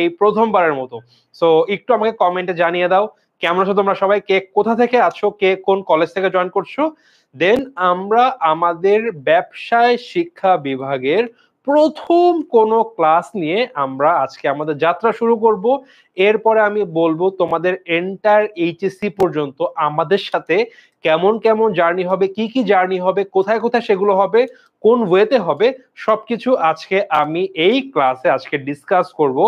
এই প্রথমবারের মতো। সো একটু আমাকে কমেন্টে জানিয়ে দাও কেমন আছো তোমরা সবাই, কে কোথা থেকে আছো, কে কোন কলেজ থেকে জয়েন করছো। দেন আমরা আমাদের ব্যবসায় শিক্ষা বিভাগের প্রথম কোন ক্লাস নিয়ে আমরা আজকে আমাদের যাত্রা শুরু করব। এরপরে আমি বলবো তোমাদের এন্টায়ার এইচএসসি পর্যন্ত আমাদের সাথে কেমন কেমন জার্নি হবে, কি কি জার্নি হবে, কোথায় কোথায় সেগুলো হবে, কোন ওয়েতে হবে, সবকিছু আজকে আমি এই ক্লাসে আজকে ডিসকাস করব।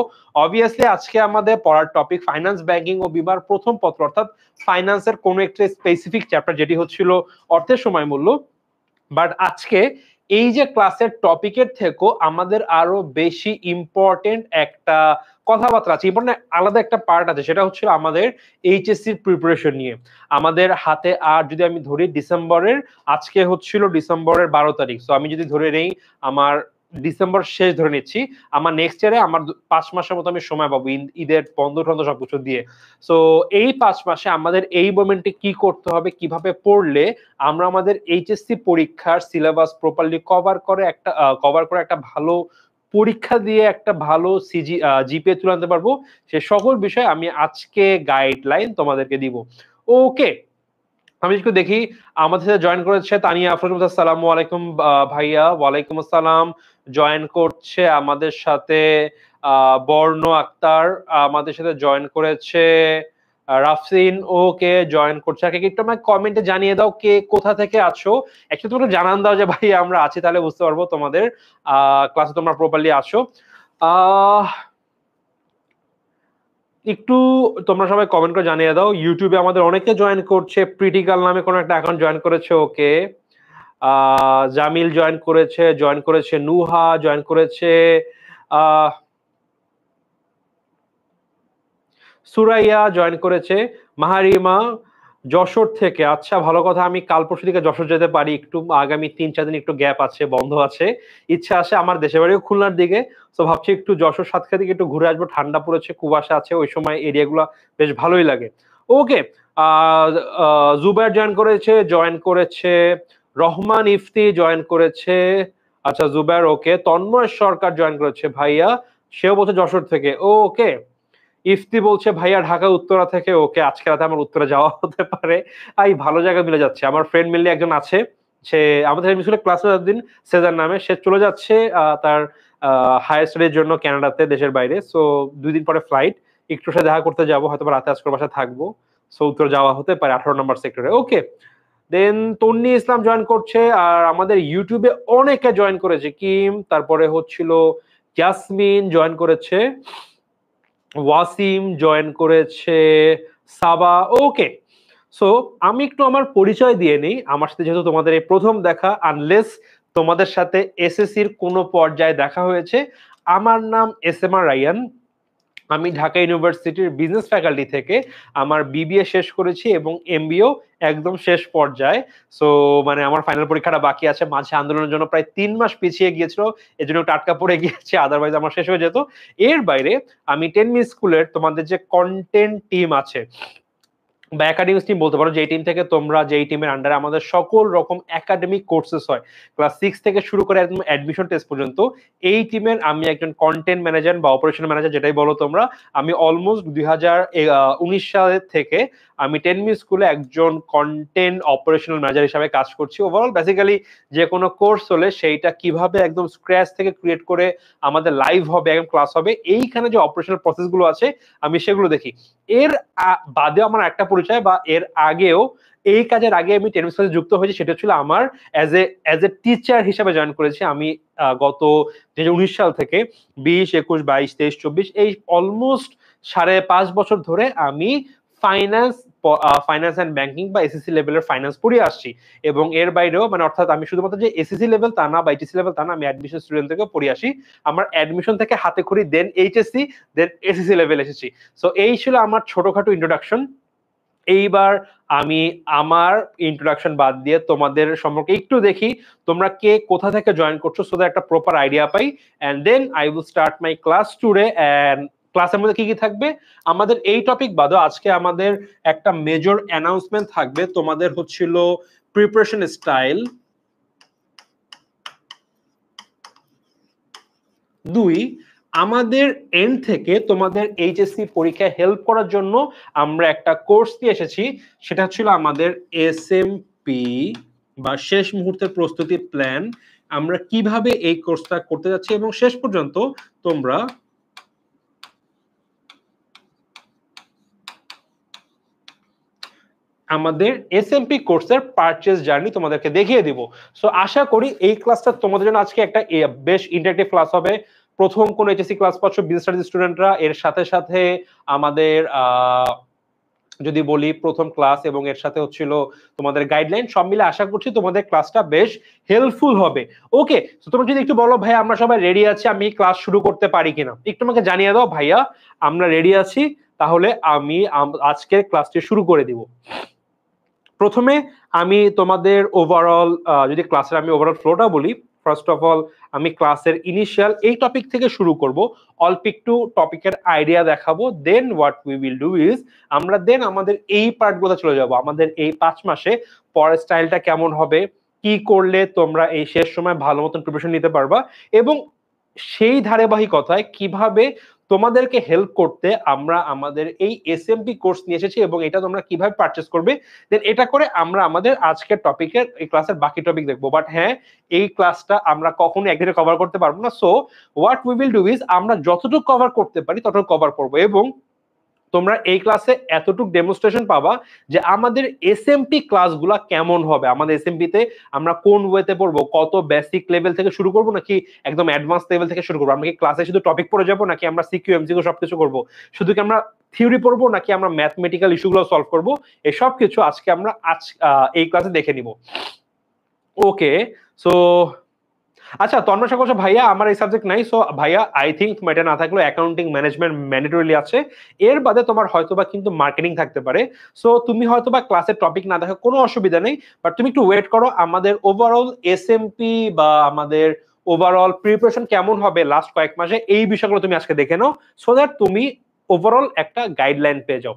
অবভিয়াসলি আজকে আমাদের পড়ার টপিক ফাইন্যান্স, ব্যাংকিং ও বিমার প্রথম পত্র, অর্থাৎ ফাইন্যান্সের কোন একটা স্পেসিফিক চ্যাপ্টার যেটি হচ্ছিল অর্থের সময় মূল্য। বাট আজকে এই যে ক্লাসের টপিকের থেকেও আমাদের আরো বেশি ইম্পর্টেন্ট একটা কথাবার্তা আছে, ইম্পর্টেন্ট আলাদা একটা পার্ট আছে, সেটা হচ্ছিল আমাদের এইচএসসির প্রিপারেশন নিয়ে। আমাদের হাতে আর যদি আমি ধরি ডিসেম্বরের, আজকে হচ্ছিল ডিসেম্বরের 12 তারিখ, তো আমি যদি ধরে নেই আমার ডিসেম্বর শেষ ধরে নিচ্ছি, আমার নেক্সট ইয়ারে আমার 5 মাসের মতো আমি সময় পাবো ঈদের বন্ধ টন্ধ সবকিছু দিয়ে। সো এই 5 মাসে আমাদের এই মোমেন্টে কি করতে হবে, কিভাবে পড়লে আমরা আমাদের এইচএসসি পরীক্ষার সিলেবাস প্রপারলি কভার করে একটা ভালো পরীক্ষা দিয়ে একটা ভালো জিপিএ তুলে আনতে পারবো, সে সকল বিষয় আমি আজকে গাইডলাইন তোমাদেরকে দিব। ওকে, আমি একটু দেখি আমাদের সাথে জয়েন করেছে তানিয়া আফরোজ। আসসালামু আলাইকুম ভাইয়া। ওয়ালাইকুম আসসালাম। জয়েন করছে আমাদের সাথে বর্ণ আক্তার, আমাদের সাথে জয়েন করেছে রাফসিন, ওকে জয়েন করছে। আগে একটু আমাকে কমেন্টে জানিয়ে দাও কে কোথা থেকে আছো, একটু তোমরা জানান দাও যে ভাই আমরা আছি, তাহলে বুঝতে পারবো তোমাদের ক্লাসে তোমরা প্রপারলি আসো। একটু তোমরা সবাই কমেন্ট করে জানিয়ে দাও। ইউটিউবে আমাদের অনেকে জয়েন করছে, প্রিটিকাল নামে কোনো একটা অ্যাকাউন্ট জয়েন করেছে, ওকে। জামিল জয়েন করেছে নুহা জয়েন করেছে, সুরাইয়া জয়েন করেছে, মাহারিমা যশোর থেকে। আচ্ছা, ভালো কথা, আমি কাল পরশু থেকে যশোর যেতে পারি, একটু আগামী 3-4 দিন একটু গ্যাপ আছে, বন্ধ আছে, ইচ্ছা আছে। আমার দেশের বাড়িও খুলনার দিকে, তো ভাবছি একটু যশোর সাতক্ষীরা দিকে একটু ঘুরে আসবো। ঠান্ডা পড়েছে, কুয়াশা আছে, ওই সময় এরিয়াগুলো বেশ ভালোই লাগে। ওকে, জুবাইর জয়েন করেছে রহমান ইফতি জয়েন করেছে। আচ্ছা জুবাইর, ওকে। তন্ময় সরকার জয়েন করেছে ভাইয়া, সেও বলছে যশোর থেকে, ওকে। ইফতি বলছে ভাইয়া ঢাকা উত্তরা থেকে, ওকে। আজকে রাতে আমার উত্তরা যাওয়া হতে পারে। এই ভালো জায়গা মিলে যাচ্ছে। আমার ফ্রেন্ড মিললে একজন আছে, সে আমাদের স্কুলে ক্লাসে দিন, সেজার নামে, সে চলে যাচ্ছে তার হায়ার স্টাডির জন্য কানাডাতে, দেশের বাইরে। সো 2 দিন পরে ফ্লাইট, একটু সাথে দেখা করতে যাবো, হয়তো রাতে আজকে বাসায় থাকবো। সো উত্তর যাওয়া হতে পারে 18 নম্বর সেক্টরে, ওকে। দেন তন্নি ইসলাম জয়েন করছে, আর আমাদের ইউটিউবে অনেকে জয়েন করেছে, কিম, তারপরে হচ্ছিল জাসমিন জয়েন করেছে, ওয়াসিম জয়েন করেছে, সাবা, ওকে। সো আমি একটু আমার পরিচয় দিয়ে নিই। আমার সাথে যেহেতু তোমাদের এই প্রথম দেখা, আনলেস তোমাদের সাথে এসএসসির কোনো পর্যায়ে দেখা হয়েছে, আমার নাম এসএমআর রায়ান। আমি ঢাকা ইউনিভার্সিটির বিজনেস ফ্যাকাল্টি থেকে আমার বিবিএ শেষ করেছি এবং এমবিএও একদম শেষ পর্যায়ে। সো মানে আমার ফাইনাল পরীক্ষাটা বাকি আছে, মাঝে আন্দোলনের জন্য প্রায় 3 মাস পিছিয়ে গিয়েছিল, এজন্য টাটকা পড়ে গিয়েছে, আদারওয়াইজ আমার শেষ হয়ে যেত। এর বাইরে আমি 10 স্কুলের তোমাদের যে কন্টেন্ট টিম আছে বা একাডেমিক টিম বলতে পারো, যেই টিম থেকে তোমরা, যেই টিমের আন্ডারে আমাদের সকল রকম একাডেমিক কোর্সেস হয়, ক্লাস 6 থেকে শুরু করে একদম অ্যাডমিশন টেস্ট পর্যন্ত, এই টিমের আমি একজন কন্টেন্ট ম্যানেজার বা অপারেশন ম্যানেজার, যেটাই বলো তোমরা। আমি অলমোস্ট 2019 সালের থেকে আমি 10 স্কুলে একজন কন্টেন্ট অপারেশনাল ম্যানেজার হিসাবে কাজ করছি। ওভারঅল বেসিক্যালি যে কোনো কোর্স হলে সেইটা কিভাবে একদম স্ক্র্যাচ থেকে ক্রিয়েট করে আমাদের লাইভ হবে, একদম ক্লাস হবে, এইখানে যে অপারেশনাল প্রসেসগুলো আছে আমি সেগুলো দেখি। এর বাদেও আমার একটা পরিচয়, বা এর আগেও, এই কাজের আগে আমি টেনিস ক্লাসে যুক্ত হয়েছি, সেটা ছিল আমার অ্যাজ এ টিচার হিসেবে জয়েন করেছি আমি গত 2019 সাল থেকে 20, 21, 22, 23, 24, এই অলমোস্ট 5.5 বছর ধরে আমি ফাইন্যান্স অ্যান্ড ব্যাংকিং বা এসএসসি লেভেলের ফাইন্যান্স পড়িয়ে আসছি। এবং এর বাইরেও, মানে অর্থাৎ আমি শুধুমাত্র যে এসএসসি লেভেল তা না বা এইচএসসি লেভেল তা না, আমি অ্যাডমিশন স্টুডেন্ট থেকে পড়িয়ে আসি। আমার অ্যাডমিশন থেকে হাতে খড়ি, দেন এইচএসসি, দেন এসএসসি লেভেল এসেছি। সো এই ছিল আমার ছোটখাটো ইন্ট্রোডাকশন। এইবার আমি আমার ইন্ট্রোডাকশন বাদ দিয়ে তোমাদের সম্পর্কে একটু দেখি, তোমরা কে কোথা থেকে জয়েন করছো, সো দ্যাট একটা প্রপার আইডিয়া পাই। And then I will start my class today. And ক্লাসের মধ্যে কি কি থাকবে, আমাদের এই টপিক বাদও আজকে আমাদের একটা মেজর অ্যানাউন্সমেন্ট থাকবে। তোমাদের হচ্ছিল প্রিপারেশন স্টাইল 2, আমাদের এন্ড থেকে তোমাদের এইচএসসি পরীক্ষায় হেল্প করার জন্য আমরা একটা কোর্স নিয়ে এসেছি, সেটা ছিল আমাদের এসএমপি বা শেষ মুহূর্তের প্রস্তুতি প্ল্যান। আমরা কিভাবে এই কোর্সটা করতে যাচ্ছি এবং শেষ পর্যন্ত তোমরা আমাদের এসএমপি কোর্সের পারচেজ জার্নি তোমাদেরকে দেখিয়ে দিব। সো আশা করি এই ক্লাসটা তোমাদের জন্য আজকে একটা বেশ ইন্টারেক্টিভ ক্লাস হবে। প্রথম কোন এইচএসসি ক্লাস পাচ্ছ বিজনেস স্টাডিজ স্টুডেন্টরা, এর সাথে সাথে আমাদের যদি বলি প্রথম ক্লাস এবং এর সাথে হচ্ছিল তোমাদের গাইডলাইন, সব মিলে আশা করছি তোমাদের ক্লাসটা বেশ হেল্পফুল হবে। ওকে, তো তোমরা যদি একটু বলো ভাইয়া আমরা সবাই রেডি আছি, আমি ক্লাস শুরু করতে পারি কিনা, একটু আমাকে জানিয়ে দাও ভাইয়া আমরা রেডি আছি, তাহলে আমি আজকের ক্লাসটি শুরু করে দিব। প্রথমে আমি তোমাদের ওভারঅল যদি ক্লাসের আমি ওভারঅল ফ্লোটা বলি, ফার্স্ট অফ অল আমি ক্লাসের ইনিশিয়াল এই টপিক থেকে শুরু করব, অল্প একটু টপিকের আইডিয়া দেখাবো, then what we will do is আমরা দেন আমাদের এই পার্টগুলো চলে যাব, আমাদের এই 5 মাসে পড়ার স্টাইলটা কেমন হবে, কি করলে তোমরা এই শেষ সময় ভালো মতন প্রিপারেশন নিতে পারবা, এবং সেই ধারাবাহিকতায় কিভাবে তোমাদেরকে হেল্প করতে আমরা আমাদের এই এসএমপি কোর্স নিয়ে এসেছি এবং এটা তোমরা কিভাবে পারচেজ করবে, দেন এটা করে আমরা আমাদের আজকের টপিকের এই ক্লাসের বাকি টপিক দেখবো। বাট হ্যাঁ, এই ক্লাসটা আমরা কখনো একদিনে কভার করতে পারবো না, so what we will do is আমরা যতটুকু কভার করতে পারি ততটুকু কভার করবো, এবং তোমরা এই ক্লাসে এতটুকু ডেমনস্ট্রেশন পাবা যে আমাদের এসএমপি ক্লাসগুলো কেমন হবে, আমাদের এসএমপি তে আমরা কোন ওয়েতে পড়বো, কত বেসিক লেভেল থেকে শুরু করবো নাকি একদম অ্যাডভান্স লেভেল থেকে শুরু করবো, আমরা কি ক্লাসে শুধু টপিক পড়ে যাবো নাকি আমরা সিকিউ এমসিকিউ সবকিছু করবো, শুধু কি আমরা থিওরি পড়বো নাকি আমরা ম্যাথমেটিক্যাল ইস্যুগুলো সলভ করবো, এই সব কিছু আজকে আমরা এই ক্লাসে দেখে নিব। ওকে, সো আচ্ছা তন্ময় বলছে ভাইয়া আমার এই সাবজেক্ট নাই, সো ভাইয়া আই থিঙ্ক তোমার এটা না থাকলেও অ্যাকাউন্টিং ম্যানেজমেন্ট ম্যান্ডেটরিলি আছে, এর বাদে তোমার হয়তোবা কিন্তু মার্কেটিং থাকতে পারে, সো তুমি হয়তোবা ক্লাসের টপিক না দেখো কোনো অসুবিধা নেই, বাট তুমি একটু ওয়েট করো, আমাদের ওভারঅল এসএমপি বা আমাদের ওভারঅল প্রিপারেশন কেমন হবে লাস্ট কয়েক মাসে এই বিষয়গুলো তুমি আজকে দেখে নাও, সো দ্যাট তুমি ওভারঅল একটা গাইডলাইন পেয়ে যাও।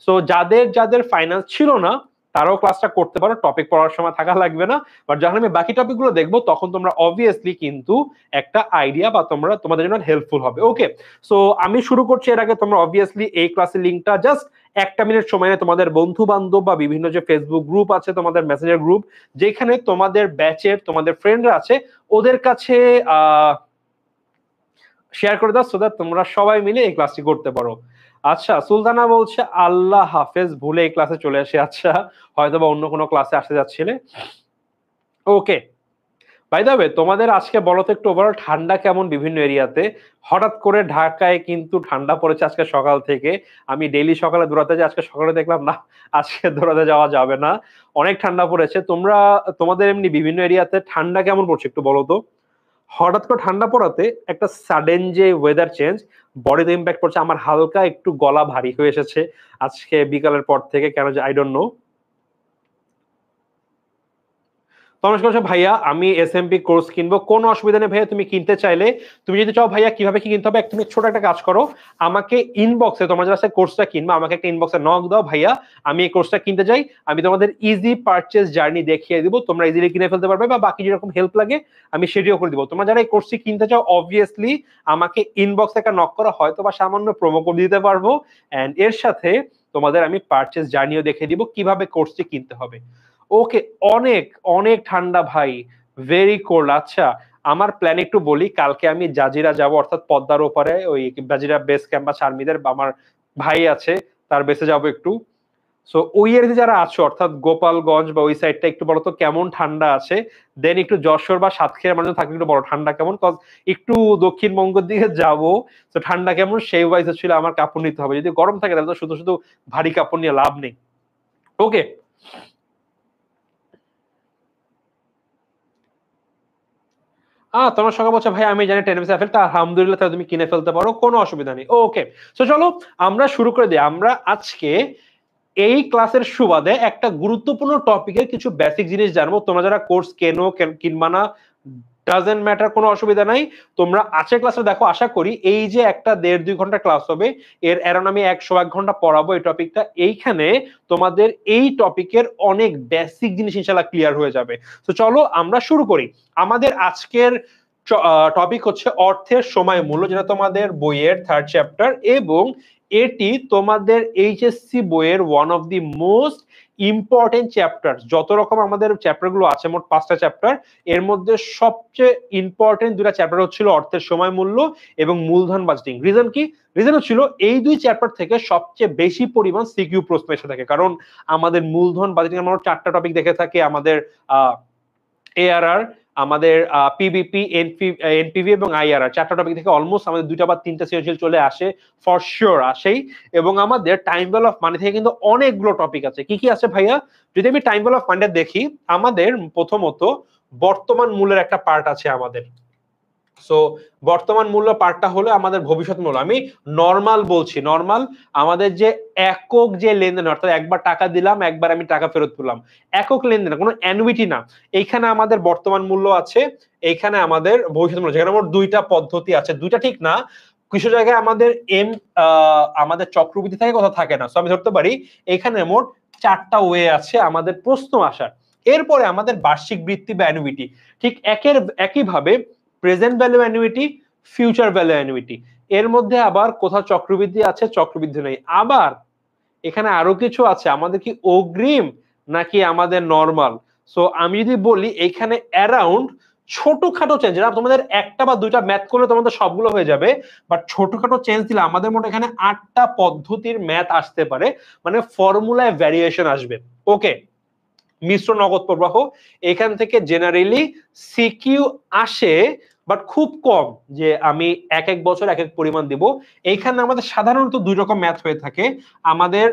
সো যাদের যাদের ফাইন্যান্স ছিল না তারাও ক্লাসটা করতে পারো, টপিক পড়ার সময় থাকা লাগবে না, বাট যখন আমি বাকি টপিকগুলো দেখবো তখন তোমরা অবভিয়াসলি কিন্তু একটা আইডিয়া বা তোমাদের জন্য হেল্পফুল হবে। ওকে, সো আমি শুরু করছি, এর আগে তোমরা অবভিয়াসলি এই ক্লাসের লিঙ্কটা জাস্ট একটা মিনিট সময় তোমাদের বন্ধু বান্ধব বা বিভিন্ন যে ফেসবুক গ্রুপ আছে, তোমাদের মেসেঞ্জার গ্রুপ যেখানে তোমাদের ব্যাচের তোমাদের ফ্রেন্ডরা আছে ওদের কাছে শেয়ার করে দাও, সো দ্যাট তোমরা সবাই মিলে এই ক্লাসটি করতে পারো। আচ্ছা সুলতানা বলছে আল্লাহ হাফেজ ভুলে এই ক্লাসে চলে আসে, আচ্ছা হয়তো বা অন্য কোনো ক্লাসে আসতে যাচ্ছিলে। ওকে, বাই দ্য ওয়ে তোমাদের আজকে বলো তো একটু ওভারঅল ঠান্ডা কেমন বিভিন্ন এরিয়াতে, হঠাৎ করে ঢাকায় কিন্তু ঠান্ডা পড়েছে আজকে সকাল থেকে, আমি ডেইলি সকালে দৌড়াতে যাই, আজকে সকালে দেখলাম না আজকে দৌড়াতে যাওয়া যাবে না, অনেক ঠান্ডা পড়েছে। তোমাদের এমনি বিভিন্ন এরিয়াতে ঠান্ডা কেমন পড়ছে একটু বলো তো। হঠাৎ করে ঠান্ডা পড়াতে একটা সাডেন যে ওয়েদার চেঞ্জ বডিতে ইম্প্যাক্ট পড়ছে, আমার হালকা একটু গলা ভারী হয়ে এসেছে আজকে বিকালের পর থেকে, কেন যে আই ডোন্ট নো। তমেশ বলছে ভাইয়া আমি এসএমপি কোর্স কিনবো, কোনো অসুবিধা নেই ভাইয়া, তুমি কিনতে চাইলে তুমি যদি চাও ভাইয়া কিভাবে কি কিনতে হবে, তুমি ছোট একটা কাজ করো, আমাকে ইনবক্সে তোমরা যারা কোর্সটা কিনবা আমাকে একটা ইনবক্সে নক দাও, ভাইয়া আমি এই কোর্সটা কিনতে চাই, আমি তোমাদের ইজি পারচেজ জার্নি দেখিয়ে দিব, তোমরা ইজিলি কিনে ফেলতে পারবে, বা বাকি যেরকম হেল্প লাগে আমি সেটিও করে দিব। তোমরা যারা এই কোর্সটি কিনতে চাও অবভিয়াসলি আমাকে ইনবক্সে একটা নক করা, হয়তো বা সামান্য প্রোমো কোড দিতে পারবো, এন্ড এর সাথে তোমাদের আমি পারচেজ জার্নিও দেখিয়ে দিব কিভাবে কোর্সটি কিনতে হবে। ওকে, অনেক অনেক ঠান্ডা ভাই, ভেরি কোল্ড। আচ্ছা আমার প্ল্যান একটু বলি, কালকে আমি জাজিরা যাব, অর্থাৎ পদ্মার ওপারে ওই জাজিরা বেস ক্যাম্প বা চার্মিদের আমার ভাই আছে তার বেসে যাব একটু। সো ওই এরিয়াতে যারা আছো অর্থাৎ গোপালগঞ্জ বা ওই সাইডটা একটু বলো তো কেমন ঠান্ডা আছে, দেন একটু যশোর বা সাতক্ষীরার মানুষ থাকলে একটু বড় ঠান্ডা কেমন, কজ একটু দক্ষিণবঙ্গের দিকে যাব, তো ঠান্ডা কেমন সেই ওয়াইজ ছিল আমার কাপড় নিতে হবে, যদি গরম থাকে তাহলে তো শুধু শুধু ভারী কাপড় নিয়ে লাভ নেই। ওকে, তোমার সঙ্গে বলছে ভাই আমি জানি টেনিস অ্যাপেলটা আলহামদুলিল্লাহ তাহলে তুমি কিনে ফেলতে পারো, কোনো অসুবিধা নেই। ওকে, সো চলো আমরা শুরু করে দিই। আমরা আজকে এই ক্লাসের সুবাদে একটা গুরুত্বপূর্ণ টপিকের কিছু বেসিক জিনিস জানবো, তোমরা যারা কোর্স কেনো কিনবা না ডাজেন্ট ম্যাটার, কোনো অসুবিধা নাই, তোমরা আজকের ক্লাসে দেখো, আশা করি এই যে একটা 1.5-2 ঘন্টা ক্লাস হবে এর অ্যারাউন্ড আমি 101 ঘন্টা পড়াবো এই টপিকটা, এইখানে তোমাদের এই টপিকের অনেক বেসিক জিনিস ইনশাআল্লাহ ক্লিয়ার হয়ে যাবে। তো চলো আমরা শুরু করি। আমাদের আজকের টপিক হচ্ছে অর্থের সময় মূল্য, যেটা তোমাদের বইয়ের 3rd চ্যাপ্টার, এবং এটি তোমাদের এইচএসসি বইয়ের one of the most important chapter. যত রকম আমাদের চ্যাপ্টার গুলো আছে, মোট 5টা চ্যাপ্টার, এর মধ্যে সবচেয়ে ইম্পর্টেন্ট 2টা চ্যাপ্টার হচ্ছিল অর্থের সময় মূল্য এবং মূলধন বাজেটিং। রিজন কি? রিজন হচ্ছিল এই 2 চ্যাপ্টার থেকে সবচেয়ে বেশি পরিমাণ সিকিউ প্রশ্ন এসে থাকে, কারণ আমাদের মূলধন বাজেটিং আমরা 4টা টপিক দেখে থাকি, আমাদের এআরআর, আমাদের পিবিপি, এনপিভি এবং আইআরআর, 4টা টপিক থেকে অলমোস্ট আমাদের 2টা বা 3টা সৃজনশীল চলে আসে, ফর শিওর আসেই। এবং আমাদের টাইম ভ্যালু অফ মানি থেকে কিন্তু অনেকগুলো টপিক আছে। কি কি আছে ভাইয়া? যদি আমি টাইম ভ্যালু অফ মানিটা দেখি, আমাদের প্রথমত বর্তমান মূল্যের একটা পার্ট আছে আমাদের। সো বর্তমান মূল্য পার্টটা হলো আমাদের ভবিষ্যৎ মূল্য। আমি নরমাল বলছি, নরমাল আমাদের যে একক যে লেনদেন, অর্থাৎ একবার টাকা দিলাম, একবার আমি টাকা ফেরত পেলাম, একক লেনদেন, কোনো অ্যানুইটি না। এইখানে আমাদের বর্তমান মূল্য আছে, এইখানে আমাদের ভবিষ্যৎ মূল্য, যেখানে মোট 2টা পদ্ধতি আছে। 2টা ঠিক না, কিছু জায়গায় আমাদের আমাদের চক্রবৃদ্ধি থাকে, কথা থাকে না। সো আমি ধরতে পারি এখানে মোট 4টা ওয়ে আছে আমাদের প্রশ্ন আসার। এরপরে আমাদের বার্ষিক বৃত্তি বা অ্যানুইটি, ঠিক একইভাবে present value annuity, future value annuity, এর মধ্যে আবার কোথাও চক্রবৃদ্ধি আছে, চক্রবৃদ্ধি নেই। আবার এখানে আরো কিছু আছে, আমাদের কি অগ্রিম নাকি আমাদের নরমাল। সো আমি যদি বলি এখানে অ্যারাউন্ড ছোটখাটো চেঞ্জ, যেটা তোমাদের 1টা বা 2টা ম্যাথ করলে তোমাদের সবগুলো হয়ে যাবে, বাট ছোটখাটো চেঞ্জ দিলে আমাদের মোট এখানে 8টা পদ্ধতির ম্যাথ আসতে পারে, মানে ফর্মুলায় ভ্যারিয়েশন আসবে। ওকে, মিশ্র নগদ প্রবাহ, এখান থেকে জেনারেলি সিকিউ আসে, বাট খুব কম, যে আমি এক এক বছর এক এক পরিমাণ দিব। এইখানে আমাদের সাধারণত 2 রকম ম্যাথ হয়ে থাকে। আমাদের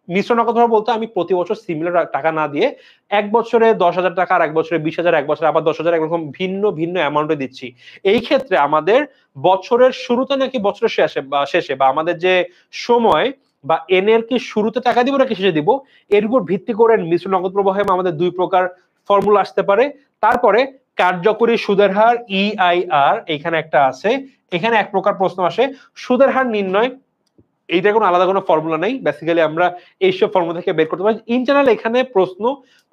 মিশ্র নগদ প্রবাহ বলতে আমি প্রতি বছর সিমিলার টাকা না দিয়ে এক বছরে 10,000 টাকা, আর এক বছরে 20,000, এক বছরে আবার 10,000, এরকম ভিন্ন ভিন্ন অ্যামাউন্টে দিচ্ছি। এই ক্ষেত্রে আমাদের বছরের শুরুতে নাকি বছরের শেষে বা আমাদের যে সময় বা এন এর কি শুরুতে টাকা দিব নাকি শেষে দিব, এর উপর ভিত্তি করে মিশ্র নগদ প্রবাহে আমাদের 2 প্রকার ফর্মুলা আসতে পারে। তারপরে কার্যকরী সুদের হার, ইআইআর, এখানে একটা আছে। এখানে এক প্রকার প্রশ্ন আসে সুদের হার নির্ণয়, এইটা কোনো আলাদা কোনো ফর্মুলা নেই, বেসিক্যালি আমরা এইসব ফর্মুলা থেকে বের করতে পারি। ইন জেনারেল এখানে প্রশ্ন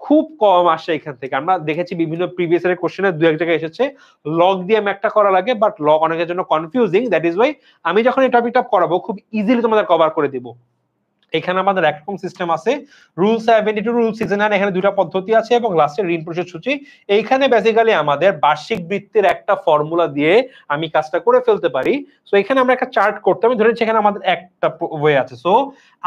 খুব কম আসে এখান থেকে। আমরা দেখেছি বিভিন্ন প্রিভিয়াস ইয়ারের কোশ্চেনে 2-1 জায়গায় এসেছে লগ দিয়ে ম্যাথটা করা লাগে, বাট লগ অনেকের জন্য কনফিউজিং। দ্যাট ইজ ওয়াই আমি যখন এই টপিকটা করাবো খুব ইজিলি তোমাদের কভার করে দিব। এখানে আমাদের একরকম সিস্টেম আছে, রুল 72, রুল 69, এখানে 2টা পদ্ধতি আছে, এবং লাস্টে ঋণ পরিশোধ সূচি। এইখানে বেসিক্যালি আমাদের বার্ষিক বৃত্তির একটা ফর্মুলা দিয়ে আমি কাজটা করে ফেলতে পারি। সো এখানে আমরা একটা চার্ট করতে, আমি ধরে নিচ্ছি এখানে আমাদের একটা ওয়ে আছে। সো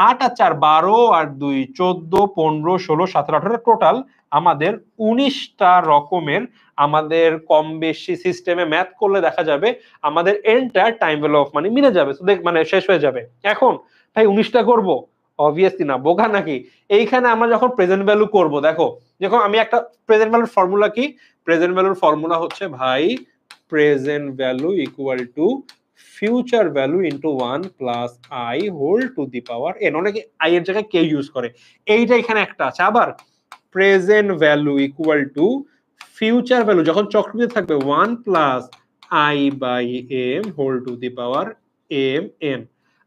8 আর 4 12 আর 2 14 15 16 17 18, টোটাল আমাদের 19টা রকমের আমাদের কম বেশি সিস্টেমে ম্যাথ করলে দেখা যাবে আমাদের entire time value of money মিলে যাবে, মানে শেষ হয়ে যাবে। এখন ভাই 19টা করব? অবভিয়াসলি না, বোকা নাকি? এইখানে আমরা যখন প্রেজেন্ট ভ্যালু করব, দেখো যখন আমি একটা প্রেজেন্ট ভ্যালুর ফর্মুলা কি, প্রেজেন্ট ভ্যালুর ফর্মুলা হচ্ছে ভাই present value equal to future value into 1 plus I whole to the power N. অনেকে আই এর জায়গায় কে ইউজ করে, এইটা এখানে একটা আছে। আবার present value equal to future value যখন চক্রবৃদ্ধি থাকবে 1 plus I by M whole to the power M N.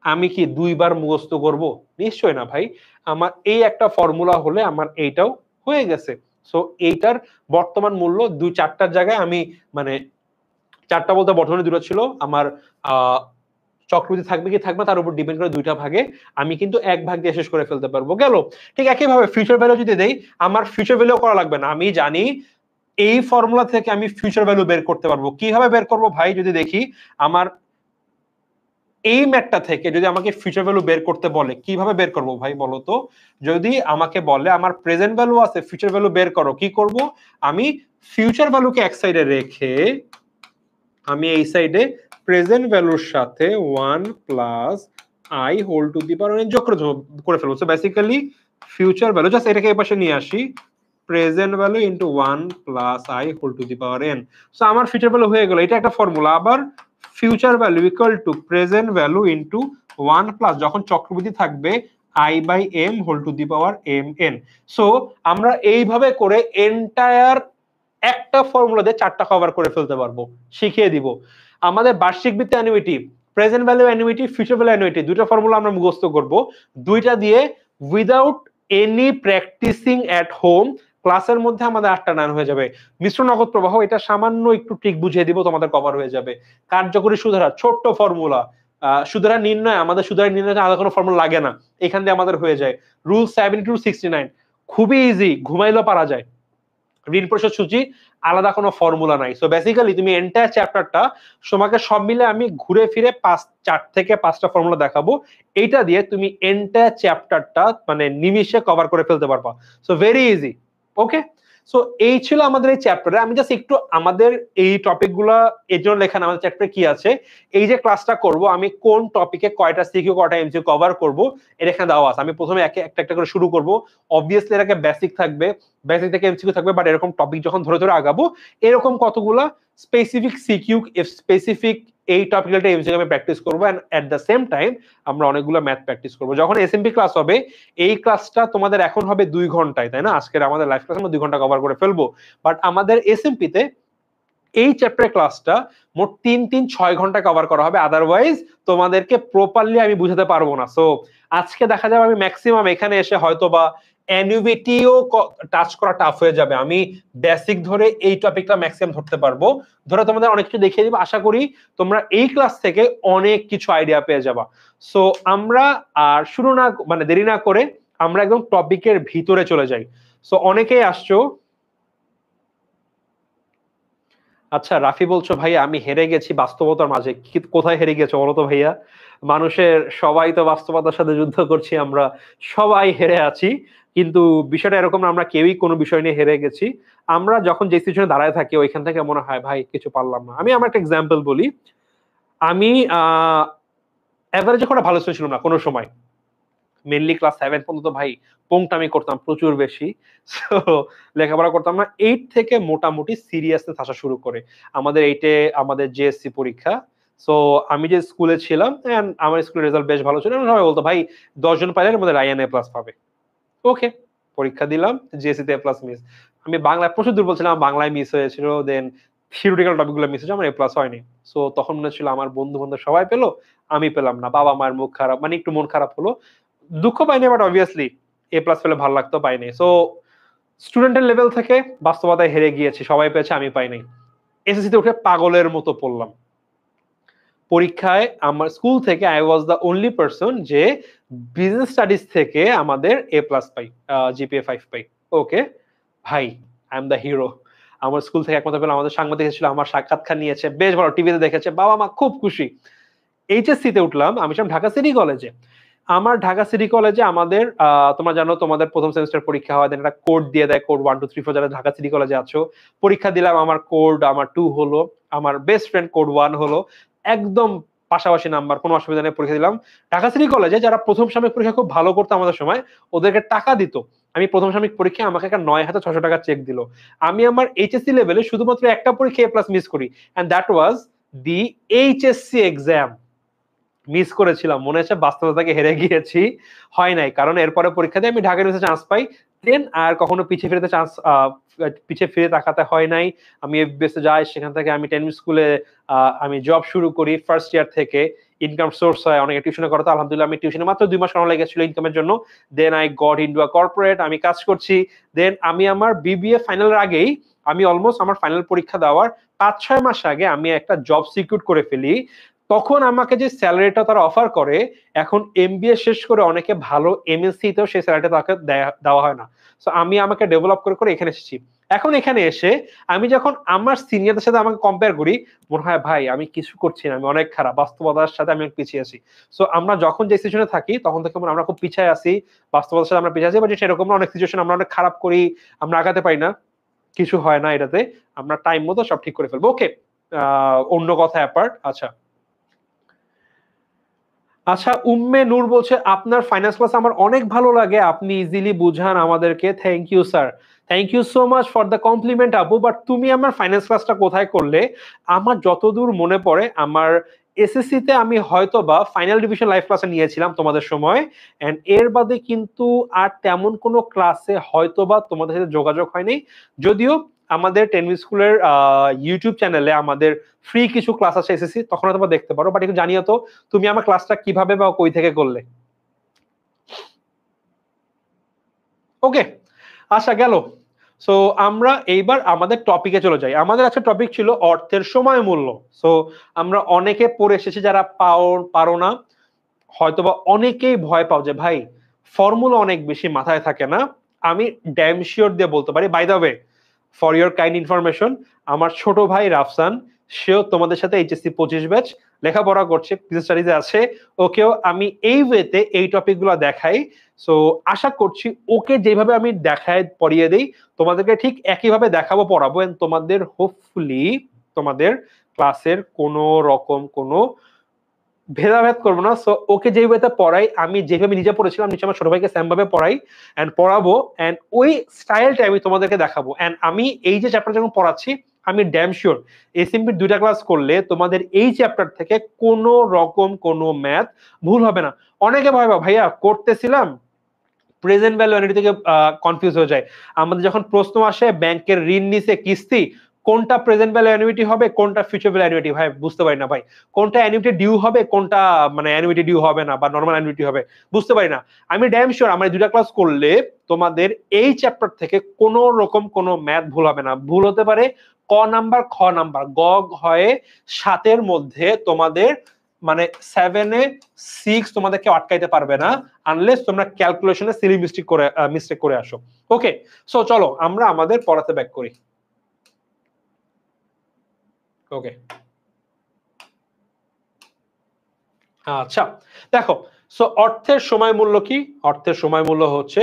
আমি কি 2বার মুখস্থ করব? নিশ্চয় না ভাই। আমার এই একটা ফর্মুলা হলে আমার এইটাও হয়ে গেছে। সো এইটার বর্তমান মূল্য 4টার জায়গায় আমি, মানে 4টা বলতে বর্তমানে 2টা ছিল, আমার চক্রবৃদ্ধি থাকবে কি থাকবে তার উপর ডিপেন্ড করে 2টা ভাগে আমি কিন্তু 1 ভাগ দিয়ে শেষ করে ফেলতে পারবো, গেল। ঠিক একইভাবে ফিউচার ভ্যালু যদি দেই, আমার ফিউচার ভ্যালু করা লাগবে না, আমি জানি এই ফর্মুলা থেকে আমি ফিউচার ভ্যালু বের করতে পারবো। কিভাবে বের করব ভাই? যদি দেখি আমার এই ম্যাথটা থেকে যদি আমাকে ফিউচার ভ্যালু বের করতে বলে, কিভাবে বের করব ভাই বলো তো? যদি আমাকে বলে আমার প্রেজেন্ট ভ্যালু আছে, ফিউচার ভ্যালু বের করো, কি করব? আমি ফিউচার ভ্যালুকে এক সাইডে রেখে আমি এই সাইডে প্রেজেন্ট ভ্যালুর সাথে 1 plus I whole to the power N যোগ করে ফেলবো। So basically future value, just এটাকে এই পাশে নিয়ে আসি, present value into 1 plus I whole to the power N. So আমার ফিউচার ভ্যালু হয়ে গেল। এটা একটা ফর্মুলা। আবার future value equal to present value into 1 plus যখন চক্রবৃদ্ধি থাকবে I by M whole to the power M N. So আমরা এইভাবে করে এন্টায়ার একটা ফর্মুলা দিয়ে 4টা কভার করে ফেলতে পারবো, শিখিয়ে দিব। আমাদের বার্ষিক বৃত্তি annuity, present value annuity, future value annuity, 2টা ফর্মুলা আমরা মুখস্থ করব। 2টা দিয়ে without any practicing at home ক্লাসের মধ্যে আমাদের 8টা 9 হয়ে যাবে। মিশ্র নগদ প্রবাহ এটা সামান্য একটু ট্রিক বুঝিয়ে দিব, তোমাদের কভার হয়ে যাবে। কার্যকরী সুদহার ছোট্ট ফর্মুলা, সুদহার নির্ণয়, আমাদের সুদহার নির্ণয় আলাদা কোনো ফর্মুলা লাগে না, এখান দিয়ে আমাদের হয়ে যায়। রুল 7269 খুবই ইজি, ঘুমাইলেও পারা যায়। ঋণ পরিশোধ সূচি আলাদা কোনো ফর্মুলা নাই। সো বেসিক্যালি তুমি এন্টায়ার চ্যাপ্টারটা তোমাকে সব মিলে আমি ঘুরে ফিরে 4 থেকে 5টা ফর্মুলা দেখাবো, এইটা দিয়ে তুমি এন্টায়ার চ্যাপ্টারটা মানে নিমিষে কভার করে ফেলতে পারবা। So very easy. Okay, so এই ছিল আমাদের এই চ্যাপ্টারে। আমি জাস্ট একটু আমাদের এই টপিকগুলা এর জন্য লেখা না, আমাদের চ্যাপ্টারে কি আছে, এই যে ক্লাসটা করব আমি কোন টপিকে কয়টা সিকিউ কয়টা এমসিকিউ কভার করব এটা এখানে দেওয়া আছে। আমি প্রথমে একটা একটা করে শুরু করব। অবভিয়াসলি এটাকে বেসিক থাকবে, বেসিক থেকে এমসিকিউ থাকবে, বাট এরকম টপিক যখন ধরে ধরে আগাবো এরকম কতগুলা স্পেসিফিক সিকিউ, স্পেসিফিক এই টপিক্যালটা এমসিকিউ আমি প্র্যাকটিস করবো, and at the same time আমরা অনেকগুলো ম্যাথ প্র্যাকটিস করবো। যখন এসএমপি ক্লাস হবে, এই ক্লাসটা তোমাদের এখন হবে 2 ঘন্টায়, তাই না? আজকের আমাদের লাইভ ক্লাস আমরা 2 ঘন্টা কভার করে ফেলবো, বাট আমাদের এসএমপি তে এই চ্যাপ্টার ক্লাসটা মোট 3-6 ঘন্টা কভার করা হবে, আদারওয়াইজ তোমাদেরকে প্রপারলি আমি বুঝাতে পারবো না। সো আজকে দেখা যাবে আমি ম্যাক্সিমাম এখানে এসে হয়তো বা অ্যানুইটিও টাচ করা টাফ হয়ে যাবে, আমি বেসিক ধরে এই টপিকটা ম্যাক্সিমাম ধরতে পারবো, ধরে তোমাদের অনেক কিছু দেখিয়ে দিব। আশা করি তোমরা এই ক্লাস থেকে অনেক কিছু আইডিয়া পেয়ে যাবা। সো আমরা আর শুরু না মানে দেরি না করে আমরা একদম টপিকের ভিতরে চলে যাই। সো অনেকেই আসছো। আচ্ছা রাফি বলছো ভাই আমি হেরে গেছি বাস্তবতার মাঝে, কোথায় হেরে গেছো বলো তো ভাইয়া? মানুষের সবাই তো বাস্তবতার সাথে যুদ্ধ করছি, আমরা সবাই হেরে আছি, কিন্তু বিষয়টা এরকম না আমরা কেউই কোনো বিষয় নিয়ে হেরে গেছি। আমরা যখন যে সিচুয়েশনে দাঁড়ায় থাকি ওইখান থেকে মনে হয় ভাই কিছু পারলাম না। আমি আমার একটা এক্সাম্পল বলি। আমি এভারেজে করা ভালো ছিল না কোনো সময়, মেনলি ক্লাস 7 পর্যন্ত ভাই পোংটামি করতাম প্রচুর বেশি। সো লেখাপড়া করতাম না। 8 থেকে মোটামুটি সিরিয়াসনেস আসা শুরু করে। আমাদের 8 এ আমাদের জেএসসি পরীক্ষা। সো আমি যে স্কুলে ছিলাম এন্ড আমার স্কুলের রেজাল্ট বেশ ভালো ছিল, সবাই বলতো ভাই 10 জন পাইলে এর মধ্যে রায়ান এ প্লাস পাবে। ওকে, পরীক্ষা দিলাম, জেএসসি তে এ প্লাস মিস। আমি বাংলায় প্রচুর দুর্বল ছিলাম, বাংলায় মিস হয়েছিল, দেন থিওরিটিক্যাল টপিকগুলো মিস হয়েছে, আমার এ প্লাস হয়নি। সো তখন মনে ছিল আমার বন্ধু বান্ধব সবাই পেলো, আমি পেলাম না, বাবা মায়ের মুখ খারাপ, মানে একটু মন খারাপ হলো। দুঃখ পাইনি, বাট অবভিয়াসলি এ প্লাস পেলে ভালো লাগতো, পাইনি। সো স্টুডেন্টের লেভেল থেকে বাস্তবতায় হেরে গিয়েছি, সবাই পেয়েছে আমি পাইনি। এসএসসি তে উঠে পাগলের মতো পড়লাম। পরীক্ষায় আমার স্কুল থেকে I was the only person যে বিজনেস স্টাডিজ থেকে আমাদের এ প্লাস পাই, জিপিএ 5 পাই। ওকে ভাই, আই এম দ্য হিরো। আমার স্কুল থেকে একমাত্র পেলাম, আমাদের সাংবাদিক এসেছিল, আমার সাক্ষাৎকার নিয়েছে, বেশ ভালো, টিভিতে দেখেছে, বাবা মা খুব খুশি। এইচএসসি তে উঠলাম, আমি ছিলাম ঢাকা সিটি কলেজে। আমার ঢাকা সিটি কলেজে আমাদের তোমরা জানো তোমাদের প্রথম সেমিস্টার পরীক্ষা হয়, দেন একটা কোড দিয়ে দেয়, কোড 1 2 3 4 যারা ঢাকা সিটি কলেজে আছো। পরীক্ষা দিলাম, আমার কোড আমার 2 হলো, আমার বেস্ট ফ্রেন্ড কোড 1 হলো, একদম পাশাপাশি নাম্বার, কোনো অসুবিধা নেই। পরীক্ষা দিলাম ঢাকা সিটি কলেজে। যারা প্রথম সাময়িক পরীক্ষা খুব ভালো করতো আমাদের সময়, ওদেরকে টাকা দিত। আমি প্রথম সাময়িক পরীক্ষায় আমাকে একটা 9600 টাকা চেক দিল। আমি আমার এইচএসসি লেভেলে শুধুমাত্র একটা পরীক্ষা এ প্লাস মিস করি, and that was the HSC exam. Miss করেছিলাম, মনে হচ্ছে বাস্তবতাকে হেরে গিয়েছি, হয় নাই। কারণ এরপরে পরীক্ষা দিয়ে আমি ঢাকা ইউনিভার্সিটি চান্স পাই, দেন আর কখনো পিছিয়ে ফিরে তাকাতে হয় নাই। আমি এফবিএস এ যাই, সেখান থেকে আমি 10 স্কুলে আমি জব শুরু করি ফার্স্ট ইয়ার থেকে। ইনকাম সোর্স হয়, অনেকে টিউশনে করতো, আলহামদুলিল্লাহ আমি টিউশনে মাত্র 2 মাস করানো লেগেছিল ইনকামের জন্য। Then I got into a corporate, আমি কাজ করছি। দেন আমি আমার বিবিএ ফাইনালের আগেই, আমি অলমোস্ট আমার ফাইনাল পরীক্ষা দেওয়ার 5-6 মাস আগে আমি একটা জব সিকিউর করে ফেলি। তখন আমাকে যে স্যালারিটা তারা অফার করে, এখন এমবিএ শেষ করে অনেকে ভালো এমএসসি তেও সেই স্যালারিটা তাকে দেওয়া হয় না। সো আমি আমাকে ডেভেলপ করে করে এখানে এসেছি। এখন এখানে এসে আমি যখন আমার সিনিয়রদের সাথে আমাকে কম্পেয়ার করি, মনে হয় ভাই আমি কিছু করছি না, আমি অনেক খারাপ, বাস্তবতার সাথে আমি অনেক পিছিয়ে আছি। সো আমরা যখন যে সিচুয়েশনে থাকি তখন থেকে আমরা খুব পিছিয়ে আছি, বাস্তবতার সাথে আমরা পিছিয়ে আছি, বাট সেরকম অনেক সিচুয়েশন আমরা অনেক খারাপ করি, আমরা আগাতে পারি না, কিছু হয় না এটাতে, আমরা টাইম মতো সব ঠিক করে ফেলবো। ওকে, অন্য কথা অ্যাপার্ট। আচ্ছা আচ্ছা, উম্মে নূর বলছে আপনার ফাইন্যান্স ক্লাস আমার অনেক ভালো লাগে, আপনি ইজিলি বুঝান আমাদেরকে, thank you sir, thank you so much for the compliment আপু। বাট তুমি আমার ফাইন্যান্স ক্লাসটা কোথায় করলে? আমার যতদূর মনে পড়ে আমার এসএসসি তে আমি হয়তো বা ফাইনাল ডিভিশন লাইভ ক্লাসে নিয়েছিলাম তোমাদের সময়, এন্ড এর বাদে কিন্তু আর তেমন কোনো ক্লাসে হয়তো বা তোমাদের সাথে যোগাযোগ হয়নি। যদিও আমাদের টেন স্কুলের ইউটিউব চ্যানেলে আমাদের ফ্রি কিছু ক্লাস আছে এসএসসি, তখন তোমরা দেখতে পারো। বাট একটু জানিও তো তুমি আমার ক্লাসটা কিভাবে বা কই থেকে করলে। ওকে, আচ্ছা গেল। সো আমরা এইবার আমাদের টপিকে চলে যাই। আমাদের আজকে টপিক ছিল অর্থের সময় মূল্য। সো আমরা অনেকে পড়ে এসেছি যারা পারো না, হয়তোবা অনেকেই ভয় পাও যে ভাই ফর্মুলা অনেক বেশি মাথায় থাকে না। আমি ড্যাম শিওর দিয়ে বলতে পারি, by the way for your kind information, আমার ছোট ভাই রাফসান, সেও তোমাদের সাথে এইচএসসি 25 ব্যাচ লেখাপড়া করছে, বিজনেস স্টাডিজে আছে। ওকেও আমি এই ওয়েতে এই টপিকগুলো দেখাই। সো আশা করছি ওকে যেভাবে আমি দেখায় পড়িয়ে দেই, তোমাদেরকে ঠিক একইভাবে দেখাবো, পড়াবো, এন্ড তোমাদের হোপফুলি তোমাদের ক্লাসের কোনো রকম কোনো ভেদাভেদ করবো না। সো ওকে যে ওয়েতে পড়াই, আমি যেভাবে নিজে পড়েছিলাম, নিচে আমার ছোট ভাইকে সেম ভাবে পড়াই এন্ড পড়াবো, এন্ড ওই স্টাইলটা আমি তোমাদেরকে দেখাবো। এন্ড আমি এই যে চ্যাপ্টার যখন পড়াচ্ছি, আমি ড্যাম শিওর এসএমপির 2টা ক্লাস করলে তোমাদের এই চ্যাপ্টার থেকে কোনো রকম কোনো ম্যাথ ভুল হবে না। অনেকে ভয় পাও ভাইয়া করতেছিলাম প্রেজেন্ট ভ্যালু অ্যানুইটি থেকে কনফিউজ হয়ে যায়। আমাদের যখন প্রশ্ন আসে ব্যাংকের ঋণ নিছে কিস্তি, কোনটা প্রেজেন্ট ভ্যালু অ্যানুইটি হবে, কোনটা ফিউচার ভ্যালু অ্যানুইটি, ভাই বুঝতে পারি না ভাই, কোনটা অ্যানুইটি ডিউ হবে, কোনটা মানে অ্যানুইটি ডিউ হবে না বা নরমাল অ্যানুইটি হবে, বুঝতে পারি না। আমি ড্যাম শিওর আমার 2টা ক্লাস করলে তোমাদের এই চ্যাপ্টার থেকে কোনো রকম কোনো ম্যাথ ভুল হবে না। ভুল হতে পারে ক নাম্বার, খ নাম্বার, গ ঘয়ে 7-এর মধ্যে তোমাদের মানে 7-এ 6 তোমাদেরকে আটকাইতে পারবে না, আনলেস তোমরা ক্যালকুলেশনে সিলি মিস্টেক করে আসো। ওকে, সো চলো আমরা আমাদের পড়াতে ব্যাক করি। ওকে, আচ্ছা দেখো, সো অর্থের সময় মূল্য কি? অর্থের সময় মূল্য হচ্ছে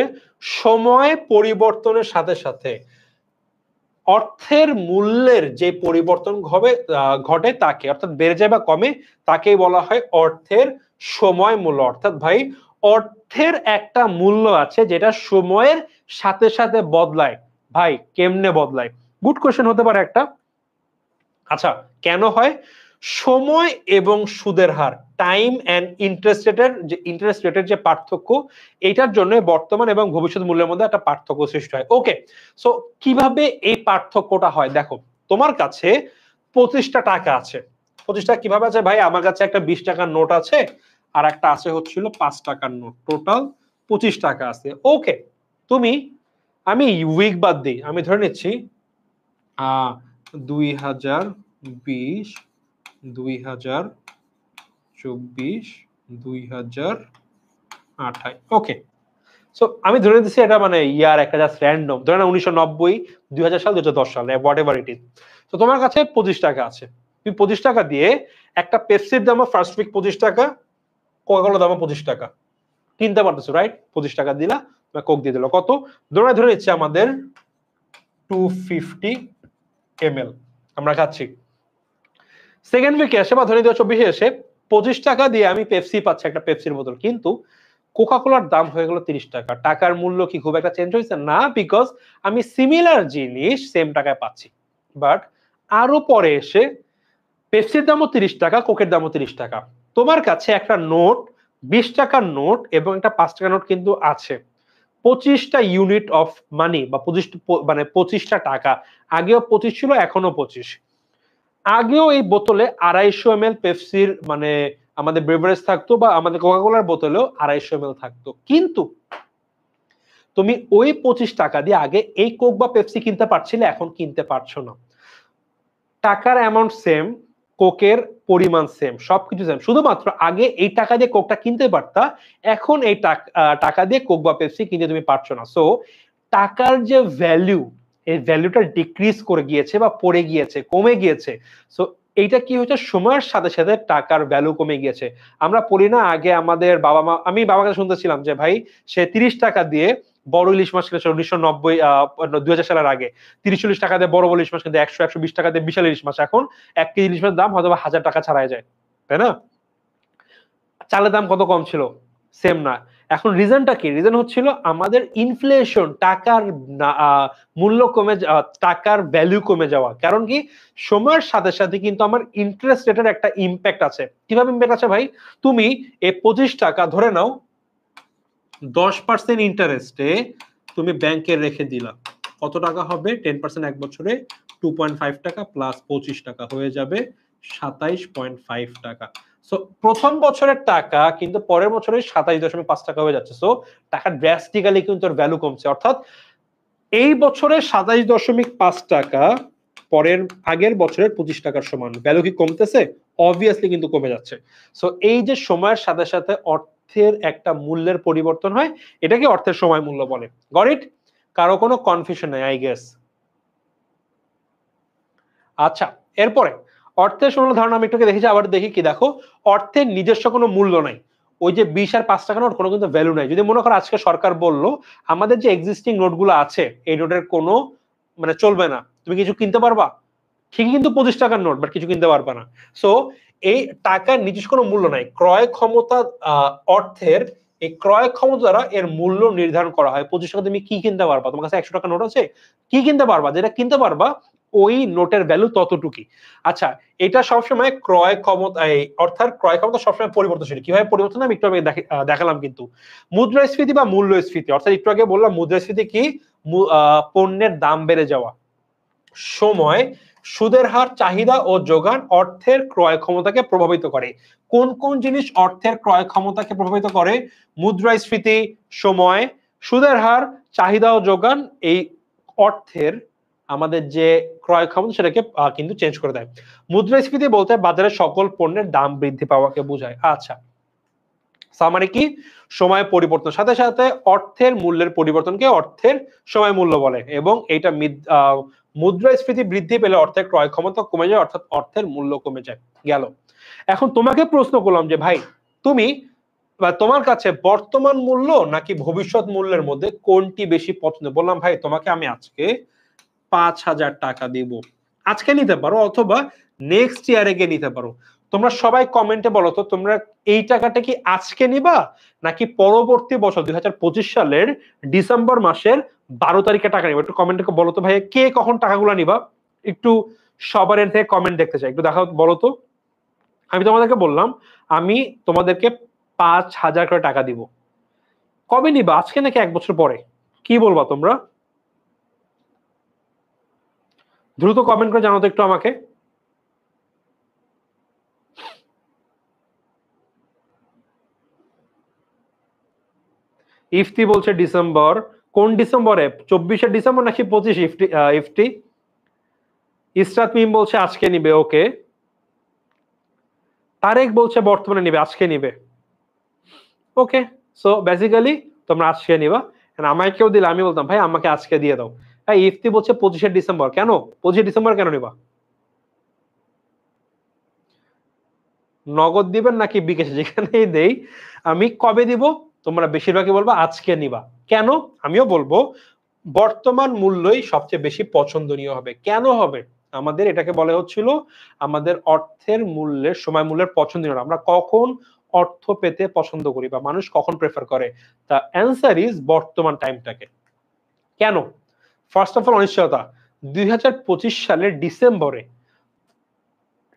সময় পরিবর্তনের সাথে সাথে অর্থের মূল্যের যে পরিবর্তন ঘটে তাকে, অর্থাৎ বেড়ে যায় বা কমে, তাকেই বলা হয় অর্থের সময় মূল্য। অর্থাৎ ভাই অর্থের একটা মূল্য আছে যেটা সময়ের সাথে সাথে বদলায়। ভাই কেমনে বদলায়? গুড কোশ্চেন হতে পারে একটা। আচ্ছা, কেন হয়? সময় এবং সুদের হার, টাইম এন্ড ইন্টারেস্ট রেটের যে পার্থক্য, এটার জন্য বর্তমান এবং ভবিষ্যৎ মূল্যের মধ্যে একটা পার্থক্য সৃষ্টি হয়। ওকে, সো কিভাবে এই পার্থক্যটা হয়? দেখো, তোমার কাছে 25টা টাকা আছে। 25 টাকা কিভাবে আছে ভাই? আমার কাছে একটা 20 টাকার নোট আছে, আর একটা আছে হচ্ছিল 5 টাকার নোট, টোটাল 25 টাকা আছে। ওকে, তুমি, আমি উইক বাদ দিই, আমি ধরে নিচ্ছি 2020, 2024, 2028। ওকে, সো আমি ধরে নিতেছি এটা মানে ইয়ার একটা জাস্ট র্যান্ডম, ধরে না 1990, 2000 সাল, 2010 সাল, হোয়াট এভার ইট ইজ। তো তোমার কাছে 25 টাকা আছে, তুমি 25 টাকা দিয়ে একটা পেপসির দাম ফার্স্ট উইক 25 টাকা, কোকা-কোলার দাম 25 টাকা কিনতে পারতেছো, রাইট? 25 টাকা দিলা, কোক দিয়ে দিল কত, ধরে নিচ্ছে আমাদের 250 ml আমরা খাচ্ছি। সেকেন্ড উইকে এসে বা ধরে 2024 এসে 25 টাকা দিয়ে আমি পেপসি পাচ্ছি, একটা পেপসির বোতল, কিন্তু কোকা-কোলার দাম হয়ে গেল 30 টাকা। টাকার মূল্য কি খুব একটা চেঞ্জ হয়েছে? না, বিকজ আমি সিমিলার জিনিস সেম টাকায় পাচ্ছি। বাট আরো পরে এসে পেপসির দামও 30 টাকা, কোকের দামও 30 টাকা। তোমার কাছে একটা নোট, 20 টাকার নোট এবং একটা 5 টাকার নোট কিন্তু আছে, 25টা ইউনিট অফ মানি বা 25টা টাকা। আগেও 25 ছিল, এখনো 25। আগেও এই বোতলে 250 ml পেপসির মানে আমাদের বেভারেজ থাকতো, বা আমাদের কোকা-কোলার বোতলেও 250 ml থাকতো, কিন্তু তুমি ওই 25 টাকা দিয়ে আগে এই কোক বা পেপসি কিনতে পারছিলে, এখন কিনতে পারছো না। টাকার অ্যামাউন্ট সেম, কোকের পরিমাণ সেম, সবকিছু সেম, শুধুমাত্র আগে এই টাকা দিয়ে কোকটা কিনতে পারতা, এখন এই টাকা দিয়ে কোক বা পেপসি কিনতে তুমি পারছো না। সো টাকার যে ভ্যালু, এই ভ্যালুটা ডিক্রিজ করে গিয়েছে বা পড়ে গিয়েছে, কমে গিয়েছে। সো এইটা কি হচ্ছে? সময়ের সাথে সাথে টাকার ভ্যালু কমে গিয়েছে। আমরা পড়ি না আগে আমাদের বাবা মা, আমি বাবার কাছে শুনতেছিলাম যে ভাই সে 30 টাকা দিয়ে বড় ইলিশ মাছ কিনেছে 1990, 2000 সালের আগে 30-40 টাকা দিয়ে বড় ইলিশ মাছ, কিন্তু 100-120 টাকা দিয়ে বিশাল ইলিশ মাছ। এখন 1 কেজি ইলিশ মাছের দাম হয়তো 1000 টাকা ছাড়াই যায়, তাই না? চালের দাম কত কম ছিল? সেম না। এখন রিজনটা কি? রিজন হচ্ছিল আমাদের ইনফ্লেশন, টাকার মূল্য কমে, টাকার ভ্যালু কমে যাওয়া। কারণ কি? সময়ের সাথে সাথে কিন্তু আমার ইন্টারেস্ট রেটের একটা ইম্প্যাক্ট আছে। কিভাবে ইম্প্যাক্ট আছে ভাই? তুমি এই 25 টাকা ধরে নাও 10% ইন্টারেস্টে তুমি ব্যাংকে রেখে দিলা, কত টাকা হবে? 10% এক বছরে 2.5 টাকা প্লাস 25 টাকা হয়ে যাবে 27.5 টাকা। সো প্রথম বছরের টাকা কিন্তু পরের বছরে 27.5 টাকা হয়ে যাচ্ছে। সো টাকা ড্রাস্টিক্যালি কিন্তু ভ্যালু কমছে। অর্থাৎ এই বছরের 27.5 টাকা পরের আগের বছরের 25 টাকার সমান। ভ্যালু কি কমতেছে? অবভিয়াসলি কিন্তু কমে যাচ্ছে। সো এই যে সময়ের সাথে সাথে অর্থের একটা মূল্যের পরিবর্তন হয়, এটাকে অর্থের সময় মূল্য বলে। Got it? কারো কোনো কনফিউশন নাই আই গেস। আচ্ছা, এরপরে অর্থের সময় ধারণা আমি একটু দেখেছি, আবার দেখি কি দেখো, অর্থের নিজস্ব কোনো মূল্য নাই। ওই যে 20 আর 5 টাকা নোট কোনো কিন্তু ভ্যালু নাই। যদি মনে করো আজকে সরকার বলল আমাদের যে এক্সিস্টিং নোটগুলো আছে এই নোটের কোনো মানে চলবে না, তুমি কিছু কিনতে পারবা? ঠিকই কিন্তু 25 টাকার নোট, বাট কিছু কিনতে পারবা না। সো এই টাকার নিজস্ব কোনো মূল্য নাই। ক্রয় ক্ষমতা অর্থের এই ক্রয় ক্ষমতা দ্বারা এর মূল্য নির্ধারণ করা হয়। 25 টাকা তুমি কি কিনতে পারবা? তোমার কাছে 100 টাকা নোট আছে, কি কিনতে পারবা? যেটা কিনতে পারবা ওই নোটের ভ্যালু ততটুকুই। আচ্ছা, এটা সবসময় ক্রয় ক্ষমতা অর্থাৎ ক্রয় ক্ষমতা সবসময় পরিবর্তনশীল। কিভাবে পরিবর্তন আমি একটু আগে দেখালাম কিন্তু। মুদ্রাস্ফীতি বা মূল্যস্ফীতি, অর্থাৎ একটু আগে বললাম মুদ্রাস্ফীতি কি? পণ্যের দাম বেড়ে যাওয়া। সময়, সুদের হার, চাহিদা ও যোগান অর্থের ক্রয় ক্ষমতাকে প্রভাবিত করে। কোন কোন জিনিস অর্থের ক্রয় ক্ষমতাকে প্রভাবিত করে? মুদ্রাস্ফীতি, সময়, সুদের হার, চাহিদা ও যোগান এই অর্থের আমাদের যে ক্রয় ক্ষমতা সেটাকে কিন্তু চেঞ্জ করে দেয়। মুদ্রাস্ফীতি বলতে বাজারে সকল পণ্যের দাম বৃদ্ধি পাওয়াকে বোঝায়। আচ্ছা, মানে কি? সময় পরিবর্তন সাথে সাথে অর্থের মূল্যের পরিবর্তনকে অর্থের সময় মূল্য বলে, এবং এইটা মুদ্রাস্ফীতি বৃদ্ধি পেলে অর্থের ক্রয় ক্ষমতা কমে যায়, অর্থাৎ অর্থের মূল্য কমে যায়। গেল। এখন তোমাকে প্রশ্ন করলাম যে ভাই তুমি বা তোমার কাছে বর্তমান মূল্য নাকি ভবিষ্যৎ মূল্যের মধ্যে কোনটি বেশি পছন্দ? বললাম ভাই তোমাকে আমি আজকে 5,000 টাকা দিব, আজকে নিতে পারো অথবা নেক্সট ইয়ারে গিয়ে নিতে পারো। তোমরা সবাই কমেন্টে বলো তো তোমরা এই টাকাটা কি আজকে নিবা নাকি পরবর্তী বছর 2025 সালের ডিসেম্বর মাসের 12 তারিখে টাকা নিবা? একটু কমেন্টে বলো তো ভাই কে কখন টাকাগুলো নিবা। একটু সবার এর থেকে কমেন্ট দেখতে চাই, একটু দেখাও বলো তো। আমি তোমাদেরকে বললাম আমি তোমাদেরকে 5,000 করে টাকা দিব, কবে নিবা? আজকে নাকি 1 বছর পরে? কি বলবা তোমরা? দ্রুত কমেন্ট করে জানাও তো একটু আমাকে। ইফতি বলছে ডিসেম্বর। কোন ডিসেম্বরে? 24 ডিসেম্বর নাকি 25? ইফতি। ইসরাত মিম বলছে আজকে নিবে, ওকে। তারেক বলছে বর্তমানে নিবে, আজকে নিবে, ওকে। সো বেসিক্যালি তোমরা আজকে নিবা। আমায় কেউ দিলে আমি বলতাম ভাই আমাকে আজকে দিয়ে দাও। হ্যাঁ, ইফতি বলছে 25 ডিসেম্বর। কেন 25 ডিসেম্বর কেন নিবা? নগদ দিবেন নাকি বিকাশে? যেখানেই দেই আমি কবে দিব তোমরা বেশিরভাগই বলবো আজকে নিবা। কেন? আমিও বলবো বর্তমান মূল্যই সবচেয়ে বেশি পছন্দনীয় হবে। কেন হবে? আমাদের এটাকে বলা হচ্ছিল আমাদের অর্থের মূল্যের সময় মূল্যের পছন্দনীয়। আমরা কখন অর্থ পেতে পছন্দ করি বা মানুষ কখন প্রেফার করে? দ্য অ্যান্সার ইজ বর্তমান টাইমটাকে। কেন? ফার্স্ট অফ অল অনিশ্চয়তা। 2025 সালের ডিসেম্বরে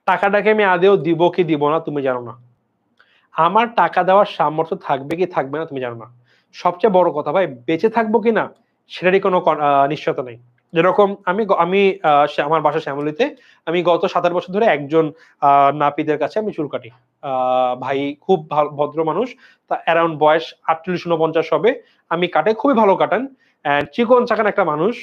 টাকাটাকে আমি আদেও দিব কি দিব না তুমি জানো না। আমার টাকা দেওয়ার সামর্থ্য থাকবে কি থাকবে না তুমি জানো না। সবচেয়ে বড় কথা ভাই বেঁচে থাকবো কিনা সেটারই কোনো নিশ্চয়তা নেই। যেরকম আমি আমি আমার বাসা শ্যামলীতে, আমি গত 7-8 বছর ধরে একজন নাপিতের কাছে আমি চুল কাটি। ভাই খুব ভদ্র মানুষ, তা অ্যারাউন্ড বয়স 48-49 হবে। আমি কাটে খুবই ভালো কাটান, চিকন চাকান একটা মানুষ।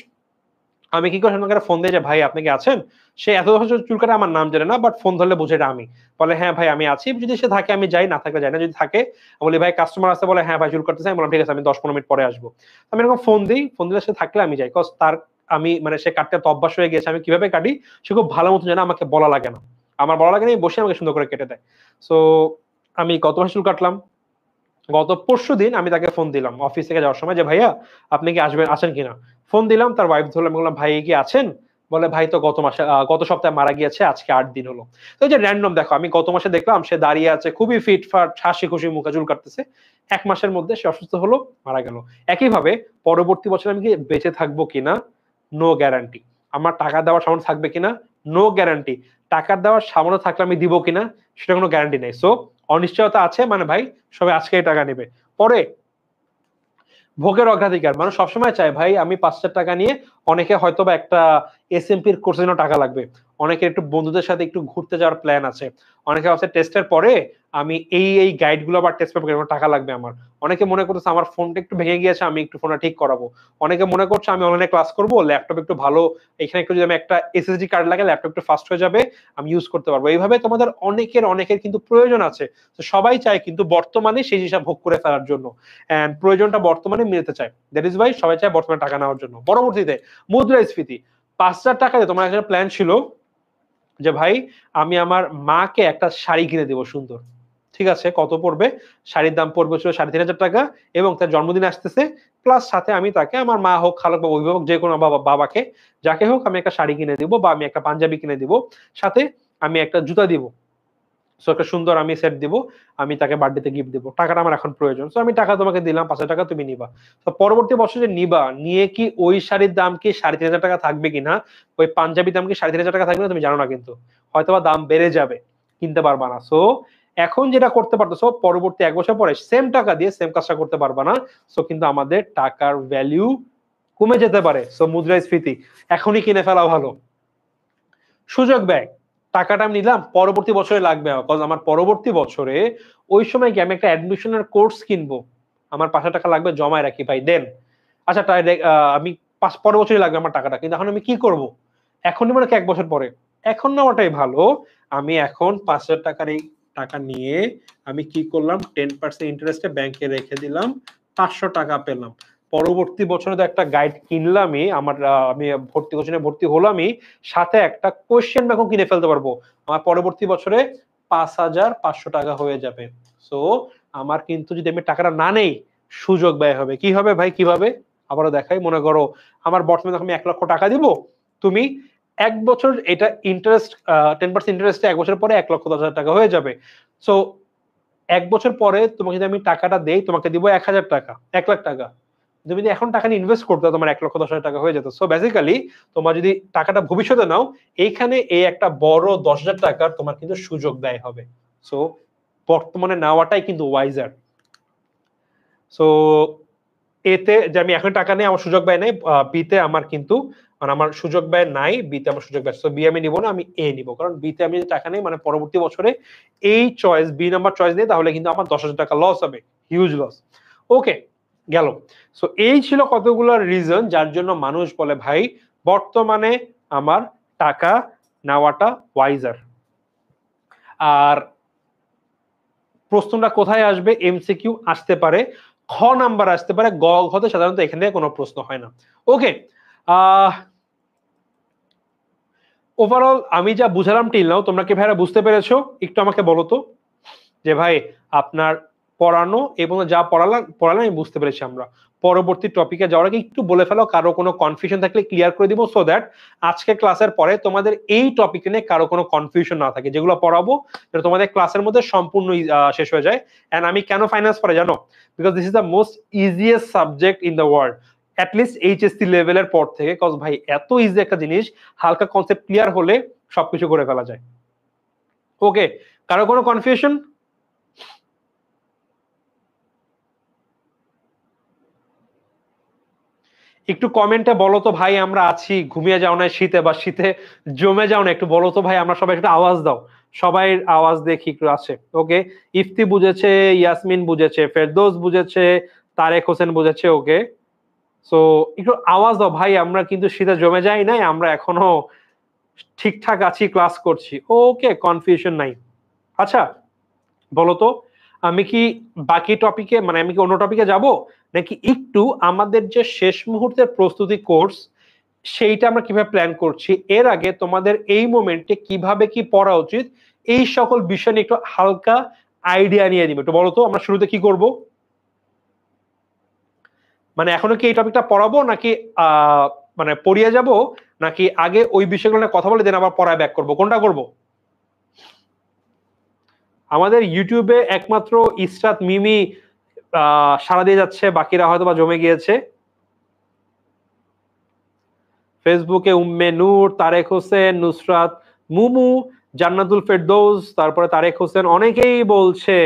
আমি কি করে আমাকে ফোন দিয়ে যে ভাই আপনি কি আছেন? সে এত বছর চুল কাটে আমার নাম জানে না, বাট ফোন ধরলে বুঝে এটা আমি। বলে হ্যাঁ ভাই আমি আছি। যদি সে থাকে আমি যাই, না থাকলে যাই না। যদি থাকে আমি বলি ভাই কাস্টমার আছে, বলে হ্যাঁ ভাই চুল কাটতেছে। আমি বললাম ঠিক আছে আমি 10-15 মিনিট পরে আসবো। আমি এরকম ফোন দিই, ফোন দিলে সে থাকলে আমি যাই। কজ তার আমি মানে সে কাটতে তো অভ্যাস হয়ে গেছে, আমি কিভাবে কাটি সে খুব ভালো মতো জানে, আমাকে বলা লাগে না। আমার বলা লাগে না, বসে আমাকে সুন্দর করে কেটে দেয়। সো আমি গত মাসে চুল কাটলাম, গত পরশুদিন আমি তাকে ফোন দিলাম অফিস থেকে যাওয়ার সময় যে ভাইয়া আপনি কি আসবেন, আছেন কিনা। ফোন দিলাম, তার ওয়াইফ ধরলাম, বললাম ভাই কি আছেন? বলে ভাই তো গত মাসে গত সপ্তাহে মারা গিয়েছে, আজকে 8 দিন হলো। তো যে র্যান্ডম দেখো আমি গত মাসে দেখলাম সে দাঁড়িয়ে আছে খুবই ফিটফাট হাসি খুশি মুখে চুল কাটতেছে, 1 মাসের মধ্যে সে অসুস্থ হলো, মারা গেল। একইভাবে পরবর্তী বছর আমি কি বেঁচে থাকবো কিনা নো গ্যারান্টি। আমার টাকা দেওয়ার সামর্থ্য থাকবে কিনা নো গ্যারান্টি। টাকা দেওয়ার সামর্থ্য থাকলে আমি দিব কিনা সেটা কোনো গ্যারান্টি নেই। সো অনিশ্চয়তা আছে, মানে ভাই সবাই আজকেই টাকা নেবে। পরে ভোগের অগ্রাধিকার, মানুষ সবসময় চায় ভাই আমি 5,000 টাকা নিয়ে, অনেকে হয়তো বা একটা এসএমপির কোর্সের জন্য টাকা লাগবে, অনেকের একটু বন্ধুদের সাথে একটু ঘুরতে যাওয়ার প্ল্যান আছে, অনেকে ভাবছে টেস্টের পরে আমি এই গাইডগুলো বা টেস্ট পেপার টাকা লাগবে আমার। অনেকে মনে করতেছে আমার ফোনটা একটু ভেঙে গিয়েছে, আমি একটু ফোনটা ঠিক করাবো। অনেকে মনে করছে আমি অনলাইনে ক্লাস করবো, ল্যাপটপ একটু ভালো, এখানে একটু যদি আমি একটা এসএসডি কার্ড লাগে ল্যাপটপ একটু ফাস্ট হয়ে যাবে, আমি ইউজ করতে পারবো। এইভাবে তোমাদের অনেকের কিন্তু প্রয়োজন আছে। তো সবাই চায় কিন্তু বর্তমানে সেই জিনিসটা ভোগ করে ফেলার জন্য, এন্ড প্রয়োজনটা বর্তমানে মিলতে চায়। দ্যাট ইজ ওয়াই সবাই চায় বর্তমানে টাকা নেওয়ার জন্য। পরবর্তীতে মুদ্রাস্ফীতি। 5,000 টাকায় তোমার একটা প্ল্যান ছিল যে ভাই আমি আমার মাকে একটা শাড়ি কিনে দেবো সুন্দর। ঠিক আছে, কত পড়বে? শাড়ির দাম পড়বে ছিল 3,500 টাকা, এবং তার জন্মদিন আসতেছে, প্লাস সাথে আমি তাকে আমার মা হোক, খালাক বা অভিভাবক যে কোনো বাবাকে যাকে হোক আমি একটা শাড়ি কিনে দিব, বা আমি একটা পাঞ্জাবি কিনে দিব, সাথে আমি একটা জুতা দিব। সো একটা সুন্দর আমি সেট দিব, আমি তাকে বার্থডেতে গিফট দিব। টাকাটা আমার এখন প্রয়োজন, সো আমি টাকা তোমাকে দিলাম, 5,000 টাকা তুমি নিবা। তো পরবর্তী বছরে নিবা, নিয়ে কি ওই শাড়ির দাম কি 3,500 টাকা থাকবে কিনা, ওই পাঞ্জাবির দাম কি 3,500 টাকা থাকবে না তুমি জানো না, কিন্তু হয়তোবা দাম বেড়ে যাবে, কিনতে পারবা না। সো এখন যেটা করতে পারতেছো, পরবর্তী 1 বছর পরে সেম টাকা দিয়ে সেম কাজটা করতে পারবা না। সো কিন্তু আমাদের টাকার ভ্যালু কমে যেতে পারে। সো মুদ্রাস্ফীতি এখনই কিনে ফেলা ভালো। সুযোগ ব্যয়, টাকাটা আমি নিলাম, পরবর্তী বছরে লাগবে আমার পরবর্তী বছরে ওই সময় কি আমি একটা অ্যাডমিশনের কোর্স কিনবো, আমার 5,000 টাকা লাগবে, জমায় রাখি ভাই, দেন আচ্ছা তাই আমি পরের বছরই লাগবে আমার টাকাটা, কিন্তু এখন আমি কি করব? এখন নেবো নাকি 1 বছর পরে? এখন নেওয়াটাই ভালো। আমি এখন 5,000 টাকার এই টাকা নিয়ে আমি কি করলাম, 10% ইন্টারেস্টে ব্যাংকে রেখে দিলাম, 500 টাকা পেলাম। পরবর্তী বছরে তো একটা গাইড কিনলামই, আমার আমি ভর্তি হলামই, সাথে একটা কোয়েশ্চেন ব্যাংকও কিনে ফেলতে পারবো। আমার পরবর্তী বছরে 5,500 টাকা হয়ে যাবে। সো আমার কিন্তু যদি আমি টাকাটা না নেই, সুযোগ ব্যয় হবে। কি হবে ভাই, কিভাবে? আবারও দেখাই, মনে করো আমার বর্তমানে আমি 1 লক্ষ টাকা দিব, তুমি 1 বছর এটা ইন্টারেস্ট 10% ইন্টারেস্টে 1 বছর পরে 1,10,000 টাকা হয়ে যাবে। সো 1 বছর পরে তোমাকে যদি আমি টাকাটা দেই, তোমাকে দিব 1,000 টাকা, 1 লাখ টাকা। তুমি যদি এখন টাকা নিয়ে ইনভেস্ট করতে, তোমার 1,10,000 টাকা হয়ে যেত। সো বেসিক্যালি তোমার যদি টাকাটা ভবিষ্যতে নাও, এইখানে এই একটা বড় 10,000 টাকার তোমার কিন্তু সুযোগ ব্যয় হবে। সো বর্তমানে নেওয়াটাই কিন্তু ওয়াইজার। সো এতে যে আমি এখন টাকা নেই, আমার সুযোগ ব্যয় নেই, বিতে আমার কিন্তু মানে আমার সুযোগ ব্যয় নাই, বিতে আমার সুযোগ ব্যয়। সো বি আমি নিব না, আমি এ নিব, কারণ বিতে আমি যদি টাকা নেই মানে পরবর্তী বছরে এই চয়েস, বি নাম্বার চয়েস নেই, তাহলে কিন্তু আমার 10,000 টাকা লস হবে, হিউজ লস। ওকে, গেল। সো এই ছিল কতগুলো রিজন যার জন্য মানুষ বলে ভাই বর্তমানে আমার টাকা নেওয়াটা ওয়াইজার। আর প্রশ্নটা কোথায় আসবে? এমসিকিউ আসতে পারে, খ নাম্বার আসতে পারে, গ ঘতে সাধারণত এখান থেকে কোনো প্রশ্ন হয় না। ওকে, ওভারঅল আমি যা বুঝালাম টিল নাও, তোমরা কি ভাইরা বুঝতে পেরেছো? একটু আমাকে বলো তো যে ভাই আপনার পড়ানো এবং যা পড়ালাম আমি বুঝতে পেরেছি। আমরা পরবর্তী টপিকে যাওয়ার আগে একটু বলে ফেলো, কারো কোনো কনফিউশন থাকলে ক্লিয়ার করে দিব, সো দ্যাট আজকে ক্লাসের পরে তোমাদের এই টপিক নিয়ে কারো কোনো কনফিউশন না থাকে। যেগুলো পড়াবো সেটা তোমাদের ক্লাসের মধ্যে সম্পূর্ণ শেষ হয়ে যায়। এন্ড আমি কেন ফাইন্যান্স পড়াই জানো? Because this is the most easiest subject in the world, at least HSC লেভেলের পর থেকে। কজ ভাই এত ইজি একটা জিনিস, হালকা কনসেপ্ট ক্লিয়ার হলে সবকিছু করে ফেলা যায়। ওকে, কারো কোনো কনফিউশন? একটু কমেন্টে বলো তো ভাই আমরা আছি, ঘুমিয়ে যাও না শীতে, বা শীতে জমে যাও না, একটু বলো তো ভাই, আমরা সবাই একটু আওয়াজ দাও, সবাই আওয়াজ দেখি একটু আছে। ওকে, ইফতি বুঝেছে, ইয়াসমিন বুঝেছে, ফেরদৌস বুঝেছে, তারেক হোসেন বুঝেছে। ওকে, সো একটু আওয়াজ দাও ভাই, আমরা কিন্তু শীতে জমে যাই নাই, আমরা এখনো ঠিকঠাক আছি, ক্লাস করছি। ওকে, কনফিউশন নাই। আচ্ছা বলো তো, আমি কি বাকি টপিকে মানে আমি কি অন্য টপিকে যাব, নাকি একটু আমাদের যে শেষ মুহূর্তের প্রস্তুতি কোর্স সেইটা আমরা কিভাবে প্ল্যান করছি, এর আগে তোমাদের এই মোমেন্টে কিভাবে কি পড়া উচিত, এই সকল বিষয় নিয়ে একটু হালকা আইডিয়া নিয়ে দিব। একটু বলো তো আমরা শুরুতে কি করব, মানে এখনো কি এই টপিকটা পড়াবো, নাকি মানে পড়িয়ে যাব, নাকি আগে ওই বিষয়গুলো নিয়ে কথা বলে দেন আবার পড়ায় ব্যাক করব, কোনটা করব? আমাদের ইউটিউবে একমাত্র ইসরাত মিমি সারা দিয়ে যাচ্ছে, বাকিরা হয়তো বা জমে গিয়েছে। ফেসবুকে উম্মে নূর, তারেক হোসেন, নুসরাত, মুমু, জান্নাতুল ফেরদৌস, তারপরে তারেক হোসেন, অনেকেই বলছে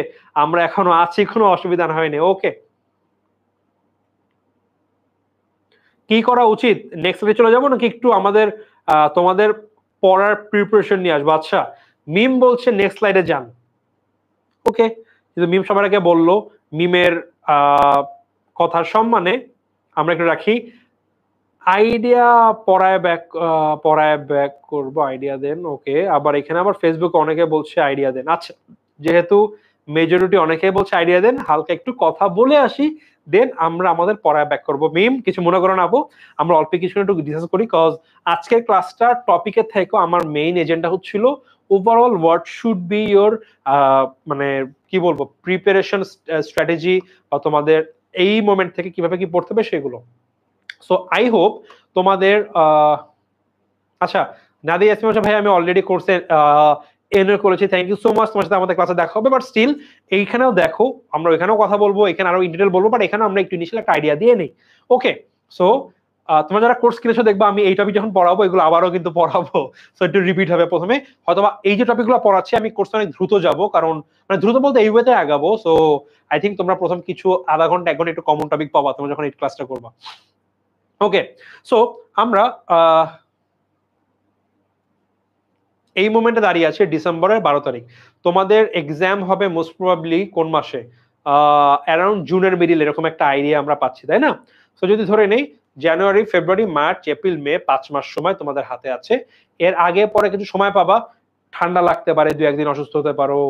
আমরা এখনো আছি, কোনো অসুবিধা হয়নি। ওকে, কি করা উচিত, নেক্সট চলে যাবো নাকি একটু আমাদের তোমাদের পড়ার প্রিপারেশন নিয়ে আসবো। আচ্ছা, মিম বলছে নেক্সট স্লাইডে যান। ওকে, কিন্তু মিম সবার আগে বললো, মিমের কথার সম্মানে আমরা একটু রাখি আইডিয়া পড়ায় ব্যাক করবো, আইডিয়া দেন। ওকে, আবার এখানে আবার ফেসবুকে অনেকে বলছে আইডিয়া দেন। আচ্ছা, যেহেতু মেজরিটি অনেকেই বলছে আইডিয়া দেন, হালকা একটু কথা বলে আসি, দেন আমরা আমাদের পড়ায় ব্যাক করবো। মিম কিছু মনে করো না আপু, আমরা অল্প কিছু একটু ডিসকাস করি, কজ আজকের ক্লাসটা টপিকের থেকেও আমার মেইন এজেন্ডা হচ্ছিল overall what should be your মানে কি বলবো প্রিপারেশন স্ট্র্যাটেজি, বা তোমাদের এই মোমেন্ট থেকে কিভাবে কি পড়তে হবে সেগুলো। সো আই হোপ তোমাদের আচ্ছা, নাদিয়া ইয়াসমিন ভাই আমি অলরেডি কোর্সে এনরোল করেছি, থ্যাংক ইউ সো মাচ। তোমার সাথে আমাদের ক্লাসে দেখা হবে, বাট স্টিল এইখানেও দেখো, আমরা ওইখানেও কথা বলবো, এখানে আরো ইন ডিটেইল বলবো, বাট এখানে আমরা একটু ইনিশিয়াল একটা আইডিয়া দিয়ে নেই। ওকে, সো তোমরা যারা কোর্স কিনেছো দেখবা আমি এই টপিক যখন পড়াবো এগুলো আবারও কিন্তু পড়াবো, সো একটু রিপিট হবে প্রথমে, হয়তোবা এই যে টপিকগুলো পড়াচ্ছি আমি কোর্সে অনেক দ্রুত যাব, কারণ মানে দ্রুত বলতে এই ওয়েতে আগাবো। সো আই থিঙ্ক তোমরা প্রথম কিছু আধা ঘন্টা 1 ঘন্টা একটু কমন টপিক পাবা তোমরা যখন এই ক্লাসটা করবা। ওকে, সো আমরা এই মোমেন্টে দাঁড়িয়ে আছে ডিসেম্বরের 12 তারিখ। তোমাদের এক্সাম হবে মোস্ট প্রবাবলি কোন মাসে, অ্যারাউন্ড জুনের মিডিল, এরকম একটা আইডিয়া আমরা পাচ্ছি, তাই না? তো যদি ধরে নেই জানুয়ারি, ফেব্রুয়ারি, মার্চ, এপ্রিল, মে 5 মাস সময় তোমাদের হাতে আছে। এর আগে পরে কিছু সময় পাবা, ঠান্ডা লাগতে পারে, 2-1 দিন অসুস্থ হতে পারো,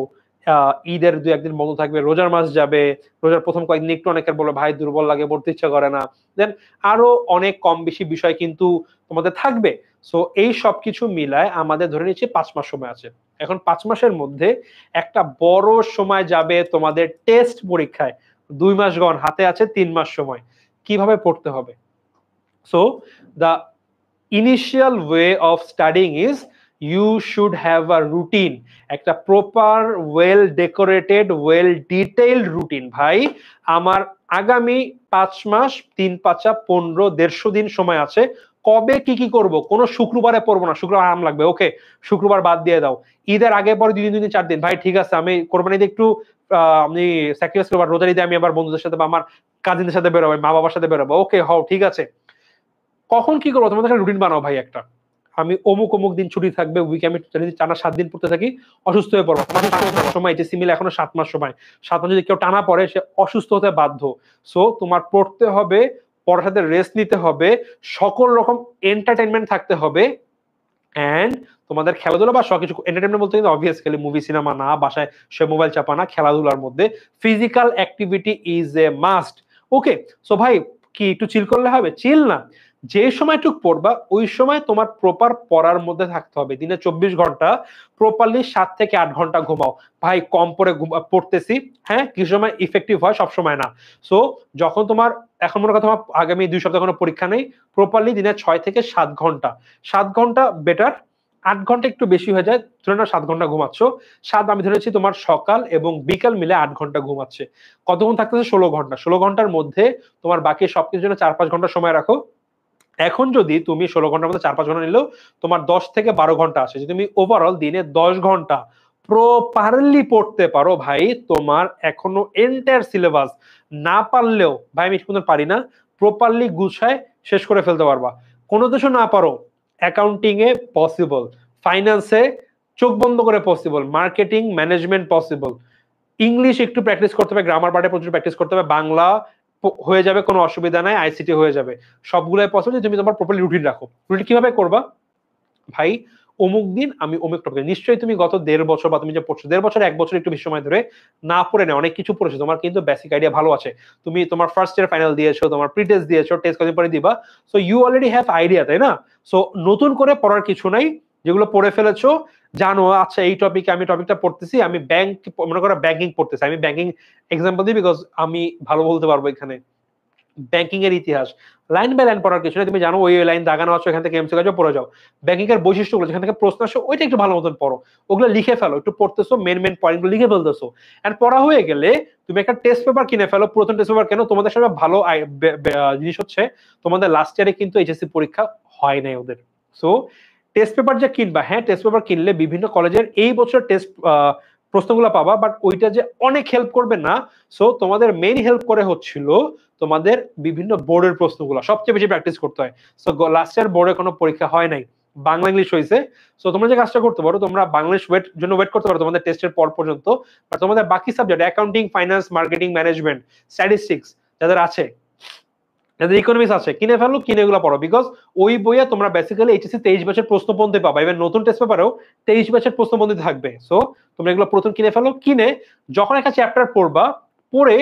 ঈদের 2-1 দিন বন্ধ থাকবে, রোজার মাস যাবে, রোজার প্রথম কয়েকদিন একটু অনেকের বলে ভাই দুর্বল লাগে, পড়তে ইচ্ছা করে না, দেন আরো অনেক কম বেশি বিষয় কিন্তু তোমাদের থাকবে। সো এই সবকিছু মিলায় আমাদের ধরে নিচ্ছি 5 মাস সময় আছে। এখন 5 মাসের মধ্যে একটা বড় সময় যাবে তোমাদের টেস্ট পরীক্ষায়, 2 মাস গণ, হাতে আছে 3 মাস সময়। কিভাবে পড়তে হবে? So the initial way of studying is you should have a routine, একটা proper well decorated well detailed routine. ভাই আমার আগামী 5 মাস 3-5-15 150 দিন সময় আছে, কবে কি কি করব? কোনো শুক্রবারে পড়বো না, শুক্রবার আরাম লাগবে, ওকে শুক্রবার বাদ দিয়ে দাও। ঈদের আগে পরে 2 দিন 4 দিন, ভাই ঠিক আছে আমি কোরবানিতে একটু আমি স্যাক্রিফাইস করবো, রোজার ঈদে আমি আবার বন্ধুদের সাথে বা আমার কাজিনদের সাথে বেরোবো, মা বাবার সাথে বেরোবো, ওকে হও ঠিক আছে। কখন কি করবো? তোমাদের রুটিন বানাও ভাই একটা, আমি অমুক অমুক দিন ছুটি থাকবে, উইকে আমি টানা 7 দিন পড়তে থাকি, অসুস্থ হয়ে পড়বো, সময় এইচএসসি মিলে এখনো 7 মাস সময়, 7 মাস যদি কেউ টানা পড়ে সে অসুস্থ হতে বাধ্য। সো তোমার পড়তে হবে, পড়ার সাথে রেস্ট নিতে হবে, সকল রকম এন্টারটেইনমেন্ট থাকতে হবে, এন্ড তোমাদের খেলাধুলা বা সব কিছু এন্টারটেইনমেন্ট বলতে কিন্তু অবভিয়াসলি মুভি সিনেমা না, বাসায় সে মোবাইল চাপা না, খেলাধুলার মধ্যে physical activity is a must. Okay, so ভাই কি একটু চিল করলে হবে? চিল না, যে সময়টুক পড়বা ওই সময় তোমার প্রপার পড়ার মধ্যে থাকতে হবে। দিনে 24 ঘন্টা প্রপারলি 7 থেকে 8 ঘন্টা ঘুমাও। ভাই কম পড়ে পড়তেছি, হ্যাঁ কিছু সময় ইফেক্টিভ হয়, সব সময় না। সো যখন তোমার এখন মনে কথা তোমার আগামী 2 সপ্তাহ কোনো পরীক্ষা নেই, প্রপারলি দিনে 6 থেকে 7 ঘন্টা, 7 ঘন্টা বেটার, 8 ঘন্টা একটু বেশি হয়ে যায়, ধরে নাও 7 ঘন্টা ঘুমাচ্ছ, 7 আমি ধরেছি তোমার সকাল এবং বিকাল মিলে 8 ঘন্টা ঘুমাচ্ছে, কতক্ষণ থাকতেছে? 16 ঘন্টা। 16 ঘন্টার মধ্যে তোমার বাকি সবকিছুর জন্য 4-5 ঘন্টা সময় রাখো। এখন যদি তুমি 16 ঘন্টার মধ্যে 4-5 ঘন্টা নিলেও তোমার 10 থেকে 12 ঘন্টা আসে, যদি তুমি ওভারঅল দিনে 10 ঘন্টা প্রপারলি পড়তে পারো, ভাই তোমার এখনো এন্টায়ার সিলেবাস না পারলেও, ভাই আমি কিন্তু পারি না, প্রপারলি গুছায় শেষ করে ফেলতে পারবা। কোনো কিছু না পারো, অ্যাকাউন্টিং এ পসিবল, ফাইন্যান্সে চোখ বন্ধ করে possible, marketing management possible, English একটু প্র্যাকটিস করতে হবে, গ্রামার পার্টে প্রচুর প্র্যাকটিস করতে হবে, বাংলা হয়ে যাবে, কোনো অসুবিধা নাই, আইসিটি হয়ে যাবে, সবগুলাই পসিবল যদি তুমি তোমার প্রপারলি রুটিন রাখো। রুটিন কিভাবে করবা? ভাই অমুক দিন আমি অমুক টপিক, নিশ্চয়ই তুমি গত 1.5 বছর বা তুমি যে পড়ছো 1.5 বছর 1 বছর একটু বেশি সময় ধরে না পড়ে না, অনেক কিছু পড়েছো, তোমার কিন্তু বেসিক আইডিয়া ভালো আছে, তুমি তোমার ফার্স্ট ইয়ার ফাইনাল দিয়েছো, তোমার প্রি টেস্ট দিয়েছো, টেস্ট কদিন পরে দিবা, so you already have idea, তাই না? সো নতুন করে পড়ার কিছু নাই, যেগুলো পড়ে ফেলেছো জানো, আচ্ছা এই টপিকে আমি টপিকটা পড়তেছি, আমি ব্যাংক মনে করো ব্যাংকিং পড়তেছি, আমি ব্যাংকিং এক্সাম্পল দিই বিকজ আমি ভালো বলতে পারবো এখানে, ব্যাংকিং এর ইতিহাস লাইন বাই লাইন পড়ার কিছু নেই, তুমি জানো ওই লাইন দাগানো আছে, এখান থেকে এমসিকিউ কাজও পড়ে যাও, ব্যাংকিং এর বৈশিষ্ট্যগুলো যেখান থেকে প্রশ্ন আসে ওইটা একটু ভালো মতন পড়ো, ওগুলো লিখে ফেলো, একটু পড়তেছো মেন মেন পয়েন্টগুলো লিখে ফেলতেছো, এন্ড পড়া হয়ে গেলে তুমি একটা টেস্ট পেপার কিনে ফেলো, পুরাতন টেস্ট পেপার কেন, তোমাদের সাথে ভালো জিনিস হচ্ছে তোমাদের লাস্ট ইয়ারে কিন্তু এইচএসসি পরীক্ষা হয় নাই ওদের, সো টেস্ট পেপার যে কিনবা, হ্যাঁ টেস্ট পেপার কিনলে বিভিন্ন কলেজের এই বছর টেস্ট প্রশ্নগুলো পাবা, বাট ওইটা যে অনেক হেল্প করবে না। সো তোমাদের মেইন হেল্প করে হচ্ছিল তোমাদের বিভিন্ন বোর্ডের প্রশ্নগুলো সবচেয়ে বেশি প্র্যাকটিস করতে হয়। সো লাস্ট ইয়ার বোর্ডে কোনো পরীক্ষা হয় নাই, বাংলা ইংলিশ হয়েছে। সো তোমরা যে কাজটা করতে পারো, তোমরা বাংলাদেশ জন্য ওয়েট করতে পারো তোমাদের টেস্টের পর পর্যন্ত, বা তোমাদের বাকি subject accounting, finance, marketing, management, statistics যাদের আছে, যাদের ইকোনমিক্স আছে, কিনে ফেলো, কিনে এগুলো পড়ো। বিকজ ওই বইয়ে তোমরা বেসিক্যালি এইচএসসি 23 ব্যাচের প্রশ্নপত্র পাবা, ইভেন নতুন টেস্ট পেপারেও 23 ব্যাচের প্রশ্নপত্র থাকবে। সো তোমরা এগুলো প্রথম কিনে ফেলো, কিনে যখন একটা চ্যাপ্টার পড়বা, পড়ে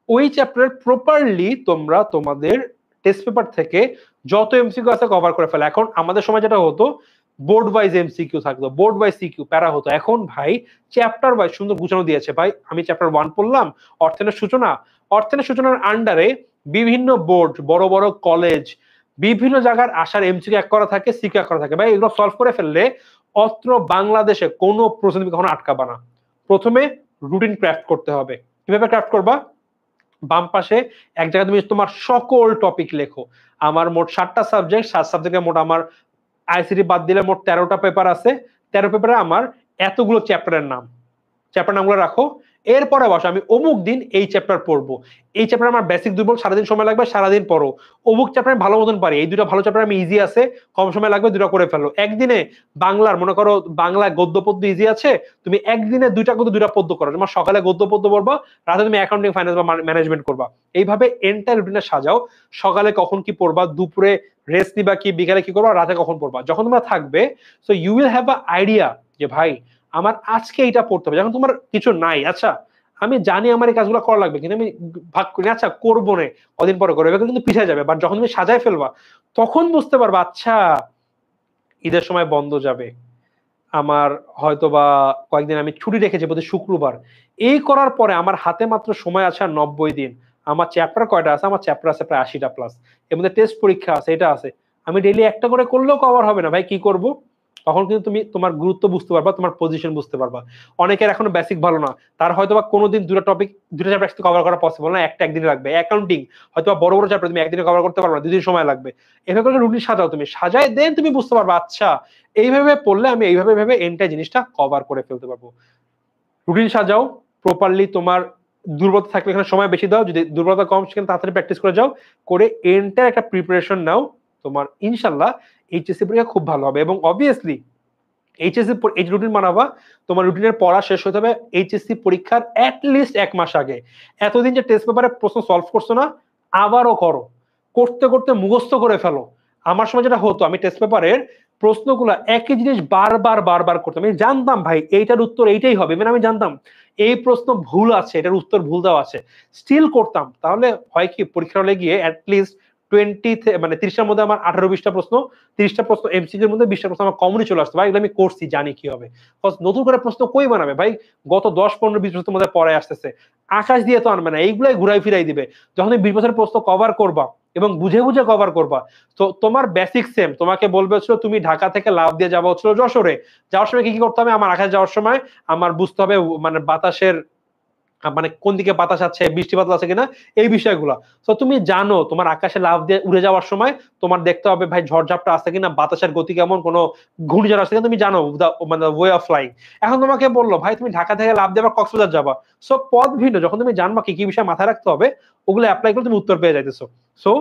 ওই চ্যাপ্টার প্রপারলি তোমরা তোমাদের টেস্ট পেপার থেকে যত এমসিকিউ আছে কভার করে ফেলো। এখন আমাদের সময় যেটা হতো, বোর্ড ওয়াইজ এমসিকিউ থাকতো, বোর্ড ওয়াইজ সিকিউ প্যারা হতো। এখন ভাই চ্যাপ্টার ওয়াইজ সুন্দর গুছানো দিয়েছে। ভাই আমি চ্যাপ্টার 1 পড়লাম, অর্থনের সূচনা, অর্থনের সূচনার আন্ডারে বিভিন্ন বোর্ড, বড় বড় কলেজ, বিভিন্ন জায়গার আসার এমসিকিউ এক করা থাকে, সিকিউ এক করা থাকে। ভাই এগুলো সলভ করে ফেললে অত্র বাংলাদেশে কোনো প্রশ্ন তুমি কখনো আটকাবা না। প্রথমে রুটিন ক্রাফট করতে হবে। কিভাবে ক্রাফট করবা? বাম পাশে এক জায়গায় তুমি তোমার সকল টপিক লেখো। আমার মোট 7টা সাবজেক্ট, 7 সাবজেক্টে মোট আমার আইসিটি বাদ দিলে মোট 13টা পেপার আছে। 13 পেপারে আমার এতগুলো চ্যাপ্টারের নাম, চ্যাপ্টার নামগুলো রাখো। এরপরে বসো আমি অমুক দিন এই চ্যাপ্টার পড়বো, এই চ্যাপ্টার আমার বেসিক দুর্বল, সারাদিন সময় লাগবে, সারাদিন পড়ো। অমুক চ্যাপ্টার ভালো মতন পারি, এই দুটো ভালো চ্যাপ্টার আমি ইজি আছে, কম সময় লাগবে, দুটো করে ফেলো। একদিনে বাংলার মনে করো বাংলা গদ্য পদ্য ইজি আছে, তুমি একদিনে দুইটা গদ্য দুইটা পদ্য করো। তোমার সকালে গদ্য পদ্য পড়বা, রাতে তুমি অ্যাকাউন্টিং, ফাইন্যান্স বা ম্যানেজমেন্ট করবা। এইভাবে এন্টার রুটিনে সাজাও। সকালে কখন কি পড়বা, দুপুরে রেস্ট নিবা কি, বিকালে কি করবা, রাতে কখন পড়বা। যখন তোমরা থাকবে, so you will have a idea যে ভাই আমার আজকে এটা পড়তে হবে। যখন তোমার কিছু নাই, আচ্ছা আমি জানি আমার এই কাজগুলো করা লাগবে, কিন্তু আমি ভাগ করি আচ্ছা করবো না, কদিন পরে করবো, কিন্তু পিছিয়ে যাবে। বাট যখন তুমি সাজায় ফেলবা, তখন বুঝতে পারবা আচ্ছা ঈদের সময় বন্ধ যাবে, আমার হয়তো বা কয়েকদিন আমি ছুটি রেখেছি প্রতি শুক্রবার, এই করার পরে আমার হাতে মাত্র সময় আছে আর 90 দিন। আমার চ্যাপ্টার কয়টা আছে? আমার চ্যাপ্টার আছে প্রায় 80টা প্লাস। এর মধ্যে টেস্ট পরীক্ষা আছে, এটা আছে। আমি ডেইলি একটা করে করলেও কভার হবে না ভাই, কি করব? তখন কিন্তু তুমি তোমার গুরুত্ব বুঝতে পারবা, তোমার পজিশন বুঝতে পারবা। অনেকের এখনো বেসিক ভালো না, তার হয়তো বা কোনোদিন দুটো টপিক, দুটো চ্যাপ্টার একসাথে কভার করা পসিবল না, একটা একদিনে লাগবে। অ্যাকাউন্টিং হয়তো বা বড় বড় চ্যাপ্টার তুমি একদিনে কভার করতে পারবে না, 2 দিন সময় লাগবে। এভাবে করে রুটিন সাজাও, তুমি সাজায় দেন তুমি বুঝতে পারবা আচ্ছা এইভাবে পড়লে আমি এইভাবে ভেবে এন্টার জিনিসটা কভার করে ফেলতে পারবো। রুটিন সাজাও প্রপারলি। তোমার দুর্বলতা থাকলে এখানে সময় বেশি দাও, যদি দুর্বলতা কম সেখানে তাড়াতাড়ি প্র্যাকটিস করে যাও, করে এন্টার একটা প্রিপারেশন নাও। তোমার ইনশাল্লাহ এইচএসসি পরীক্ষা খুব ভালো হবে। এবং অবভিয়াসলি এইচএসসি এই রুটিন বানাবা, তোমার রুটিনের পড়া শেষ হতে হবে এইচএসসি পরীক্ষার অ্যাটলিস্ট 1 মাস আগে। এতদিন যে টেস্ট পেপারে প্রশ্ন সলভ করছো না, আবারও করো, করতে করতে মুখস্থ করে ফেলো। আমার সময় যেটা হতো, আমি টেস্ট পেপারের প্রশ্নগুলো একই জিনিস বারবার বারবার করতাম। আমি জানতাম ভাই এইটার উত্তর এইটাই হবে, মানে আমি জানতাম এই প্রশ্ন ভুল আছে, এটার উত্তর ভুল দেওয়া আছে, স্টিল করতাম। তাহলে হয় কি, পরীক্ষা হলে গিয়ে অ্যাটলিস্ট 30টার মধ্যে আমার 18-20টা প্রশ্ন, 30টা প্রশ্ন এমসিকিউর মধ্যে 20টা প্রশ্ন আমার কমনই চলে আসতো। ভাই এগুলো আমি করছি, জানি কি হবে। নতুন করে প্রশ্ন কই বানাবে ভাই? গত 10-15-20 বছর মধ্যে পড়ায় আসতেছে, আকাশ দিয়ে তো আনবে না, এইগুলাই ঘুরাই ফিরাই দিবে। যখন তুমি 20 বছরের প্রশ্ন কভার করবা এবং বুঝে বুঝে কভার করবা, তো তোমার বেসিক সেম। তোমাকে বলবে হচ্ছিল তুমি ঢাকা থেকে লাভ দিয়ে যাওয়া হচ্ছিল যশোরে, যাওয়ার সময় কি কি করতে হবে? আমার আকাশ যাওয়ার সময় আমার বুঝতে হবে মানে বাতাসের, মানে কোন দিকে বাতাস আছে, বৃষ্টি বাদল আছে কিনা, এই বিষয়গুলো। তো তুমি জানো তোমার আকাশে লাফ দিয়ে উড়ে যাওয়ার সময় তোমার দেখতে হবে ভাই ঝড়ঝাপটা আছে কিনা, বাতাসের গতি কেমন, কোনো ঘূর্ণিঝড় আছে কিনা, তুমি জানো মানে ওয়ে অফ ফ্লাইং। এখন তোমাকে বললো ভাই তুমি ঢাকা থেকে লাফ দিয়ে আবার কক্সবাজার যাবা, সো পথ ভিন্ন। যখন তুমি জানবা কি কি বিষয় মাথায় রাখতে হবে, ওগুলো অ্যাপ্লাই করে তুমি উত্তর পেয়ে যাইতেছো। সো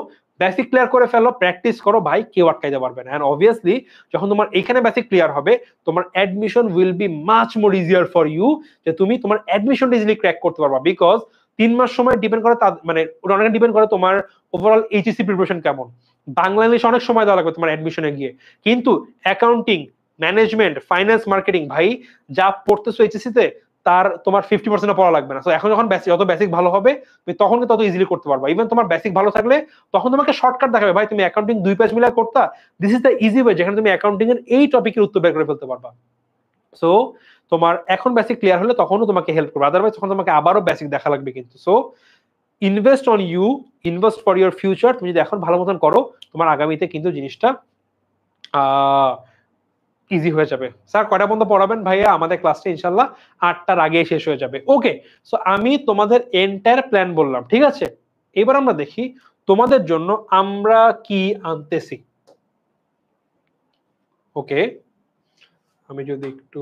বেসিক ক্লিয়ার করে ফেলো, প্র্যাকটিস করো ভাই, কেউ আটকাইতে পারবে না। এন্ড অবভিয়াসলি যখন তোমার এখানে বেসিক ক্লিয়ার হবে, তোমার admission will be much more easier for you, যে তুমি তোমার অ্যাডমিশন ইজিলি ক্র্যাক করতে পারবা। বিকজ 3 মাস সময় ডিপেন্ড করে, মানে ওটা অনেক ডিপেন্ড করে তোমার ওভারঅল এইচএসসি প্রিপারেশন কেমন। বাংলা ইংলিশ অনেক সময় দেওয়া লাগবে তোমার অ্যাডমিশনে গিয়ে, কিন্তু অ্যাকাউন্টিং, ম্যানেজমেন্ট, ফাইন্যান্স, মার্কেটিং ভাই যা পড়তেছো এইচএসসি তে, তার তোমার 50% পড়া লাগবে না। তো এখন যখন যত বেসিক ভালো হবে, তুমি তখন তত ইজিলি করতে পারবা। ইভেন তোমার বেসিক ভালো থাকলে তখন তোমাকে শর্টকাট দেখাবে, ভাই তুমি অ্যাকাউন্টিং 2 পেজ মিলে করতা, this is the easy way, যেখানে তুমি অ্যাকাউন্টিং এর এই টপিকের উত্তর বের করে ফেলতে পারবা। সো তোমার এখন বেসিক ক্লিয়ার হলে তখনও তোমাকে হেল্প করবে, আদারওয়াইজ তখন তোমাকে আবারও বেসিক দেখা লাগবে কিন্তু। So invest on you, invest for your future. তুমি যদি এখন ভালো মতন করো, তোমার আগামীতে কিন্তু জিনিসটা ইজি হয়ে যাবে। স্যার কয়টা পর্যন্ত পড়াবেন ভাইয়া? আমাদের ক্লাসটা ইনশাল্লাহ 8টার আগে শেষ হয়ে যাবে। ওকে, সো আমি তোমাদের এন্টায়ার প্ল্যান বললাম, ঠিক আছে? এবার আমরা দেখি তোমাদের জন্য আমরা কি আনতেছি। ওকে, আমি যদি একটু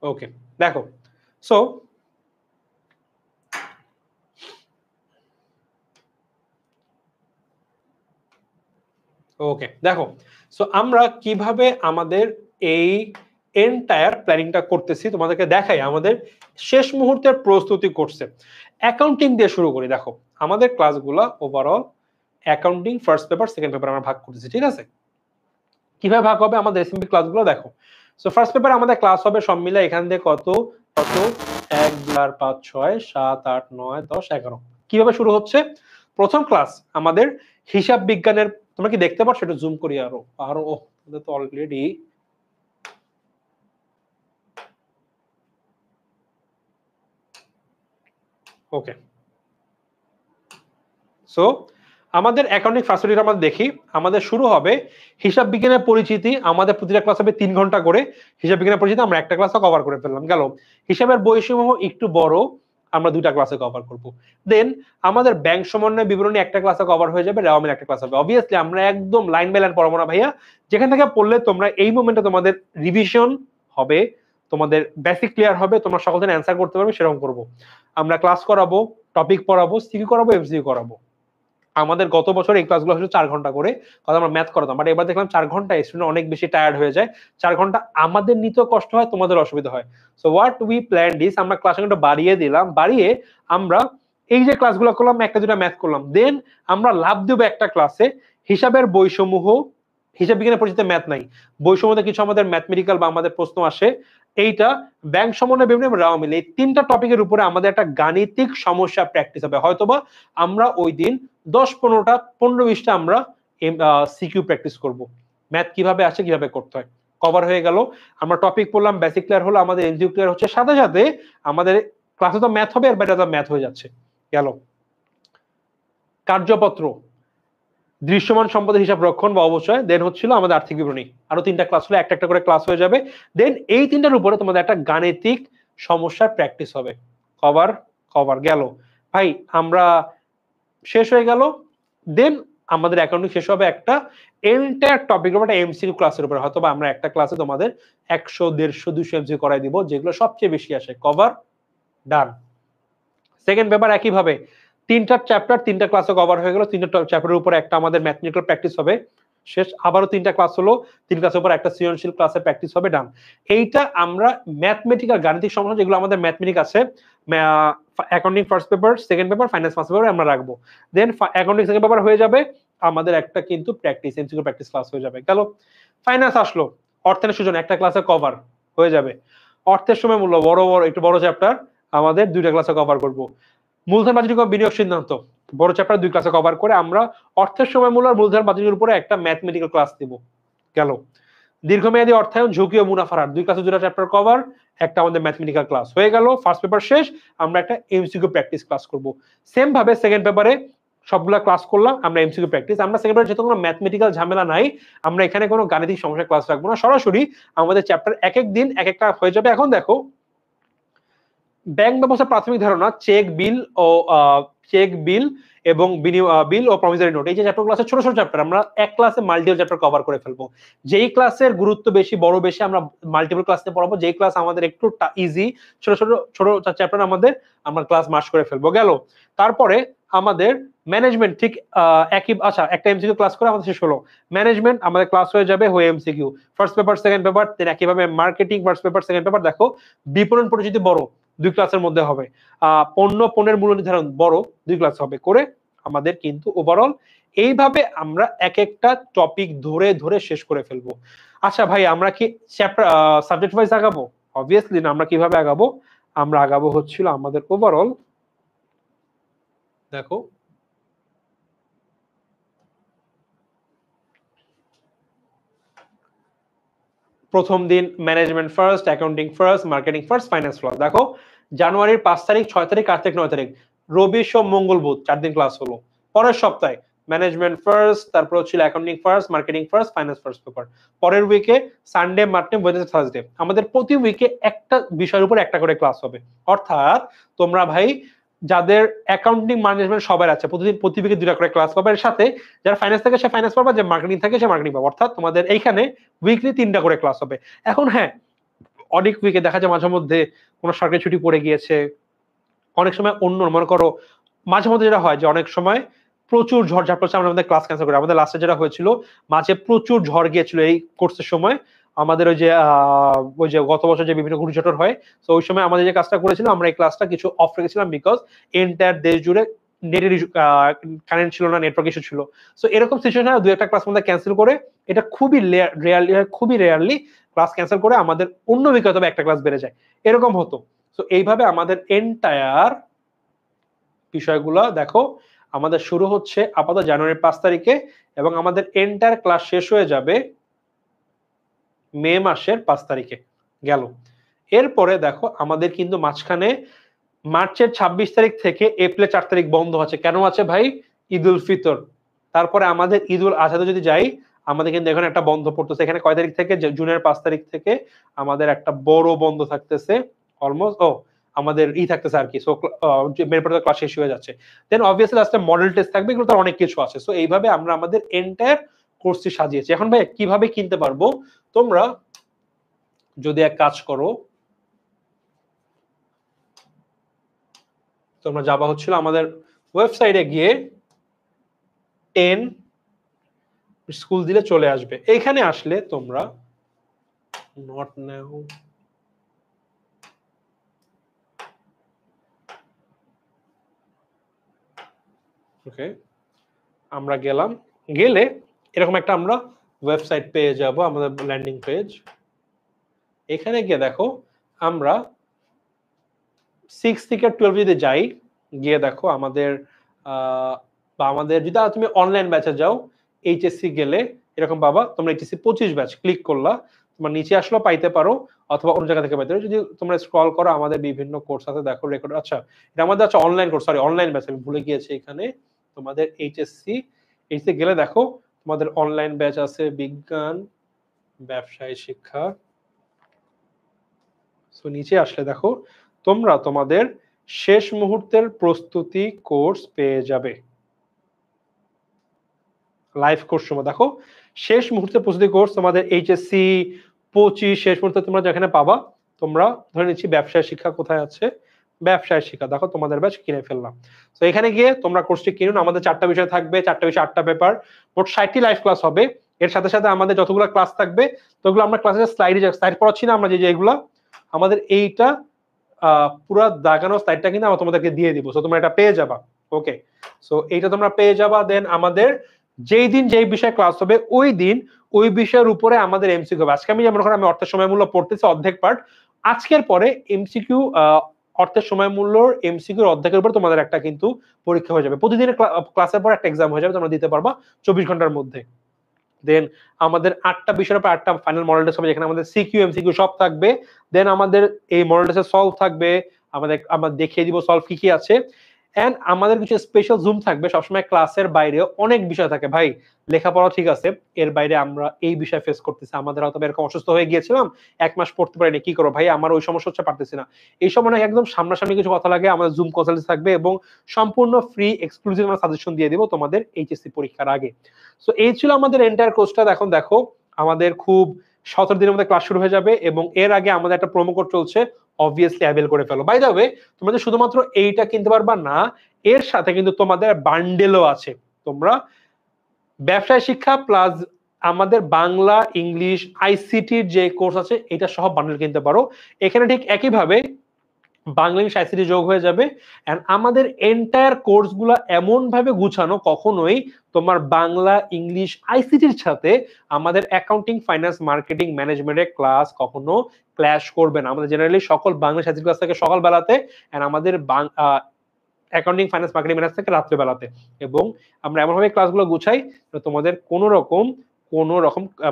ওকে দেখো, সো ওকে, দেখো, সো আমরা কিভাবে আমাদের এই এন্টায়ার প্ল্যানিংটা করতেছি তোমাদেরকে দেখাই, আমাদের শেষ মুহূর্তের প্রস্তুতি করছে। অ্যাকাউন্টিং দিয়ে শুরু করি। দেখো, আমাদের ক্লাসগুলো overall accounting first paper second paper আমরা ভাগ করতেছি, ঠিক আছে? কিভাবে ভাগ হবে আমাদের এসএমপি ক্লাসগুলো দেখো। সো ফার্স্ট পেপার আমাদের ক্লাস হবে সব মিলে এখান থেকে কত কত 1 2 4 5 6 7 8 9 10 11। কিভাবে শুরু হচ্ছে? প্রথম ক্লাস আমাদের হিসাব বিজ্ঞানের, তোমরা কি দেখতে পাচ্ছ? এটা জুম করি আরো আরো তো অলরেডি ওকে। সো আমাদের অ্যাকাউন্টিং ফ্যাসিলিটি আমরা দেখি। আমাদের শুরু হবে হিসাব বিজ্ঞানের পরিচিতি। আমাদের প্রতিটা ক্লাস হবে 3 ঘন্টা করে। হিসাব বিজ্ঞানের পরিচিতি আমরা একটা ক্লাসে কভার করে ফেললাম, গেল। হিসাবের বৈষম্য একটু বড়, আমরা দুইটা ক্লাসে কভার করব। দেন আমাদের ব্যাংক সমন্বয় বিবরণী একটা ক্লাসে কভার হয়ে যাবে, রেওয়ামিল একটা ক্লাস হবে। অবভিয়াসলি আমরা একদম লাইন বাই লাইন পড়াবো না ভাইয়া, যেখান থেকে পড়লে তোমরা এই মোমেন্টে তোমাদের রিভিশন হবে, তোমাদের বেসিক ক্লিয়ার হবে, তোমরা সকল দিন অ্যান্সার করতে পারবে, সেরকম করব। আমরা ক্লাস করাবো, টপিক পড়াবো, সিকিউ করাবো, এমসিকিউ করাবো। আমাদের গত বছর এই ক্লাসগুলো ছিল 4 ঘন্টা করে, কথা আমরা ম্যাথ করতাম, বাট এবার দেখলাম 4 ঘন্টা স্টুডেন্ট অনেক বেশি টায়ার্ড হয়ে যায়। 4 ঘন্টা আমাদের নিতেও কষ্ট হয়, তোমাদের অসুবিধা হয়। So what we plan this, আমরা ক্লাস একটু বাড়িয়ে দিলাম, বাড়িয়ে আমরা এই যে ক্লাসগুলো করলাম, একটা দুটা ম্যাথ করলাম, দেন আমরা লাভ দেবো একটা ক্লাসে হিসাবের বৈসমূহ। হিসাব বিজ্ঞানের পরিচিত ম্যাথ নাই, বৈষম্যতে কিছু আমাদের ম্যাথমেটিক্যাল বা আমাদের প্রশ্ন আসে। এইটা ব্যাংক সমন্বয় বিবরণী এবং রাওমিল, এই 3টা টপিকের উপরে আমাদের একটা গাণিতিক সমস্যা প্র্যাকটিস হবে। হয়তোবা আমরা ওই দিন 10-15টা 15-20টা আমরা সিকিউ প্র্যাকটিস করব। ম্যাথ কিভাবে আসে, কিভাবে করতে হয়, কভার হয়ে গেল। আমরা টপিক পড়লাম, বেসিক ক্লিয়ার হলো, আমাদের এমসিকিউ ক্লিয়ার হচ্ছে, সাথে সাথে আমাদের ক্লাসে তো ম্যাথ হবে, এর বাইরে তো ম্যাথ হয়ে যাচ্ছে, গেল। কার্যপত্র, দৃশ্যমান সম্পদের হিসাব রক্ষণ বা অবশ্যই, দেন হচ্ছিল আমাদের আর্থিক বিবরণী। আরো 3টা ক্লাস হলে একটা একটা করে ক্লাস হয়ে যাবে। দেন এই 3টার উপরে তোমাদের একটা গাণিতিক সমস্যার প্র্যাকটিস হবে। কভার কভার গেল ভাই, আমরা শেষ হয়ে গেল। দেন আমাদের অ্যাকাউন্টিং শেষ হবে একটা এন্টায়ার টপিক উপর, একটা এমসিকিউ ক্লাসের উপরে। হয়তো আমরা একটা ক্লাসে তোমাদের 100 150 200 এমসিকিউ করাই দিব, যেগুলো সবচেয়ে বেশি আসে। কভার ডান। সেকেন্ড পেপার একই ভাবে 3টা চ্যাপ্টার 3টা ক্লাসে কভার হয়ে গেল। 3টা চ্যাপ্টারের উপরে একটা আমাদের ম্যাথমেটিক্যাল প্র্যাকটিস হবে, শেষ। আবারও 3টা ক্লাস হলো, 3 ক্লাসের উপর একটা সৃজনশীল ক্লাসে প্র্যাকটিস হবে, ডান। এইটা আমরা ম্যাথমেটিক্যাল গাণিতিক সমস্যা যেগুলো আমাদের ম্যাথমেটিক্স আছে, accounting first paper second paper finance first paper আমরা রাখবো। দেন অ্যাকাউন্টিং সেকেন্ড পেপার হয়ে যাবে, আমাদের একটা কিন্তু প্র্যাকটিস এমসিকিউ প্র্যাকটিস ক্লাস হয়ে যাবে, গেল। ফাইন্যান্স আসলো, অর্থের সুজন একটা ক্লাসে কভার হয়ে যাবে। অর্থের সময় মূল্য, বড় বড় একটু বড় চ্যাপ্টার, আমাদের 2টা ক্লাসে কভার করব। মূলধন বাজেট বিনিয়োগ সিদ্ধান্ত, বড় চ্যাপ্টার 2 ক্লাসে কভার করে আমরা অর্থের সময় মূল্য আর মূলধন বাজেটের উপরে একটা ম্যাথমেটিক্যাল ক্লাস দিব, গেল। দীর্ঘমেয়াদী অর্থায়ন, ঝুঁকি ও মুনাফার হার, 2 ক্লাসে 2টা চ্যাপ্টার কভার, একটা আমাদের ম্যাথমেটিক্যাল ক্লাস হয়ে গেল। ফার্স্ট পেপার শেষ, আমরা একটা এমসিকিউ প্র্যাকটিস ক্লাস করব। সেম ভাবে সেকেন্ড পেপারে সবগুলা ক্লাস করলাম, আমরা এমসিকিউ প্র্যাকটিস। আমরা সেকেন্ড পেপারে যেহেতু কোনো ম্যাথমেটিক্যাল ঝামেলা নাই, আমরা এখানে কোনো গাণিতিক সমস্যা ক্লাস রাখবো না, সরাসরি আমাদের চ্যাপ্টার এক এক দিন এক একটা হয়ে যাবে। এখন দেখো, ব্যাংক ব্যবস্থার প্রাথমিক ধারণা, চেক বিল ও চেক বিল এবং বিল ও প্রমিসরি নোট, এই যে চ্যাপ্টারগুলো আছে ছোট ছোট চ্যাপ্টার, আমরা এক ক্লাসে মাল্টিপল চ্যাপ্টার কভার করে ফেলবো। যেই ক্লাসের গুরুত্ব বেশি, বড় বেশি, আমরা মাল্টিপল ক্লাসে পড়াবো। যেই ক্লাস আমাদের একটু ইজি, ছোট ছোট ছোট চ্যাপ্টার আমাদের, আমরা ক্লাস মাস করে ফেলবো, গেল। তারপরে আমাদের ম্যানেজমেন্ট, ঠিক একই, আচ্ছা একটা এমসিকিউ ক্লাস করে আমাদের শেষ হলো। ম্যানেজমেন্ট আমাদের ক্লাস হয়ে যাবে হয়ে MCQ first paper second paper, then একইভাবে marketing first paper second paper. দেখো, বিপণন পরিচিতি বড়, 2 ক্লাসের মধ্যে হবে। পণ্যের মূল্য নির্ধারণ বড়, 2 ক্লাস হবে করে আমাদের কিন্তু ওভারঅল এইভাবে আমরা এক একটা টপিক ধরে ধরে শেষ করে ফেলবো। আচ্ছা ভাই, আমরা কি চ্যাপ্টার সাবজেক্ট ওয়াইজ আগাবো? অবভিয়াসলি না। আমরা কিভাবে আগাবো? আমরা আগাবো হচ্ছিল আমাদের ওভারঅল, দেখো প্রথম দিন management first, accounting first, marketing first, finance first. দেখো, জানুয়ারির 5 তারিখ 6 তারিখ 8 তারিখ 9 তারিখ, রবি সোম মঙ্গল বুধ 4 দিন ক্লাস হলো। পরের সপ্তাহে ম্যানেজমেন্ট ফার্স্ট, তারপর হচ্ছিল accounting first, marketing first, finance first paper. পরের উইকে সানডে মানডে ওয়েডনেসডে থার্সডে, আমাদের প্রতি উইকে একটা বিষয়ের উপর একটা করে ক্লাস হবে। অর্থাৎ তোমরা ভাই যাদের অ্যাকাউন্টিং ম্যানেজমেন্ট সবার আছে, প্রতিদিন প্রতি উইকে 2টা করে ক্লাস পাবে। এর সাথে যারা ফাইন্যান্স থাকে সে ফাইন্যান্স পাবে, যে মার্কেটিং থাকে সে মার্কেটিং পাবে। অর্থাৎ তোমাদের এইখানে উইকলি 3টা করে ক্লাস হবে। এখন হ্যাঁ, অনেক উইকে দেখা যায় মাঝে মধ্যে কোনো সরকারি ছুটি পড়ে গিয়েছে, অনেক সময় অন্য, মনে করো মাঝে মধ্যে যেটা হয় যে অনেক সময় প্রচুর ঝড় পড়ছে, আমরা আমাদের ক্লাস ক্যান্সেল করি। আমাদের লাস্টে যেটা হয়েছিল, মাঝে প্রচুর ঝড় গিয়েছিল এই কোর্সের সময়। আমাদের ওই যে গত বছর যে বিভিন্ন ঘূর্ণিঝড় হয়, তো ওই সময় আমাদের যে কাজটা করেছিলাম, আমরা এই ক্লাসটা কিছু অফ রেখেছিলাম, বিকজ এন্টায়ার দেশ জুড়ে নেটের কারেন্ট ছিল না, নেটওয়ার্ক ইস্যু ছিল। সো এরকম সিচুয়েশনে দুই একটা ক্লাস আমাদের ক্যান্সেল করে, এটা খুবই রেয়ারলি ক্লাস ক্যান্সেল করে আমাদের অন্য উইকে হয়তো একটা ক্লাস বেড়ে যায়, এরকম হতো। তো এইভাবে আমাদের এন্টায়ার বিষয়গুলো দেখো, আমাদের শুরু হচ্ছে আপাতত জানুয়ারির 5 তারিখে, এবং আমাদের এন্টায়ার ক্লাস শেষ হয়ে যাবে মে মাসের 5 তারিখে গেল। এরপরে দেখো আমাদের কিন্তু মাঝখানে মার্চের 26 তারিখ থেকে এপ্রিলের 4 তারিখ বন্ধ আছে। কেন আছে ভাই? ঈদ উল ফিতর। তারপরে আমাদের ঈদ উল আজহাতে যদি যাই, আমাদের কিন্তু এখানে একটা বন্ধ পড়তেছে। এখানে কয় তারিখ থেকে? জুনের 5 তারিখ থেকে আমাদের একটা বড় বন্ধ থাকতেছে, অলমোস্ট আমাদের থাকতেছে আর কি। সো মেরপরে ক্লাস শেষ হয়ে যাচ্ছে। দেন অবভিয়াসলি লাস্টে মডেল টেস্ট থাকবে, এগুলো তো অনেক কিছু আছে। সো এইভাবে আমরা আমাদের এন্টায়ার কোর্সটি সাজিয়েছি। এখন ভাই কিভাবে কিনতে পারবো? তোমরা যদি এক কাজ করো, তোমরা যাবা হচ্ছিল আমাদের ওয়েবসাইটে গিয়ে 10 স্কুল দিলে চলে আসবে। এখানে আসলে তোমরা নট নাও, ওকে, আমরা গেলাম, গেলে এরকম একটা আমরা ওয়েবসাইট পেয়ে যাব, আমাদের ল্যান্ডিং পেজ। এখানে গিয়ে দেখো আমরা 6 থেকে 12 যদি যাই, গিয়ে দেখো আমাদের বা আমাদের যদি তুমি অনলাইন ব্যাচে যাও, এইচএসসি গেলে এরকম বাবা, তোমরা এইচএসসি 25 ব্যাচ ক্লিক করলা, তোমার নিচে আসলো পাইতে পারো, অথবা অন্য জায়গা থেকে পাইতে পারো। যদি তোমরা স্ক্রল করো, আমাদের বিভিন্ন কোর্স আছে, দেখো রেকর্ড। আচ্ছা, এটা আমাদের আছে online course, sorry online batch, আমি ভুলে গিয়েছি। এখানে তোমাদের এইচএসসি গেলে দেখো তোমাদের অনলাইন ব্যাচ আছে, বিজ্ঞান, ব্যবসায় শিক্ষা। সো নিচে আসলে দেখো তোমরা তোমাদের শেষ মুহূর্তের প্রস্তুতি কোর্স পেয়ে যাবে। লাইভ কোর্স সময় দেখো শেষ মুহূর্তের প্রস্তুতি কোর্স তোমাদের এইচএসসি 25 শেষ মুহূর্তে তোমরা যেখানে পাবা। তোমরা ধরে নিচ্ছি ব্যবসায় শিক্ষা কোথায় আছে, ব্যবসায় শিক্ষা, দেখো তোমাদের ব্যাচ কিনে ফেললাম। তো এখানে গিয়ে তোমরা কোর্সটি কিনুন। আমাদের 4টা বিষয় থাকবে, 4টা বিষয় 8টা পেপার, মোট 60টি লাইভ ক্লাস হবে। এর সাথে সাথে আমাদের যতগুলো ক্লাস থাকবে, তোগুলো আমরা ক্লাসের স্লাইড পড়াচ্ছি না, আমরা যে যেগুলা আমাদের এইটা পুরো দাগানো স্লাইডটা কিন্তু আমরা তোমাদেরকে দিয়ে দিব। সো তোমরা এটা পেয়ে যাবা। ওকে, সো এইটা তোমরা পেয়ে যাবা। দেন আমাদের যেই দিন যেই বিষয়ে ক্লাস হবে, ওই দিন ওই বিষয়ের উপরে আমাদের এমসিকিউ হবে। আজকে আমি যেমন আমি অর্থের সময় মূল্য পড়তেছি অর্ধেক পার্ট, আজকের পরে এমসিকিউ অর্থের সময় মূল্যর এমসিকিউর অর্ধেকের উপর তোমাদের একটা কিন্তু পরীক্ষা হয়ে যাবে। প্রতিদিনের ক্লাসের পর একটা এক্সাম হয়ে যাবে, তোমরা দিতে পারবা 24 ঘন্টার মধ্যে। দেন আমাদের 8টা বিষয়ের উপর 8টা ফাইনাল মডেল টেস্ট হবে, যেখানে আমাদের সিকিউ এমসিকিউ সব থাকবে। দেন আমাদের এই মডেল টেস্টে সলভ থাকবে, আমরা দেখিয়ে দিব সলভ কি কি আছে। এন্ড আমাদের কিছু স্পেশাল জুম থাকবে। সবসময় ক্লাসের বাইরে অনেক বিষয় থাকে ভাই, লেখাপড়া ঠিক আছে, এর বাইরে আমরা এই বিষয় ফেস করতেছি, আমাদের হয়তো এরকম অসুস্থ হয়ে গিয়েছিলাম, 1 মাস পড়তে পারিনি, কি করো ভাই, আমার ওই সমস্যা হচ্ছে, পারতেছি না। এই সময় না একদম সামনাসামনি কিছু কথা লাগে, আমাদের জুম কনসালটেন্সি থাকবে, এবং সম্পূর্ণ ফ্রি এক্সক্লুসিভ আমরা সাজেশন দিয়ে দিব তোমাদের এইচএসসি পরীক্ষার আগে। সো এই ছিল আমাদের এন্টায়ার কোর্সটা। এখন দেখো আমাদের খুব 17 দিনের মধ্যে ক্লাস শুরু হয়ে যাবে, এবং এর আগে আমাদের একটা প্রোমো কোড চলছে, অবভিয়াসলি অ্যাভেল করে ফেলো। বাই দ্য ওয়ে, তোমাদের শুধুমাত্র এইটা কিনতে পারবা না, এর সাথে কিন্তু তোমাদের বান্ডেলও আছে। তোমরা ব্যবসায় শিক্ষা প্লাস আমাদের বাংলা, ইংলিশ, আইসিটির যে কোর্স আছে, এটা সহ বান্ডেল কিনতে পারো। এখানে ঠিক একইভাবে বাংলা, ইংলিশ, আইসিটি যোগ হয়ে যাবে। এন্ড আমাদের এন্টায়ার কোর্সগুলো এমন ভাবে গুছানো, কখনোই তোমার বাংলা, ইংলিশ, আইসিটির সাথে আমাদের অ্যাকাউন্টিং, ফাইন্যান্স, মার্কেটিং, ম্যানেজমেন্টের ক্লাস কখনো ক্ল্যাশ করবে না। আমাদের জেনারেলি সকল বাংলা, আইসিটি ক্লাস থাকে সকাল বেলাতে, এন্ড আমাদের অ্যাকাউন্টিং, ফাইন্যান্স, মার্কেটিং, ম্যানেজ থাকে রাত্রে বেলাতে। এবং আমরা এমন ভাবে ক্লাসগুলো গুছাই তোমাদের কোনো রকম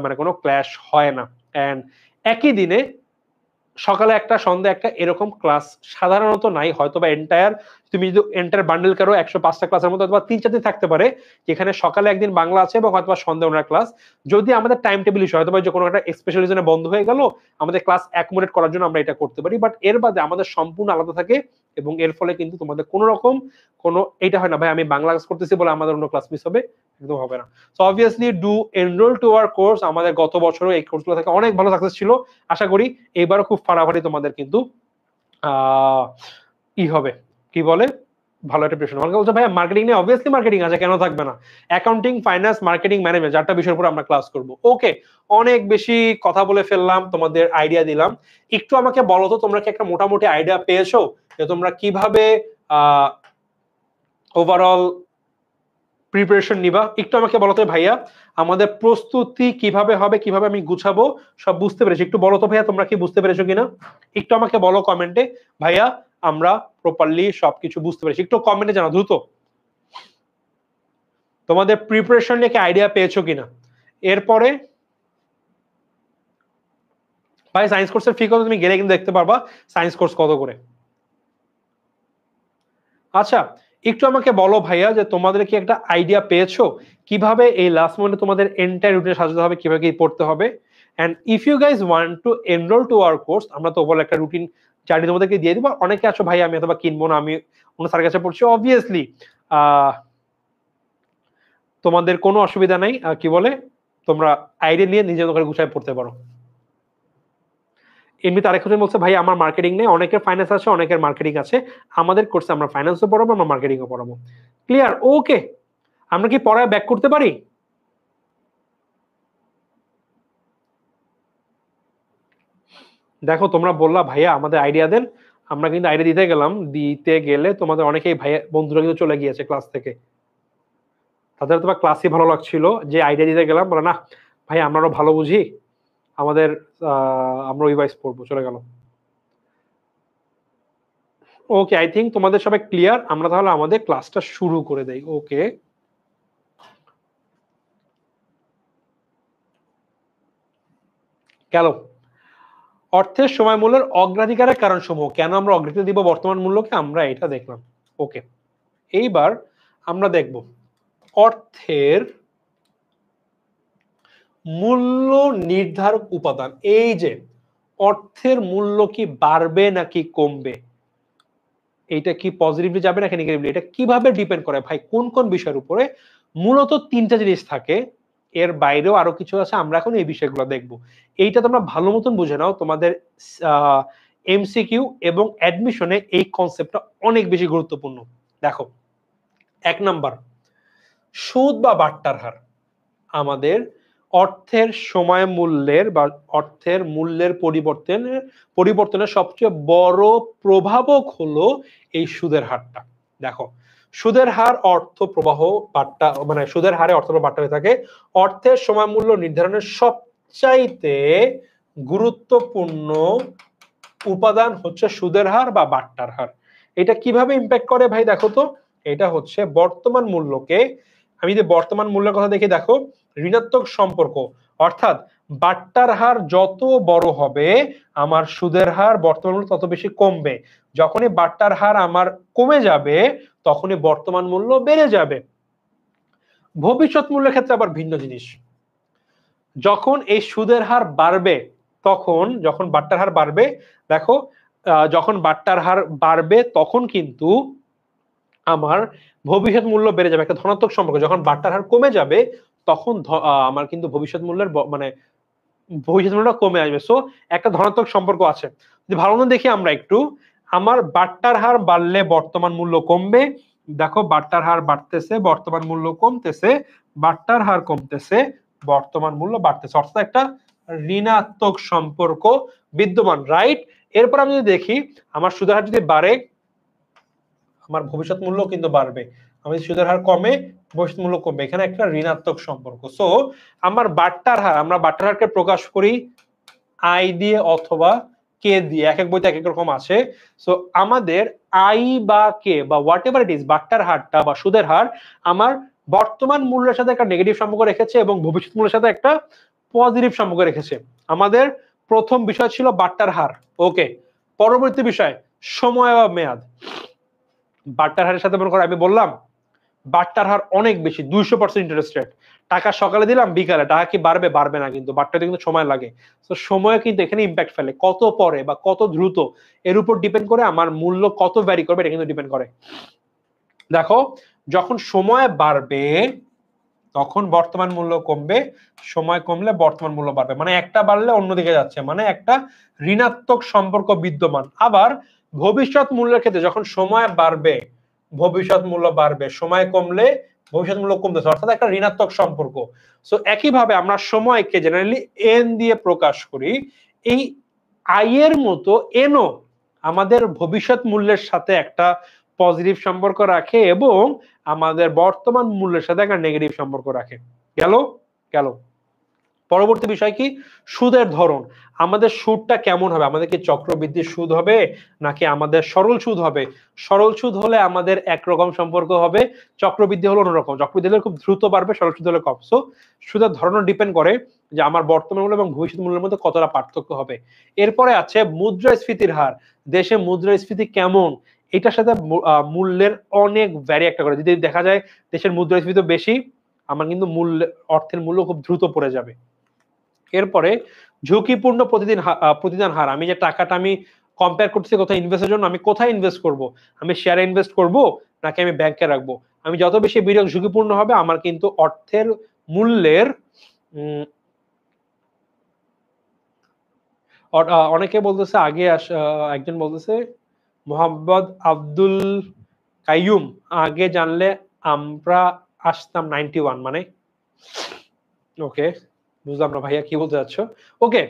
মানে কোনো ক্ল্যাশ হয় না। এন্ড একই দিনে সকালে একটা, সন্ধ্যা একটা, এরকম ক্লাস সাধারণত নাই। হয়তো বা এন্টায়ার, তুমি যদি এন্টায়ার বান্ডেল করো 105টা ক্লাসের মধ্যে, অথবা 3-4 দিন থাকতে পারে, যেখানে সকালে একদিন বাংলা আছে এবং হয়তো সন্ধ্যা ওনার ক্লাস। যদি আমাদের টাইম টেবিল ইস্যু, হয়তো যে কোনো একটা স্পেশাল রিজনে বন্ধ হয়ে গেল, আমাদের ক্লাস অ্যাকোমোডেট করার জন্য আমরা এটা করতে পারি। বাট এর বাদে আমাদের সম্পূর্ণ আলাদা থাকে, এবং এর ফলে কিন্তু তোমাদের কোনো রকম এটা হয় না ভাই আমি বাংলা ক্লাস করতেছি বলে আমাদের অন্য ক্লাস মিস হবে, একদম হবে না। So obviously do enroll to our course. আমাদের গত বছরও এই কোর্সগুলো থেকে অনেক ভালো সাকসেস ছিল, আশা করি এবারও খুব ফাড়াফাড়ি তোমাদের কিন্তু হবে, কি বলে ভালো একটা প্রশ্ন। আমাকে বলছে ভাইয়া মার্কেটিং নিয়ে অবভিয়াসলি মার্কেটিং আছে, কেন থাকবে না? অ্যাকাউন্টিং, ফাইন্যান্স, মার্কেটিং, ম্যানেজমেন্ট, 4টা বিষয়ের উপর আমরা ক্লাস করব। ওকে, অনেক বেশি কথা বলে ফেললাম, তোমাদের আইডিয়া দিলাম। একটু আমাকে বলো তো তোমরা কি একটা মোটামুটি আইডিয়া পেয়েছো যে তোমরা কিভাবে ওভারঅল প্রিপারেশন নিবা? একটু আমাকে বলো তো ভাইয়া, আমাদের প্রস্তুতি কিভাবে হবে, কিভাবে আমি গুছাবো, সব বুঝতে পেরেছি? একটু বলো তো ভাইয়া তোমরা কি বুঝতে পেরেছো কিনা, একটু আমাকে বলো কমেন্টে। ভাইয়া আমরা প্রপারলি সবকিছু বুঝতে পেরেছি, একটু কমেন্টে জানাও দ্রুত তোমাদের প্রিপারেশন নিয়ে কি আইডিয়া পেয়েছো কিনা। এরপরে ভাই সায়েন্স কোর্সের ফি কত, তুমি গেলে কিন্তু দেখতে পারবা সায়েন্স কোর্স কত করে। আচ্ছা, একটু আমাকে বলো ভাইয়া যে তোমাদের কি একটা আইডিয়া পেয়েছো কিভাবে এই লাস্ট মোমেন্টে তোমাদের এন্টায়ার রুটিন সাজাতে হবে, কিভাবে কি পড়তে হবে। And if you guys want to enroll to our course, আমরা তো ওভারঅল একটা রুটিন জার্নি তোমাদেরকে দিয়ে দিব। অনেকে আছো ভাই আমি অথবা কিনবো না, আমি অন্য স্যারের কাছে পড়ছি, অবভিয়াসলি তোমাদের কোনো অসুবিধা নাই, কি বলে তোমরা আইডিয়া নিয়ে নিজের ঘরে গুছায় পড়তে পারো। এমনিতে আরেক কথা বলছে ভাই আমার মার্কেটিং নেই, অনেকের ফাইন্যান্স আছে, অনেকের মার্কেটিং আছে, আমাদের কোর্সে আমরা ফাইন্যান্সও পড়াবো, আমরা মার্কেটিংও পড়াবো। ক্লিয়ার? ওকে, আমরা কি পড়ায় ব্যাক করতে পারি? দেখো তোমরা বললা ভাইয়া আমাদের আইডিয়া দেন, আমরা কিন্তু আইডিয়া দিতে গেলাম, দিতে গেলে তোমাদের অনেকেই ভাইয়া বন্ধুরা কিন্তু চলে গিয়েছে ক্লাস থেকে, তাদের তোমার ক্লাসই ভালো লাগছিল, যে আইডিয়া দিতে গেলাম বলে না ভাই আমরাও ভালো বুঝি, আমাদের আমরা ওই ওয়াইজ পড়বো, চলে গেল। ওকে, আই থিঙ্ক তোমাদের সবাই ক্লিয়ার, আমরা তাহলে আমাদের ক্লাসটা শুরু করে দেই। ওকে, গেল অর্থের সময় মূল্যের অগ্রাধিকারের কারণ সমূহ, কেন আমরা অগ্রাধিকার দিব বর্তমান মূল্যকে, আমরা এটা দেখলাম। ওকে, এইবার আমরা দেখব অর্থের মূল্য নির্ধারক উপাদান। এই যে অর্থের মূল্য কি বাড়বে নাকি কমবে, এটা কি পজিটিভলি যাবে নাকি নেগেটিভলি, এটা কিভাবে ডিপেন্ড করে ভাই কোন কোন বিষয়ের উপরে? মূলত 3টা জিনিস থাকে, এর বাইরেও আরো কিছু আছে, আমরা এখন এই বিষয়গুলো দেখব। এইটা তোমরা ভালো মতন বুঝে নাও, তোমাদের এমসিকিউ এবং অ্যাডমিশনে এই কনসেপ্টটা অনেক বেশি গুরুত্বপূর্ণ। দেখো 1 নাম্বার, সুদ বা বাট্টার হার। আমাদের অর্থের সময় মূল্যের বা অর্থের মূল্যের পরিবর্তনের সবচেয়ে বড় প্রভাবক হলো এই সুদের হারটা। দেখো সুদের হার অর্থ প্রবাহ বাট্টা, মানে সুদের হারে অর্থ বাট্টা হয়ে থাকে। অর্থের সময় মূল্য নির্ধারণের সবচাইতে গুরুত্বপূর্ণ উপাদান হচ্ছে সুদের হার বা বাট্টার হার। এটা কিভাবে ইম্প্যাক্ট করে ভাই দেখো তো, এটা হচ্ছে বর্তমান মূল্যকে, আমি যদি বর্তমান মূল্যের কথা দেখি, দেখো ঋণাত্মক সম্পর্ক, অর্থাৎ বাট্টার হার যত বড় হবে আমার সুদের হার বর্তমান মূল্য তত বেশি কমবে। যখনই বাট্টার হার আমার কমে যাবে তখনই বর্তমান মূল্য বেড়ে যাবে। ভবিষ্যৎ মূল্যের ক্ষেত্রে আবার ভিন্ন জিনিস, যখন এই সুদের হার বাড়বে তখন, যখন বাট্টার হার বাড়বে, দেখো যখন বাট্টার হার বাড়বে তখন কিন্তু আমার ভবিষ্যৎ মূল্য বেড়ে যাবে, একটা ধনাত্মক সম্পর্ক। যখন বাট্টার হার কমে যাবে তখন আমার কিন্তু ভবিষ্যৎ মূল্যের মানে ভবিষ্যৎ মূল্যটা কমে আসবে। সো একটা ধনাত্মক সম্পর্ক আছে। যদি ভালো মতো দেখি আমরা একটু, আমার বাট্টার হার বাড়লে বর্তমান মূল্য কমবে, দেখো বাট্টার হার বাড়তেছে বর্তমান মূল্য কমতেছে, বাট্টার হার কমতেছে বর্তমান মূল্য বাড়তেছে, অর্থাৎ একটা ঋণাত্মক সম্পর্ক বিদ্যমান, রাইট? এরপর আমি যদি দেখি আমার সুদের হার যদি বাড়ে আমার ভবিষ্যৎ মূল্য কিন্তু বাড়বে, আমি সুদের হার কমে ভবিষ্যৎ মূল্য কমবে, এখানে একটা ঋণাত্মক সম্পর্ক। সো আমার বাট্টার হার, আমরা বাট্টার হারকে প্রকাশ করি আই দিয়ে অথবা কে দিয়ে, এক এক বইতে এক এক রকম আছে। সো আমাদের আই বা কে বা হোয়াট এভার ইট ইজ, বাট্টার হারটা বা সুদের হার আমার বর্তমান মূল্যের সাথে একটা নেগেটিভ সম্পর্ক রেখেছে এবং ভবিষ্যৎ মূল্যের সাথে একটা পজিটিভ সম্পর্ক রেখেছে। আমাদের প্রথম বিষয় ছিল বাট্টার হার। ওকে, পরবর্তী বিষয় সময় বা মেয়াদ। বাট্টার হারের সাথে মনে করো আমি বললাম বাট্টার হার অনেক বেশি, 200% ইন্টারেস্ট রেট, টাকা সকালে দিলাম বিকালে, টাকা কি বাড়বে? বাড়বে না, কিন্তু বাট্টাতে কিন্তু সময় লাগে। তো সময় কিন্তু এখানে ইম্প্যাক্ট ফেলে, কত পরে বা কত দ্রুত এর উপর ডিপেন্ড করে আমার মূল্য কত ভ্যারি করবে, এটা কিন্তু ডিপেন্ড করে। দেখো যখন সময় বাড়বে তখন বর্তমান মূল্য কমবে, সময় কমলে বর্তমান মূল্য বাড়বে, মানে একটা বাড়লে অন্যদিকে যাচ্ছে, মানে একটা ঋণাত্মক সম্পর্ক বিদ্যমান। আবার ভবিষ্যৎ মূল্যের ক্ষেত্রে যখন সময় বাড়বে ভবিষ্যৎ মূল্য বাড়বে, সময় কমলে ভবিষ্যৎ মূল্য কমতেছে, অর্থাৎ একটা ঋণাত্মক সম্পর্ক। সো একইভাবে আমরা সময়কে জেনারেলি এন দিয়ে প্রকাশ করি। এই আই এর মতো এনও আমাদের ভবিষ্যৎ মূল্যের সাথে একটা পজিটিভ সম্পর্ক রাখে এবং আমাদের বর্তমান মূল্যের সাথে একটা নেগেটিভ সম্পর্ক রাখে। গেল গেল পরবর্তী বিষয় কি, সুদের ধরন। আমাদের সুদটা কেমন হবে? আমাদের কি চক্রবৃদ্ধি সুদ হবে নাকি আমাদের সরল সুদ হবে? সরল সুদ হলে আমাদের একরকম সম্পর্ক হবে, চক্রবৃদ্ধি হলো অন্যরকম। চক্রবৃদ্ধি হলে খুব দ্রুত বাড়বে, সরল সুদ হলে কম। সো সুদের ধরনও ডিপেন্ড করে যে আমার বর্তমান মূল্য এবং ভবিষ্যৎ মূল্যের মধ্যে কতটা পার্থক্য হবে। এরপরে আছে মুদ্রাস্ফীতির হার। দেশে মুদ্রাস্ফীতি কেমন, এটার সাথে মূল্যের অনেক ভ্যারি একটা করে। যদি দেখা যায় দেশের মুদ্রাস্ফীতি বেশি, আমার কিন্তু মূল্য অর্থের মূল্য খুব দ্রুত পড়ে যাবে। এরপরে ঝুঁকিপূর্ণ প্রতিদান হার। আমি যে টাকাটা আমি কম্পেয়ার করতেছি কোথায় ইনভেস্টের জন্য, আমি কোথায় ইনভেস্ট করব? আমি শেয়ারে ইনভেস্ট করব নাকি আমি ব্যাংকে রাখবো? আমি যত বেশি বিনিয়োগ ঝুঁকিপূর্ণ হবে, আমার কিন্তু অর্থের মূল্যের অনেকে বলতেছে আগে একজন বলতেছে মোহাম্মদ আব্দুল কাইয়ুম, আগে জানলে আমরা আসতাম 91, মানে ওকে বুঝলাম না ভাইয়া কি বলতে চাচ্ছ। ওকে,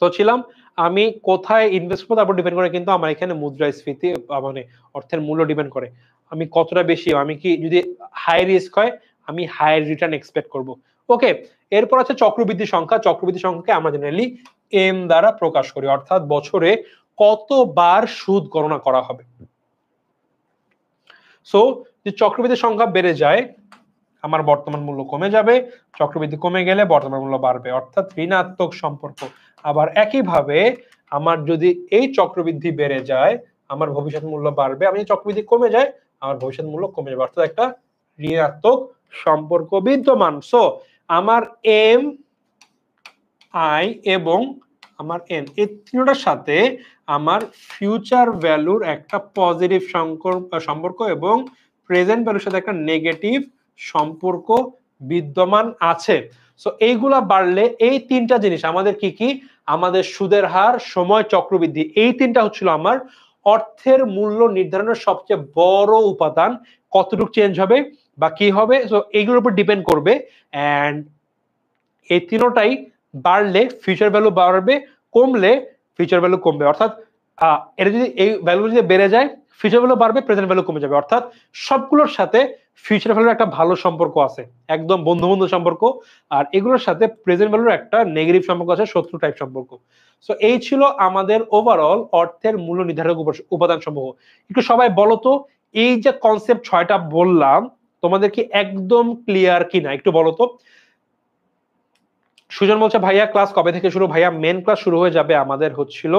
তো ছিলাম আমি কোথায় ইনভেস্ট করবো তারপর ডিপেন্ড করে কিন্তু আমার এখানে মুদ্রাস্ফীতি মানে অর্থের মূল্য ডিপেন্ড করে আমি কতটা বেশি, আমি কি যদি হাই রিস্ক হয় আমি হাই রিটার্ন এক্সপেক্ট করব। ওকে, এরপর আছে চক্রবৃদ্ধি সংখ্যা। চক্রবৃদ্ধি সংখ্যাকে আমরা জেনারেলি এম দ্বারা প্রকাশ করি, অর্থাৎ বছরে কতবার সুদ গণনা করা হবে। সো যে চক্রবৃদ্ধি সংখ্যা বেড়ে যায় আমার বর্তমান মূল্য কমে যাবে, চক্রবৃদ্ধি কমে গেলে বর্তমান মূল্য বাড়বে, অর্থাৎ ঋণাত্মক সম্পর্ক। আবার একইভাবে আমার যদি এই চক্রবৃদ্ধি বেড়ে যায় আমার ভবিষ্যৎ মূল্য বাড়বে, আমি চক্রবৃদ্ধি কমে যায় আমার ভবিষ্যৎ মূল্য কমে যাবে, অর্থাৎ একটা ঋণাত্মক সম্পর্ক বিদ্যমান। সো আমার এম, আই এবং আমার এন, এই তিনটার সাথে আমার ফিউচার ভ্যালুর একটা পজিটিভ সম্পর্ক এবং প্রেজেন্ট ভ্যালুর সাথে একটা নেগেটিভ সম্পর্ক বিদ্যমান আছে। সো এইগুলা বাড়লে এই তিনটা জিনিস আমাদের কি কি, আমাদের সুদের হার, সময়, চক্রবৃদ্ধি, এই তিনটা হচ্ছিল আমার অর্থের মূল্য নির্ধারণের সবচেয়ে বড় উপাদান। কতটুকু চেঞ্জ হবে বা কি হবে, সো এইগুলোর উপর ডিপেন্ড করবে। এন্ড এই তিনটাই বাড়লে ফিউচার ভ্যালু বাড়বে, কমলে ফিউচার ভ্যালু কমবে, অর্থাৎ এটা যদি এই ভ্যালু যদি বেড়ে যায় ফিউচার ভ্যালু বাড়বে, প্রেজেন্ট ভ্যালু কমে যাবে, অর্থাৎ সবগুলোর সাথে ফিউচার ভ্যালুর একটা ভালো সম্পর্ক আছে, একদম বন্ধু বন্ধু সম্পর্ক, আর এগুলোর সাথে প্রেজেন্ট ভ্যালুর একটা নেগেটিভ সম্পর্ক আছে, শত্রু টাইপ সম্পর্ক। সো এই ছিল আমাদের ওভারঅল অর্থের মূল্য নির্ধারক উপাদান সমূহ। একটু সবাই বলো তো, এই যে কনসেপ্ট 6টা বললাম তোমাদের কি একদম ক্লিয়ার কিনা একটু বলো তো। সুজন বলছে ভাইয়া ক্লাস কবে থেকে শুরু? ভাইয়া মেন ক্লাস শুরু হয়ে যাবে আমাদের হচ্ছিল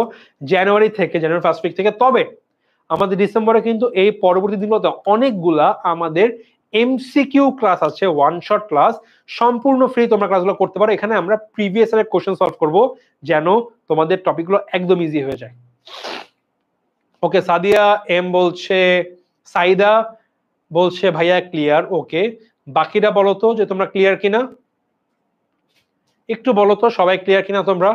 জানুয়ারি থেকে, জানুয়ারি ফার্স্ট উইক থেকে। তবে আমাদের ডিসেম্বরে কিন্তু এই পরবর্তী দিনগুলোতে অনেকগুলা আমাদের এমসিকিউ ক্লাস আছে, ওয়ান শট ক্লাস, সম্পূর্ণ ফ্রি, তোমরা ক্লাসগুলো করতে পারো। এখানে আমরা প্রিভিয়াস ইয়ারের কোশ্চেন সলভ করব যেন তোমাদের টপিকগুলো একদম ইজি হয়ে যায়। ওকে, সাদিয়া এম বলছে, সাইদা বলছে ভাইয়া ক্লিয়ার। ওকে, বাকিরা বলো তো যে তোমরা ক্লিয়ার কিনা, একটু বলো তো সবাই ক্লিয়ার কিনা তোমরা।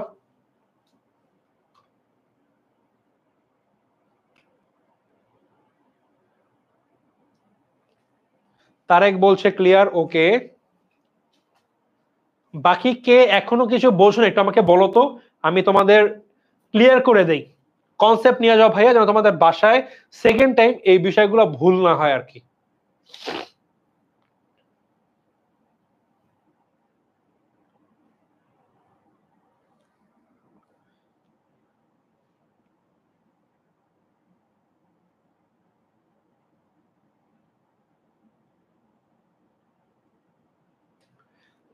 তারেক বলছে ক্লিয়ার। ওকে, বাকি কে এখনো কিছু বলছো না একটু আমাকে বলো তো, আমি তোমাদের ক্লিয়ার করে দেই। কনসেপ্ট নিয়ে যাও ভাইয়া, যেন তোমাদের বাসায় সেকেন্ড টাইম এই বিষয়গুলো ভুল না হয় আর কি।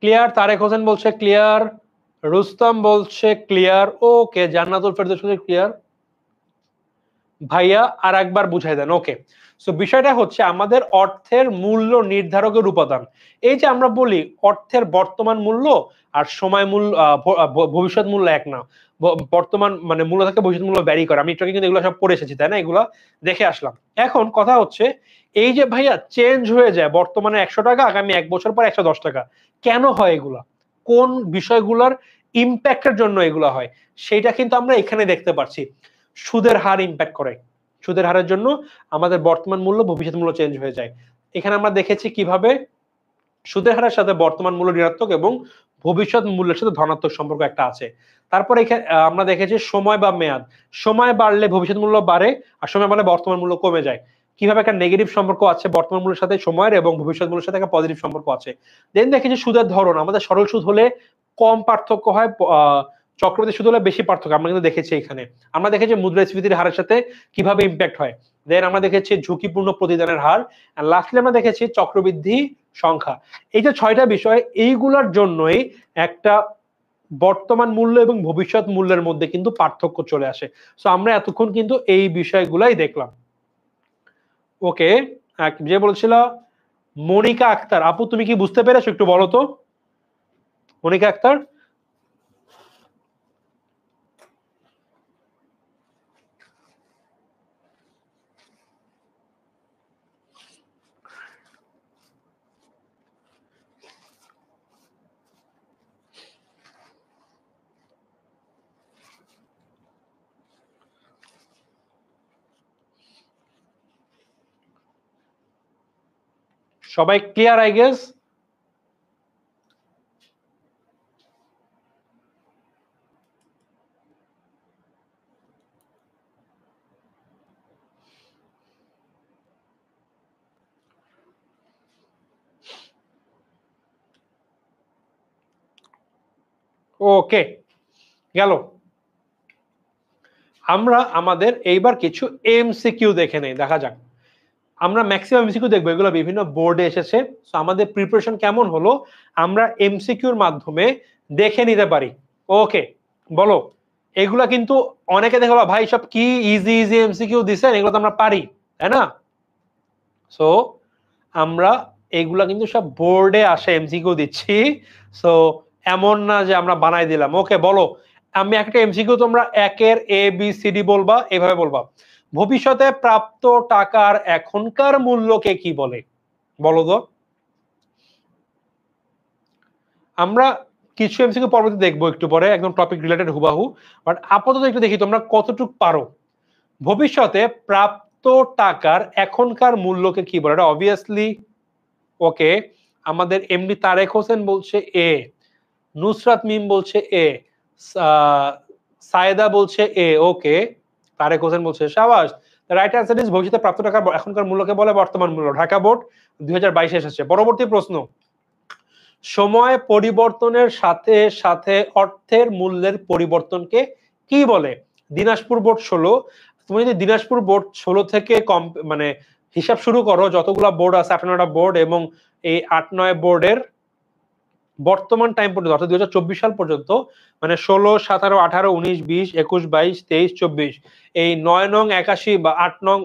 ক্লিয়ার, তারেক হোসেন বলছে ক্লিয়ার, রুস্তম বলছে ক্লিয়ার। ওকে, জান্নাতুল ফেরদৌস বলছে ক্লিয়ার। ভাইয়া আর একবার বুঝাই দেন। ওকে, সো বিষয়টা হচ্ছে আমাদের অর্থের মূল্য নির্ধারকের উপাদান। এই যে আমরা বলি অর্থের বর্তমান মূল্য আর সময় মূল্য, ভবিষ্যৎ মূল্য এক না, বর্তমান মানে মূল্য থেকে ভবিষ্যৎ মূল্য ভ্যারি করে। আমি একটু কিন্তু এগুলো সব পড়ে এসেছি, তাই না, এগুলো দেখে আসলাম। এখন কথা হচ্ছে এই যে ভাইয়া চেঞ্জ হয়ে যায়, বর্তমানে 100 টাকা আগামী 1 বছর পর 110 টাকা, কেন হয় এগুলা, কোন বিষয়গুলোর ইম্প্যাক্টের জন্য এগুলা হয়, সেটা কিন্তু আমরা এখানে দেখতে পাচ্ছি। সুদের হার ইম্প্যাক্ট করে, সুদের হারের জন্য আমাদের বর্তমান মূল্য ভবিষ্যৎ মূল্য চেঞ্জ হয়ে যায়। এখানে আমরা দেখেছি কিভাবে সুদের হারের সাথে বর্তমান মূল্য ঋণাত্মক এবং ভবিষ্যৎ মূল্যের সাথে ধনাত্মক সম্পর্ক একটা আছে। তারপর এখানে আমরা দেখেছি সময় বা মেয়াদ, সময় বাড়লে ভবিষ্যৎ মূল্য বাড়ে আর সময় বাড়লে বর্তমান মূল্য কমে যায়। কিভাবে একটা নেগেটিভ সম্পর্ক আছে বর্তমান মূল্যের সাথে সময়ের এবং ভবিষ্যৎ মূল্যের সাথে একটা পজিটিভ সম্পর্ক আছে। দেন দেখেছি সুদের ধরন, আমাদের সরল সুদ হলে কম পার্থক্য হয়, চক্রবৃদ্ধি সুদ হলে বেশি পার্থক্য আমরা কিন্তু দেখেছি এখানে। আমরা দেখেছি মুদ্রাস্ফীতির হারের সাথে কিভাবে ইম্প্যাক্ট হয়। দেন আমরা দেখেছি ঝুঁকিপূর্ণ প্রতিদানের হার, আর লাস্টলি আমরা দেখেছি চক্রবৃদ্ধি সংখ্যা। এই যে 6টা বিষয়, এইগুলোর জন্যই একটা বর্তমান মূল্য এবং ভবিষ্যৎ মূল্যের মধ্যে কিন্তু পার্থক্য চলে আসে। সো আমরা এতক্ষণ কিন্তু এই বিষয়গুলাই দেখলাম। ওকে, যে বলছিল মনিকা আক্তার, আপু তুমি কি বুঝতে পেরেছো একটু বলো তো মনিকা আক্তার? সবাই ক্লিয়ার আই গেস? ওকে, গেল। আমরা আমাদের এইবার কিছু এমসিকিউ দেখে নেই, দেখা যাক। আমরা ম্যাক্সিমাম এমসিকিউ দেখবো, এগুলো বিভিন্ন বোর্ডে এসেছে। সো আমাদের প্রিপারেশন কেমন হলো আমরা এমসিকিউর মাধ্যমে দেখে নিতে পারি। ওকে, বলো। এগুলা কিন্তু অনেকে দেখো ভাই সব কি ইজি ইজি এমসিকিউ দিছেন, এগুলো তো আমরা পারি, তাই না? সো আমরা এগুলা কিন্তু সব বোর্ডে আসে এমসিকিউ দিচ্ছি। সো এমন না যে আমরা বানাই দিলাম। ওকে, বলো। আমি একটা এমসিকিউ, তোমরা একের এ বি সি ডি বলবা, এভাবে বলবা। ভবিষ্যতে প্রাপ্ত টাকার এখনকার মূল্যকে কি বলে? বলো তো। আমরা কিছু এমসিকিউ পরবর্তী দেখবো একটু পরে, একদম টপিক রিলেটেড হুবাহু। বাট আপাতত একটু দেখি তোমরা কতটুকু পারো। ভবিষ্যতে প্রাপ্ত টাকার এখনকার মূল্যকে কি বলে? এটা অবভিয়াসলি ওকে। আমাদের এমডি তারেক হোসেন বলছে এ, নুসরাত মিম বলছে এ, সায়েদা বলছে এ। ওকে, তারেক হোসেন বলছে সাবাস। রাইট অ্যান্সার ইজ ভবিষ্যতে প্রাপ্ত টাকা এখনকার মূল্যকে বলে বর্তমান মূল্য। ঢাকা বোর্ড 2022 এসেছে। পরবর্তী প্রশ্ন, সময় পরিবর্তনের সাথে সাথে অর্থের মূল্যের পরিবর্তনকে কি বলে? দিনাজপুর বোর্ড 16। তুমি যদি দিনাজপুর বোর্ড 16 থেকে কম মানে হিসাব শুরু করো, যতগুলা বোর্ড আছে 8-9টা বোর্ড, এবং এই 8-9 বোর্ডের বর্তমান টাইম পর্যন্ত অর্থাৎ 2024 সাল পর্যন্ত, মানে 16, 17, 18, 19, 20, 21, 22, 23, 24, এই 9 নং 81 বা 8 নং,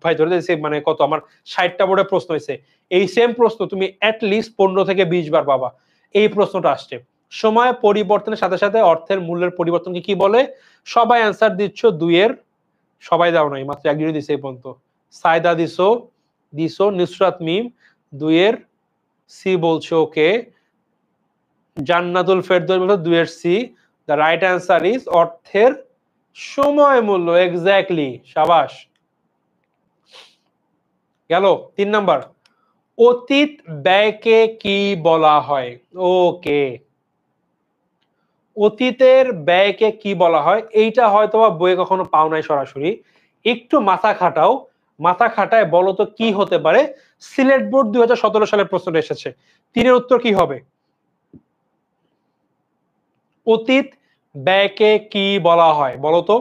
ভাই ধরে দিয়েছি মানে কত, আমার 60টা বোর্ডে প্রশ্ন হয়েছে। এই সেম প্রশ্ন তুমি অ্যাটলিস্ট 15 থেকে 20 বার পাবা। এই প্রশ্নটা আসছে, সময় পরিবর্তনের সাথে সাথে অর্থের মূল্যের পরিবর্তনকে কি বলে? সবাই অ্যান্সার দিচ্ছ 2 এর, সবাই দাও নাই, মাত্র একজনই দিছে এই পর্যন্ত। সায়দা দিছো নুসরাত মিম 2 এর সি বলছো। ওকে, জান্নাতুল ফেরদৌস বলছো 2 এর C. The right answer is অর্থের সময় মূল্য। এক্স্যাক্টলি, সাবাস। গেল 3 নাম্বার, অতীত ব্যয়কে কি বলা হয়? ওকে, অতীতের ব্যয়কে কি বলা হয়? এইটা হয়তো বইয়ে কখনো পাও নাই সরাসরি, একটু মাথা খাটাও। মাথা খাটায় বলো তো কি হতে পারে। সিলেট বোর্ড 2017 সালের প্রশ্নটা এসেছে। 3-এর উত্তর কি হবে? অতীত ব্যয়কে কি বলা হয় বলো তো?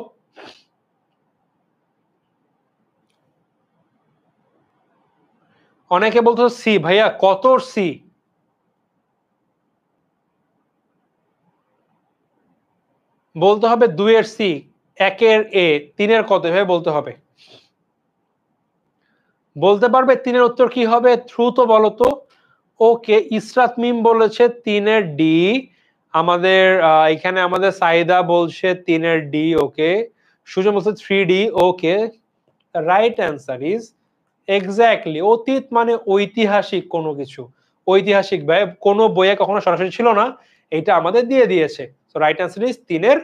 অনেকে বলতো সি। ভাইয়া কত সি? বলতে হবে 2 এর সি, 1 এর এ, 3 এর কত, এভাবে বলতে হবে। বলতে পারবে 3 এর উত্তর কি হবে? থ্রু তো বলো তো। ওকে, ইসরাত মিম বলেছে 3 এর ডি। আমাদের এখানে আমাদের সাইদা বলছে 3 এর ডি। ওকে, সুজন বলছে 3D। Okay, right answer is exactly অতীত মানে ঐতিহাসিক কোনো কিছু। ঐতিহাসিক ব্যয় কোনো বইয়ে কখনো সরাসরি ছিল না, এটা আমাদের দিয়ে দিয়েছে। সো রাইট অ্যান্সার ইজ 3 এর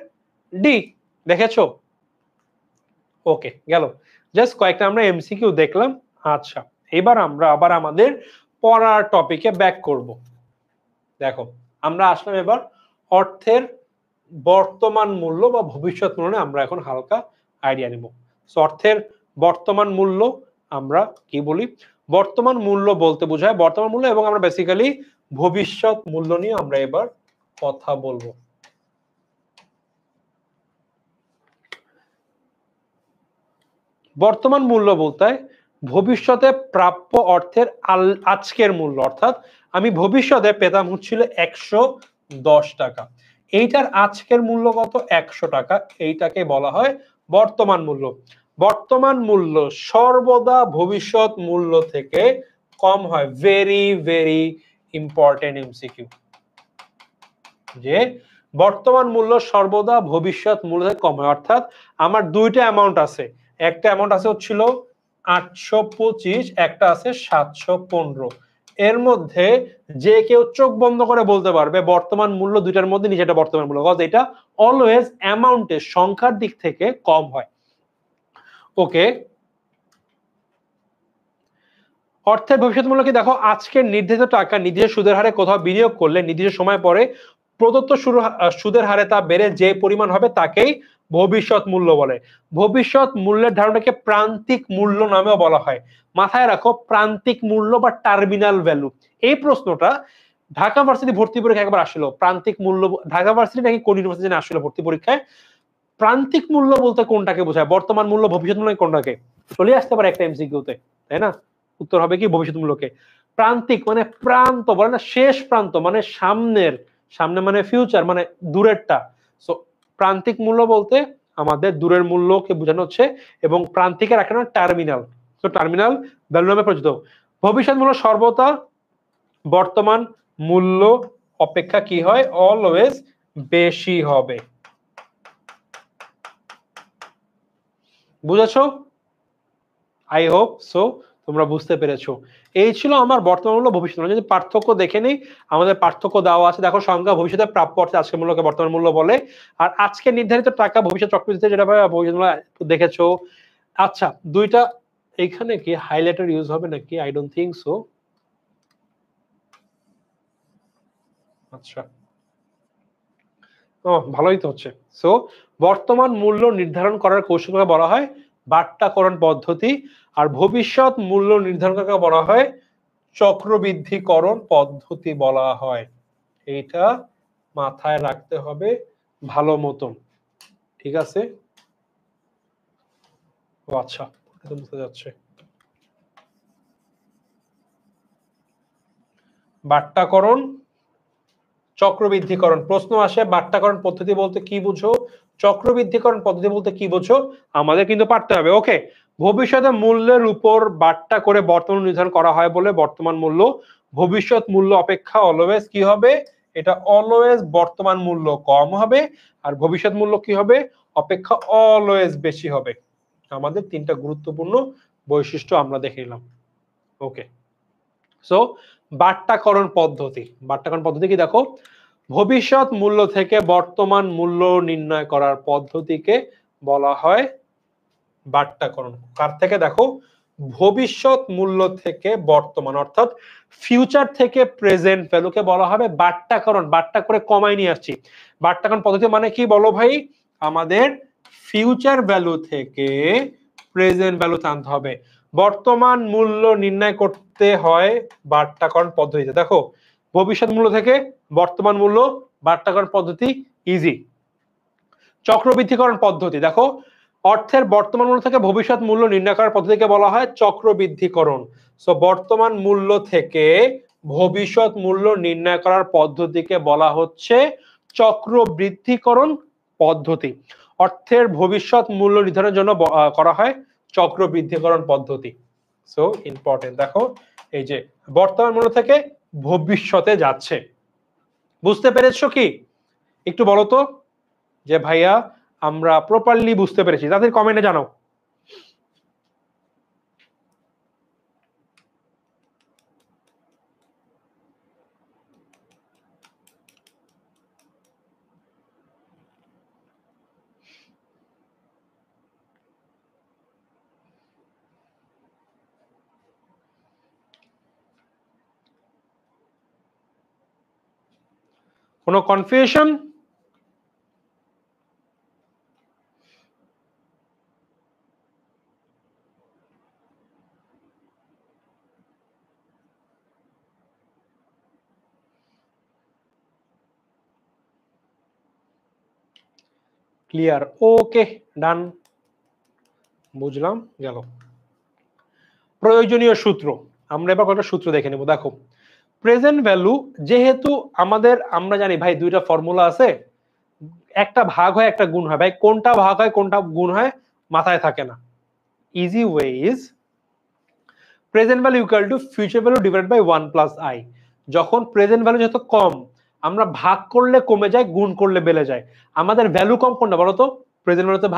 ডি। দেখেছো? ওকে, গেল। জাস্ট কয়েকটা আমরা এমসিকিউ দেখলাম। আচ্ছা, এবার আমরা আবার আমাদের পড়ার টপিকে ব্যাক করব। দেখো আমরা আসলাম এবার অর্থের বর্তমান মূল্য বা ভবিষ্যৎ মূল্য নিয়ে আমরা এখন হালকা আইডিয়া নেব। সো অর্থের বর্তমান মূল্য আমরা কি বলি? বর্তমান মূল্য বলতে বোঝায় বর্তমান মূল্য, এবং আমরা বেসিক্যালি ভবিষ্যৎ মূল্য নিয়ে আমরা এবার কথা বলবো। বর্তমান মূল্য বলতে ভবিষ্যতে প্রাপ্য অর্থের আজকের মূল্য, অর্থাৎ আমি ভবিষ্যতে পেতাম হচ্ছিল 110 টাকা, এইটার আজকের মূল্য কত? 100 টাকা। এইটাকে বলা হয় বর্তমান মূল্য। বর্তমান মূল্য সর্বদা ভবিষ্যৎ মূল্য থেকে কম হয়। ভেরি ভেরি ইম্পর্টেন্ট এমসিকিউ, যে বর্তমান মূল্য সর্বদা ভবিষ্যৎ মূল্য থেকে কম হয়। অর্থাৎ আমার দুইটা অ্যামাউন্ট আছে, একটা অ্যামাউন্ট আছে হচ্ছিল 825, একটা আছে 715। এর মধ্যে যে কেউ চোখ বন্ধ করে বলতে পারবে বর্তমান মূল্য দুইটার মধ্যে নিজেটা বর্তমান মূল্য, কজ এটা অলওয়েজ অ্যামাউন্টের সংখ্যার দিক থেকে কম হয়। ওকে, অর্থের ভবিষ্যৎ মূল্য কি? দেখো আজকের নির্ধারিত টাকা নির্দিষ্ট সুদের হারে কোথাও বিনিয়োগ করলে নির্দিষ্ট সময় পরে প্রদত্ত সুদের হারে তা বেড়ে যে পরিমাণ হবে তাকেই ভবিষ্যৎ মূল্য বলে। ভবিষ্যৎ মূল্যের ধারণাকে প্রান্তিক মূল্য নামেও বলা হয়। মাথায় রাখো, প্রান্তিক মূল্য বা টার্মিনাল ভ্যালু। এই প্রশ্নটা ঢাকা ভার্সিটি ভর্তি পরীক্ষায় একবার আসছিল। প্রান্তিক মূল্য, ঢাকা ভার্সিটি নাকি কোন ইউনিভার্সিটি আসলে ভর্তি পরীক্ষায়, প্রান্তিক মূল্য বলতে কোনটাকে বোঝায়? বর্তমান মূল্য, ভবিষ্যৎ মূল্য কোনটাকে? চলে আসতে পারে একটা এমসিকিউতে, তাই না? উত্তর হবে কি? ভবিষ্যৎ মূল্যকে। প্রান্তিক মানে প্রান্ত, বলে না শেষ প্রান্ত মানে সামনের, সামনে মানে ফিউচার মানে দূরেরটা। সো প্রান্তিক মূল্য বলতে আমাদের দূরের মূল্যকে বোঝানো হচ্ছে, এবং প্রান্তিকের একটা টার্মিনাল। তো টার্মিনাল ভ্যালু নামে পরিচিত। ভবিষ্যৎ মূল্য সর্বদা বর্তমান মূল্য অপেক্ষা কি হয়? অলওয়েজ বেশি হবে। বুঝেছো? আই হোপ সো তোমরা বুঝতে পেরেছো। এই ছিল আমার বর্তমান মূল্য ভবিষ্যৎ মূল্য। যদি পার্থক্য দেখে নেই, আমাদের পার্থক্য দেওয়া আছে। দেখো সংজ্ঞা: ভবিষ্যতে প্রাপ্য অর্থে আজকের মূল্যকে বর্তমান মূল্য বলে। আর আজকে নির্ধারিত টাকা ভবিষ্যৎ চক্রবৃদ্ধি, যেটা ভবিষ্যৎ মূল্য দেখেছো। আচ্ছা, দুইটা এখানে কি হাইলাইটার ইউজ হবে নাকি? I don't think so. আচ্ছা, ও ভালোই তো হচ্ছে। সো বর্তমান মূল্য নির্ধারণ করার কৌশলকে বলা হয় বাট্টাকরণ পদ্ধতি, আর ভবিষ্যৎ মূল্য নির্ধারণ করাকে বলা হয় চক্রবৃদ্ধিকরণ পদ্ধতি বলা হয়। এইটা মাথায় রাখতে হবে ভালো মতন, ঠিক আছে? ও আচ্ছা, এটা বুঝতে যাচ্ছে। বাট্টাকরণ চক্রবৃদ্ধিকরণ প্রশ্ন আসে, বাট্টাকরণ পদ্ধতি বলতে কি বুঝো, চক্রবৃদ্ধিকরণ পদ্ধতি বলতে কি বুঝো, আমাদের কিন্তু পারতে হবে। ওকে, ভবিষ্যতে মূল্যের উপর বাট্টা করে বর্তমান নির্ধারণ করা হয় বলে বর্তমান মূল্য ভবিষ্যৎ মূল্য অপেক্ষা অলওয়েজ কি হবে? এটা অলওয়েজ বর্তমান মূল্য কম হবে, আর ভবিষ্যৎ মূল্য কি হবে? অপেক্ষা অলওয়েজ বেশি হবে। আমাদের তিনটা গুরুত্বপূর্ণ বৈশিষ্ট্য আমরা দেখে নিলাম। ওকে, সো বাট্টাকরণ পদ্ধতি, বাট্টাকরণ পদ্ধতি কি? দেখো, ভবিষ্যৎ মূল্য থেকে বর্তমান মূল্য নির্ণয় করার পদ্ধতিকে বলা হয় বাট্টাকরণ। কার থেকে? দেখো, ভবিষ্যৎ মূল্য থেকে বর্তমান, অর্থাৎ ফিউচার থেকে প্রেজেন্ট ভ্যালুকে বলা হবে বাট্টাকরণ। বাট্টা করে কমায় নিয়ে আসছি। বাট্টাকরণ পদ্ধতি মানে কি বলো ভাই? আমাদের ফিউচার ভ্যালু থেকে প্রেজেন্ট ভ্যালু আনতে হবে। বর্তমান মূল্য নির্ণয় করতে হয় বাট্টাকরণ পদ্ধতিতে। দেখো, ভবিষ্যৎ মূল্য থেকে বর্তমান মূল্য, বাট্টাকরণ পদ্ধতি ইজি। চক্রবৃদ্ধিকরণ পদ্ধতি, দেখো, অর্থের বর্তমান মূল্য থেকে ভবিষ্যৎ মূল্য নির্ণয় করার পদ্ধতিকে বলা হয় চক্রবৃদ্ধিকরণ। সো বর্তমান মূল্য থেকে ভবিষ্যৎ মূল্য নির্ণয় করার পদ্ধতিকে বলা হচ্ছে চক্রবৃদ্ধিকরণ পদ্ধতি। অর্থের ভবিষ্যৎ মূল্য নির্ধারণের জন্য করা হয় চক্রবৃদ্ধিকরণ পদ্ধতি। So important. দেখো, এই যে বর্তমান মূল্য থেকে ভবিষ্যতে যাচ্ছে, বুঝতে পেরেছো কি? একটু বলো তো যে ভাইয়া আমরা প্রপারলি বুঝতে পেরেছি, তাদের কমেন্টে জানাও। কোনো কনফিউশন? ক্লিয়ার? ওকে, ডান, বুঝলাম, গেল। প্রয়োজনীয় সূত্র, আমরা এবার কয়েকটা সূত্র দেখে নেব। দেখো, প্রেজেন্ট ভ্যালু যেহেতু আমাদের, আমরা জানি ভাই দুইটা ফর্মুলা আছে, একটা ভাগ হয় একটা গুণ হয়। ভাই কোনটা ভাগ হয় কোনটা গুণ হয় মাথায় থাকে না। Easy way is present value equal to future value divide by 1 plus I. যখন প্রেজেন্ট ভ্যালু যত কম, আমরা ভাগ করলে কমে যায়, গুণ করলে বেড়ে যায়। আমাদের ভ্যালু কম কোনটা বলো তো? প্রেজেন্ট ভ্যালুতে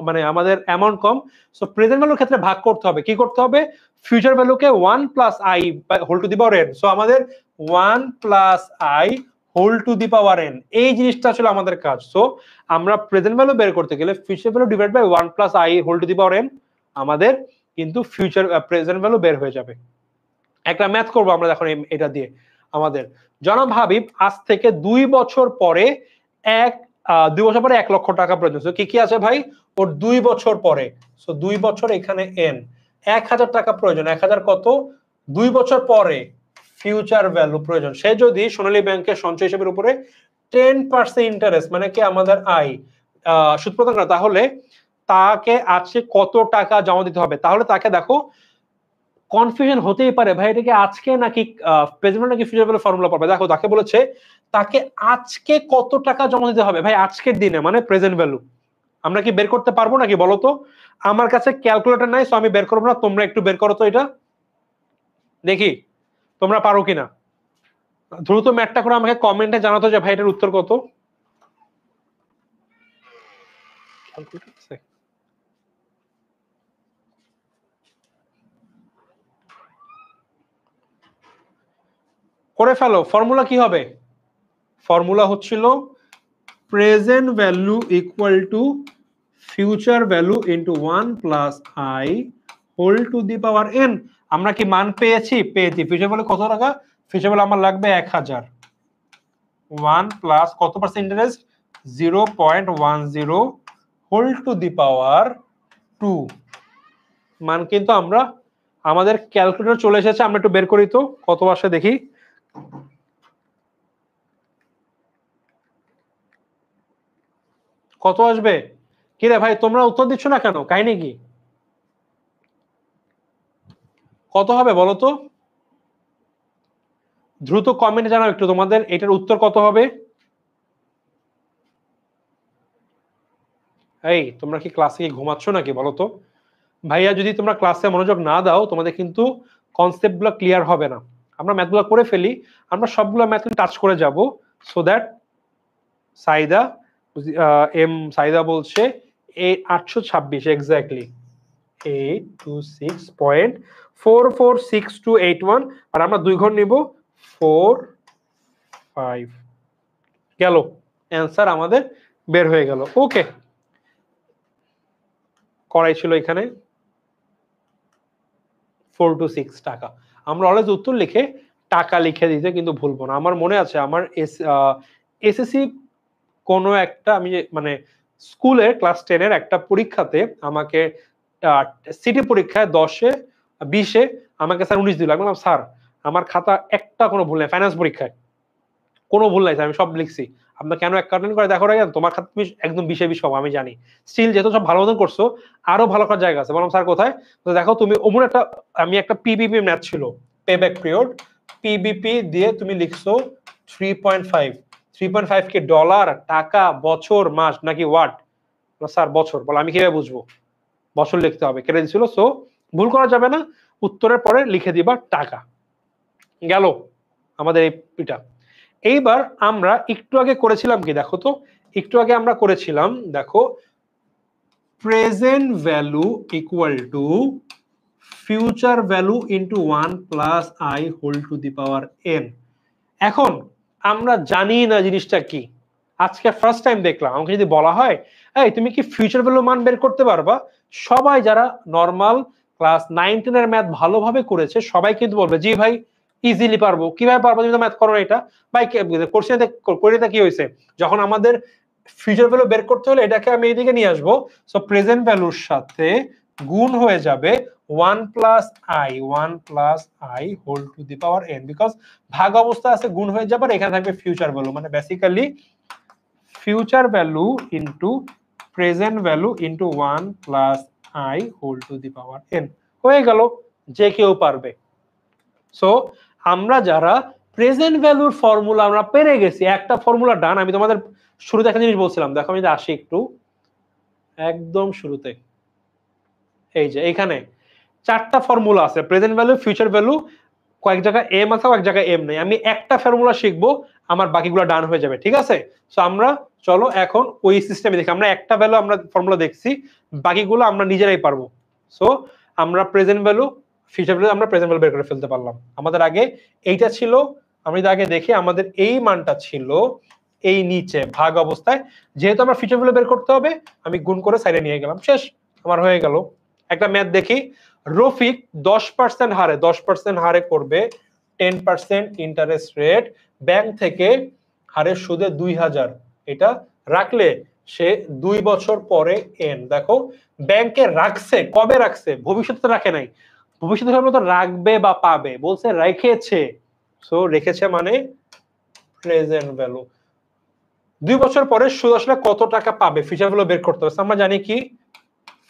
মানে আমাদের অ্যামাউন্ট কম, সো প্রেজেন্ট ভ্যালুর ক্ষেত্রে ভাগ করতে হবে। কি করতে হবে? ফিউচার ভ্যালুকে 1 plus I whole to the power N. So আমাদের 1 plus I whole to the power n, এই জিনিসটা আসলে আমাদের কাজ। সো আমরা প্রেজেন্ট ভ্যালু বের করতে গেলে future value divide by 1 plus I whole to the power N, আমাদের কিন্তু ফিউচার প্রেজেন্ট ভ্যালু বের হয়ে যাবে। একটা ম্যাথ করবো আমরা এখন এটা দিয়ে। আমাদের জনাব হাবিব আজ থেকে 2 বছর পরে 2 বছর পরে 1 লক্ষ টাকা প্রয়োজন। কি কি আছে ভাই? ওর 2 বছর পরে, সো 2 বছর এখানে এন, 1000 টাকা প্রয়োজন। 1000 কত? 2 বছর পরে ফিউচার ভ্যালু প্রয়োজন। সে যদি সোনালী ব্যাংকের সঞ্চয় হিসেবের উপরে 10% ইন্টারেস্ট, মানে কি আমাদের আয় সুদ প্রদান করে, তাহলে তাকে আজকে কত টাকা জমা দিতে হবে? তাহলে তাকে দেখো, কনফিউশন হতেই পারে ভাই এটা কি আজকে নাকি প্রেজেন্ট নাকি ফিউচার ভ্যালু ফর্মুলা পাবে। দেখো তাকে বলেছে তাকে আজকে কত টাকা জমা দিতে হবে। ভাই আজকের দিনে মানে প্রেজেন্ট ভ্যালু আমরা কি বের করতে পারবো নাকি বলো তো? আমার কাছে ক্যালকুলেটর নাই, সো আমি বের করবো না, তোমরা একটু বের করো তো এটা, দেখি তোমরা পারো কিনা। দ্রুত ম্যাথটা করে আমাকে কমেন্টে জানাতো যে ভাই এটার উত্তর কত। করে ফেলো। ফর্মুলা কি হবে? ফর্মুলা হচ্ছিল present value equal to future value into 1 plus I whole to the power N. আমরা কি মান পেয়েছি? পেয়েছি। ফিউচার ভ্যালু কত টাকা? ফিউচার ভ্যালু আমার লাগবে 1000। 1 প্লাস কত percent interest? 0.10 whole to the power 2। মান কিন্তু আমরা, আমাদের ক্যালকুলেটর চলে এসেছে, আমরা একটু বের করি তো কত আসে দেখি। কত আসবে? কি রে ভাই তোমরা উত্তর দিচ্ছ না কেন? কাহিনী কি? কত হবে বলো তো? দ্রুত কমেন্টে জানাও একটু তোমাদের এটার উত্তর কত হবে। এই তোমরা কি ক্লাসে ঘুমাচ্ছ নাকি বলো তো? ভাইয়া যদি তোমরা ক্লাসে মনোযোগ না দাও তোমাদের কিন্তু কনসেপ্টগুলো ক্লিয়ার হবে না। আমরা ম্যাথগুলো করে ফেলি, আমরা সবগুলো ম্যাথ টাচ করে যাব, সো দ্যাট সাইদা সাইদা বলছে 826 এক্স্যাক্টলি 826.446281, আর আমরা 2 ঘর নিব 4 5। গেল, অ্যান্সার আমাদের বের হয়ে গেল। ওকে, করাই ছিল এখানে 426 টাকা। আমরা অলওয়েজ উত্তর লিখে টাকা লিখে দিতে কিন্তু ভুলবো না। আমার মনে আছে আমার এসএসসি কোনো একটা, আমি মানে স্কুলের ক্লাস 10 এর একটা পরীক্ষাতে আমাকে সিটি পরীক্ষায় 10-এ 20-এ আমাকে স্যার 19 দিল। আমি বললাম স্যার আমার খাতা একটা কোনো ভুল নাই, ফাইন্যান্স পরীক্ষায় কোনো ভুল নাই, আমি সব লিখছি। আপনার কেন এক কার্টন করে দেখো রাখেন, তোমার খাতা একদম 20-এ 20 পাবো আমি জানি। স্টিল যেহেতু সব ভালো মতন করছো, আরো ভালো করার জায়গা আছে। বললাম স্যার কোথায়? তো দেখো তুমি ওমন একটা, আমি একটা পিবিপি ম্যাথ ছিল, পে ব্যাক পিরিয়ড, পিবিপি দিয়ে তুমি লিখছো 3.5। 3.5 কি ডলার, টাকা, বছর, মাস নাকি ওয়াট? স্যার বছর। বলে আমি কিভাবে বুঝবো? বছর লিখতে হবে, কেটে দিছিল। সো ভুল করা যাবে না, উত্তরের পরে লিখে দিবা টাকা। গেল আমাদের এই পিটা। এইবার আমরা একটু আগে করেছিলাম কি দেখো তো, একটু আগে আমরা করেছিলাম দেখো present value equal to future value into 1 plus I whole to the power N. এখন আমরা জানি না জিনিসটা কি, আজকে ফার্স্ট টাইম দেখলাম। আমাকে যদি বলা হয় এই তুমি কি ফিউচার ভ্যালু মান বের করতে পারবা, সবাই যারা নরমাল ক্লাস 9-10 এর ম্যাথ ভালোভাবে করেছে সবাই কিন্তু বলবে জি ভাই ইজিলি পারবো। কিভাবে পারবো? তুমি তো ম্যাথ করো না এটা ভাই। কোশ্চেনটা কি হয়েছে, যখন আমাদের ফিউচার ভ্যালু বের করতে হলে এটাকে আমি এইদিকে নিয়ে আসবো। সো প্রেজেন্ট ভ্যালুর সাথে গুণ হয়ে যাবে 1 plus I whole to the power n, because ভাগ অবস্থা আছে, গুণ হয়ে যাবে আর এখানে থাকবে ফিউচার ভ্যালু, মানে basically future value into present value into 1 plus I whole to the power n হয়ে গেল। যে কেউ পারবে। সো আমরা যারা প্রেজেন্ট ভ্যালুর ফর্মুলা আমরা পেরে গেছি, একটা ফর্মুলা ডান। আমি তোমাদের শুরুতে একটা জিনিস বলছিলাম, দেখো আমি আসি একটু একদম শুরুতে, এই যে এখানে 4টা ফর্মুলা আছে, প্রেজেন্ট ভ্যালু, ফিউচার ভ্যালু, কয়েক জায়গায় এম আছে কয়েক জায়গায় এম নেই। আমি একটা ফর্মুলা শিখবো, আমার বাকিগুলো ডান হয়ে যাবে, ঠিক আছে? সো আমরা চলো এখন ওই সিস্টেমে দেখি। আমরা একটা ভ্যালু আমরা ফর্মুলা দেখছি, বাকিগুলো আমরা নিজেরাই পারবো। সো আমরা প্রেজেন্ট ভ্যালু, ফিউচার ভ্যালু, আমরা প্রেজেন্ট ভ্যালু বের করে ফেলতে পারলাম। আমাদের আগে এইটা ছিল, আমি আগে দেখি আমাদের এই মানটা ছিল এই নিচে ভাগ অবস্থায়। যেহেতু আমরা ফিউচার ভ্যালু বের করতে হবে, আমি গুণ করে সাইডে নিয়ে গেলাম, শেষ, আমার হয়ে গেল। একটা ম্যাথ দেখি। রফিক 10% হারে 10% হারে করবে 10% ইন্টারেস্ট রেট, ব্যাংক থেকে হারের সুদে 2000, এটা রাখলে সে 2 বছর পরে এন। দেখো ব্যাংকে রাখছে, কবে রাখছে? ভবিষ্যতে রাখে নাই, ভবিষ্যতে তো রাখবে বা পাবে, বলছে রেখেছে। সো রেখেছে মানে প্রেজেন্ট ভ্যালু। 2 বছর পরে সুদ আসলে কত টাকা পাবে, ফিউচার ভ্যালু বের করতে হবে। আমরা জানি কি,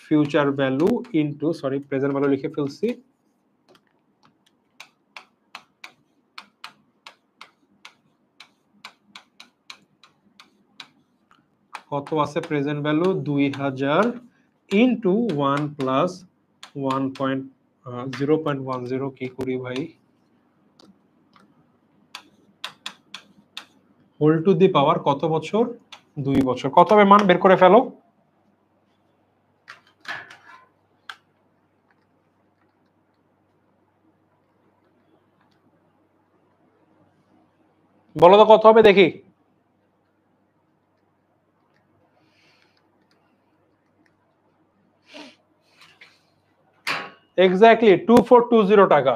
future value into, sorry present value লিখে ফেলছি, কত আছে প্রেজেন্ট ভ্যালু 2000 ইনটু 1 প্লাস 0.10, কি করি ভাই, হোল টু দি পাওয়ার কত বছর, 2 বছর। কত হবে মান বের করে ফেলো। বলো তো কত হবে দেখি। এক্স্যাক্টলি 2420 টাকা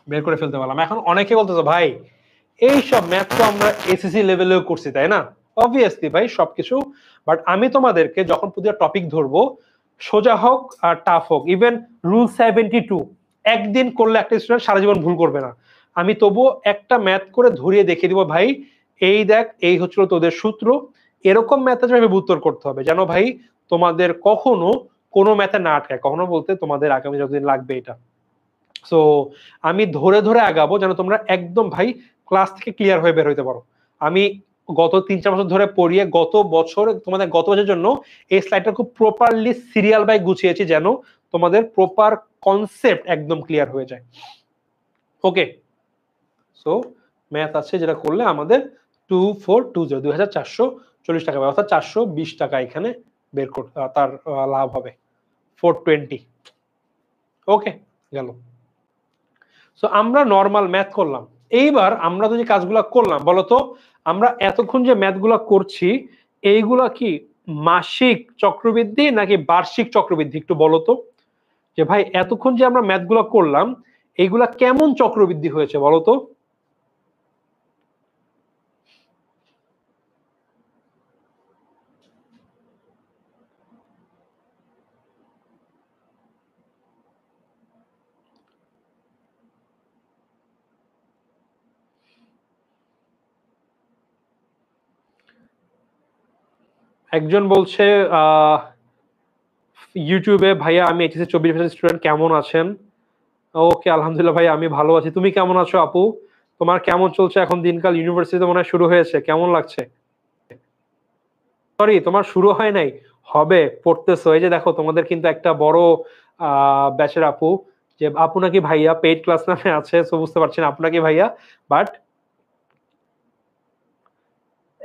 বের করে ফেলতে পারলাম। এখন অনেকে বলতেছে ভাই এই সব ম্যাথ তো আমরা এসএসসি লেভেলেও করছি, তাই না? অবভিয়াসলি ভাই সবকিছু, বাট আমি তোমাদেরকে যখন প্রতিটা টপিক ধরবো, সোজা হোক আর টাফ হোক, ইভেন রুল 72 একদিন করলে একটা স্টুডেন্ট সারা জীবন ভুল করবে না, আমি তবুও একটা ম্যাথ করে ধরিয়ে দেখিয়ে দিব, ভাই এই দেখ এই হচ্ছিল তোদের সূত্র, এরকম ম্যাথে যেভাবে উত্তর করতে হবে, যেন ভাই তোমাদের কখনো কোনো ম্যাথে না আটকায়, কখনো বলতে তোমাদের আগামী যতদিন লাগবে এটা। সো আমি ধরে ধরে আগাবো যেন তোমরা একদম ভাই ক্লাস থেকে ক্লিয়ার হয়ে বের হইতে পারো। আমি গত 3-4 বছর ধরে পড়িয়ে গত বছর তোমাদের গত বছরের জন্য এই স্লাইডটা খুব প্রপারলি সিরিয়াল বাই গুছিয়েছি, যেন তোমাদের প্রপার কনসেপ্ট একদম ক্লিয়ার হয়ে যায়। ওকে, সো ম্যাথ আছে যেটা করলে আমাদের 2420 2440 টাকা, অর্থাৎ 420 টাকা এখানে বের করতে তার লাভ হবে 420। ওকে, গেল। সো আমরা নরমাল ম্যাথ করলাম। এইবার আমরা যে কাজগুলো করলাম, বলতো আমরা এতক্ষণ যে ম্যাথগুলো করছি এইগুলা কি মাসিক চক্রবৃদ্ধি নাকি বার্ষিক চক্রবৃদ্ধি, একটু বলতো। যে ভাই এতক্ষণ যে আমরা ম্যাথগুলো করলাম এইগুলা কেমন চক্রবৃদ্ধি হয়েছে বলতো। একজন বলছে ইউটিউবে, ভাইয়া আমি এইচএসসি 24 স্টুডেন্ট, কেমন আছেন? ওকে, আলহামদুলিল্লাহ ভাই, আমি ভালো আছি। তুমি কেমন আছো আপু? তোমার কেমন চলছে এখন দিনকাল? ইউনিভার্সিটিতে মনে হয় শুরু হয়েছে, কেমন লাগছে? সরি, তোমার শুরু হয় নাই, হবে, পড়তেছো। এই যে দেখো তোমাদের কিন্তু একটা বড় ব্যাচের আপু, যে আপু নাকি ভাইয়া পেইড ক্লাস নামে আছে, সো বুঝতে পারছি না আপু নাকি ভাইয়া, বাট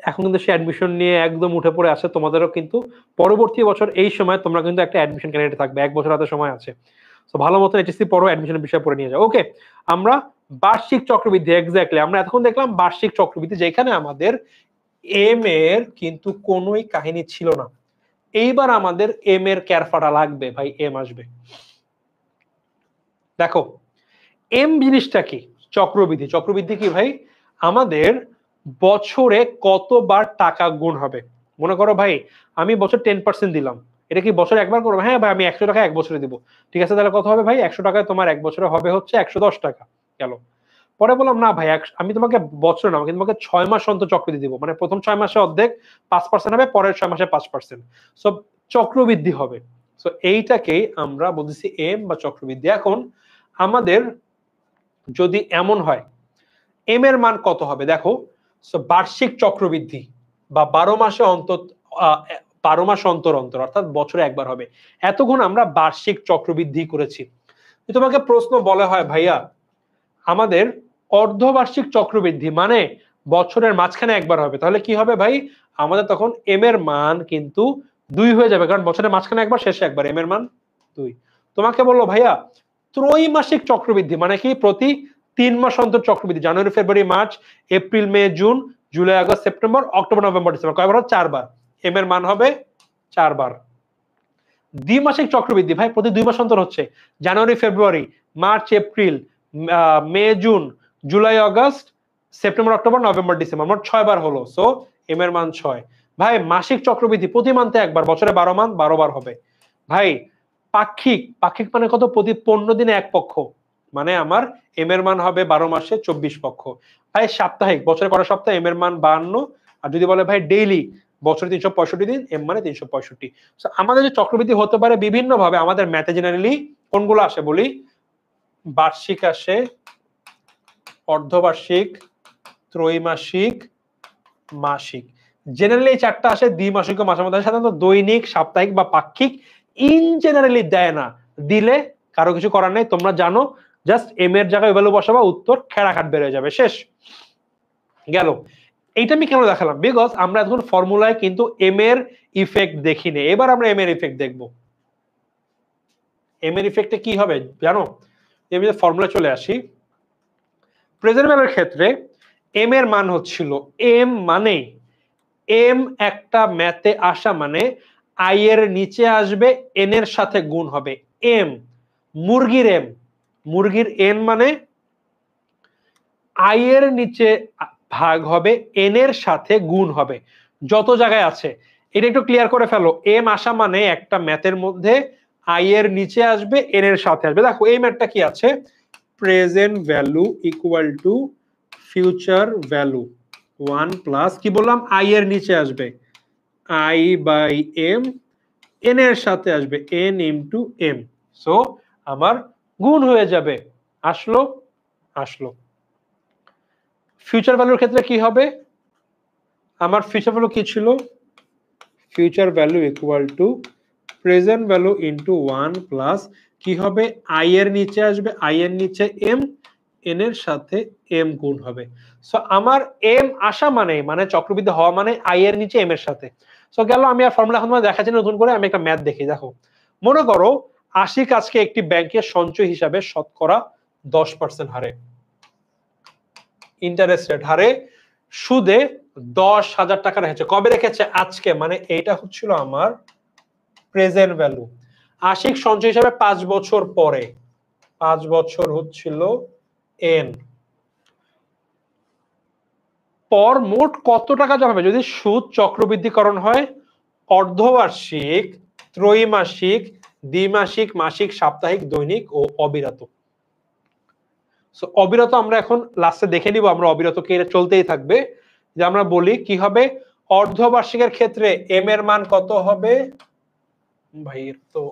এখন কিন্তু সে অ্যাডমিশন নিয়ে একদম উঠে পড়ে আছে। তোমাদেরও কিন্তু পরবর্তী বছর এই সময় তোমরা কিন্তু একটা অ্যাডমিশন ক্যান্ডিডেট থাকবে, 1 বছর হাতে সময় আছে। তো ভালো মতো এইচএসসি পড়ো, অ্যাডমিশনের বিষয় পড়ে নিয়ে যাও। ওকে, আমরা বার্ষিক চক্রবৃদ্ধি, এক্স্যাক্টলি আমরা এতক্ষণ দেখলাম বার্ষিক চক্রবৃদ্ধি, যেখানে আমাদের এম এর কিন্তু কোনোই কাহিনী ছিল না। এইবার আমাদের এম এর ক্যারফাটা লাগবে ভাই, এম আসবে। দেখো এম জিনিসটা কি? চক্রবৃদ্ধি। চক্রবৃদ্ধি কি ভাই? আমাদের বছরে কতবার টাকা গুণ হবে। মনে করো ভাই আমি বছর 10% দিলাম, এটা কি বছরে একবার করবো? হ্যাঁ ভাই আমি 100 টাকা এক বছরে দিব। ঠিক আছে, তাহলে কত হবে ভাই? 100 টাকায় তোমার এক বছরে হবে হচ্ছে 110 টাকা। গেল। পরে বললাম না ভাই আমি তোমাকে বছরে না, আমি তোমাকে 6 মাস অন্তর চক্রবৃদ্ধি দিব, মানে প্রথম 6 মাসে অর্ধেক 5% হবে, পরের 6 মাসে 5%। সো চক্রবৃদ্ধি হবে। সো এইটাকেই আমরা বলতেছি এম বা চক্রবৃদ্ধি। এখন আমাদের যদি এমন হয় এম এর মান কত হবে দেখো, সো বার্ষিক চক্রবৃদ্ধি বা 12 মাসে অন্তর 12 মাস অন্তর অন্তর অর্থাৎ বছরে একবার হবে, এতক্ষণ আমরা বার্ষিক চক্রবৃদ্ধি করেছি। তোমাকে প্রশ্ন বলা হয় ভাইয়া আমাদের অর্ধবার্ষিক চক্রবৃদ্ধি মানে বছরের মাঝখানে একবার হবে, তাহলে কি হবে ভাই? আমাদের তখন এম এর মান কিন্তু 2 হয়ে যাবে, কারণ বছরের মাঝখানে একবার শেষে একবার, এম এর মান 2। তোমাকে বললো ভাইয়া ত্রৈমাসিক চক্রবৃদ্ধি মানে কি? প্রতি 3 মাস অন্তর চক্রবৃদ্ধি, জানুয়ারি ফেব্রুয়ারি মার্চ এপ্রিল মে জুন জুলাই আগস্ট সেপ্টেম্বর অক্টোবর নভেম্বর ডিসেম্বর, কয়বার? 4 বার। এম এর মান হবে 4 বার। দ্বিমাসিক চক্রবৃদ্ধি ভাই প্রতি 2 মাস অন্তর হচ্ছে, জানুয়ারি ফেব্রুয়ারি মার্চ এপ্রিল মে জুন জুলাই আগস্ট সেপ্টেম্বর অক্টোবর নভেম্বর ডিসেম্বর, মোট 6 বার হলো। সো এম এর মান 6। ভাই মাসিক চক্রবৃদ্ধি প্রতি মান্থে একবার, বছরে 12 মাস 12 বার হবে। ভাই পাক্ষিক, পাক্ষিক মানে কত? প্রতি 15 দিনে এক পক্ষ, মানে আমার এম এর মান হবে 12 মাসে 24 পক্ষ। ভাই সাপ্তাহিক, বছরে কটা সপ্তাহ? এম এর মান 52। আর যদি বলে ভাই ডেইলি, বছরে 365 দিন, এম মানে 365। আমাদের যে চক্রবৃদ্ধি হতে পারে বিভিন্ন ভাবে, আমাদের ম্যাথে জেনারেলি কোনগুলো আসে বলি? বার্ষিক আসে, অর্ধবার্ষিক, ত্রৈমাসিক, মাসিক। জেনারেলি এই চারটা আসে। দ্বিমাসিক ও মাসের মধ্যে সাধারণত দৈনিক, সাপ্তাহিক বা পাক্ষিক ইন জেনারেলি দেয় না। দিলে কারো কিছু করার নেই, তোমরা জানো জাস্ট এম এর জায়গায় ভ্যালু বসাবা, উত্তর খেড়াখাট বেড়ে যাবে, শেষ। গেল। এইটা আমি কেন দেখালাম? বিকজ আমরা এখন ফর্মুলায় কিন্তু এম এর ইফেক্ট দেখিনি, এবার আমরা এম এর ইফেক্ট দেখবো। এম এর ইফেক্টে কি হবে জানো? আমি ফর্মুলা চলে আসি। প্রেজেন্ট ভ্যালুর ক্ষেত্রে এম এর মান হচ্ছিল, এম মানে এম একটা ম্যাথে আসা মানে আই এর নিচে আসবে, এন এর সাথে গুণ হবে। এম মুরগির এম, মুরগির এন মানে আই এর নিচে ভাগ হবে, এন এর সাথে গুণ হবে, যত জায়গায় আছে। এটা একটু ক্লিয়ার করে ফেলো। এম আসা মানে একটা ম্যাথের মধ্যে আই এর নিচে আসবে, এন এর সাথে আসবে। দেখো এই ম্যাথটা কি আছে? Present value equal to future value 1 plus কি বললাম? আই এর নিচে আসবে আই বাই এম, এন এর সাথে আসবে এন ইনটু এম। সো আমার গুণ হয়ে যাবে। আসলো? আসলো। ফিউচার ভ্যালুর ক্ষেত্রে কি হবে? আমার ফিউচার ভ্যালু কি ছিল? Future value equal to present value into 1 plus কি হবে? আই এর নিচে আসবে আই এর নিচে এম, এন এর সাথে এম গুণ হবে। সো আমার এম আসা মানে চক্রবৃদ্ধি হওয়া মানে আই এর নিচে এম এর সাথে। সো গেল। আমি আর ফর্মুলা এখন দেখাচ্ছি নতুন করে, আমি একটা ম্যাথ দেখি। দেখো মনে করো আশিক আজকে একটি ব্যাংকের সঞ্চয় হিসাবে শতকরা 10% হারে, ইন্টারেস্ট রেট হারে সুদে 10,000 টাকা রেখেছে। কবে রেখেছে? আজকে, মানে এইটা হচ্ছিল আমার প্রেজেন্ট ভ্যালু। আশিক সঞ্চয় হিসাবে 5 বছর পরে, 5 বছর হচ্ছিল এন, পর মোট কত টাকা জমা হবে? যদি সুদ চক্রবৃদ্ধিকরণ হয় অর্ধবার্ষিক, ত্রৈমাসিক, দ্বিমাসিক, মাসিক, সাপ্তাহিক, দৈনিক ও অবিরত। সো অবিরত আমরা এখন লাস্টে দেখে নিব, আমরা অবিরতকে এটা চলতেই থাকবে। যে আমরা বলি কি হবে? অর্ধবার্ষিকের ক্ষেত্রে এম এর মান কত হবে ভাই? তো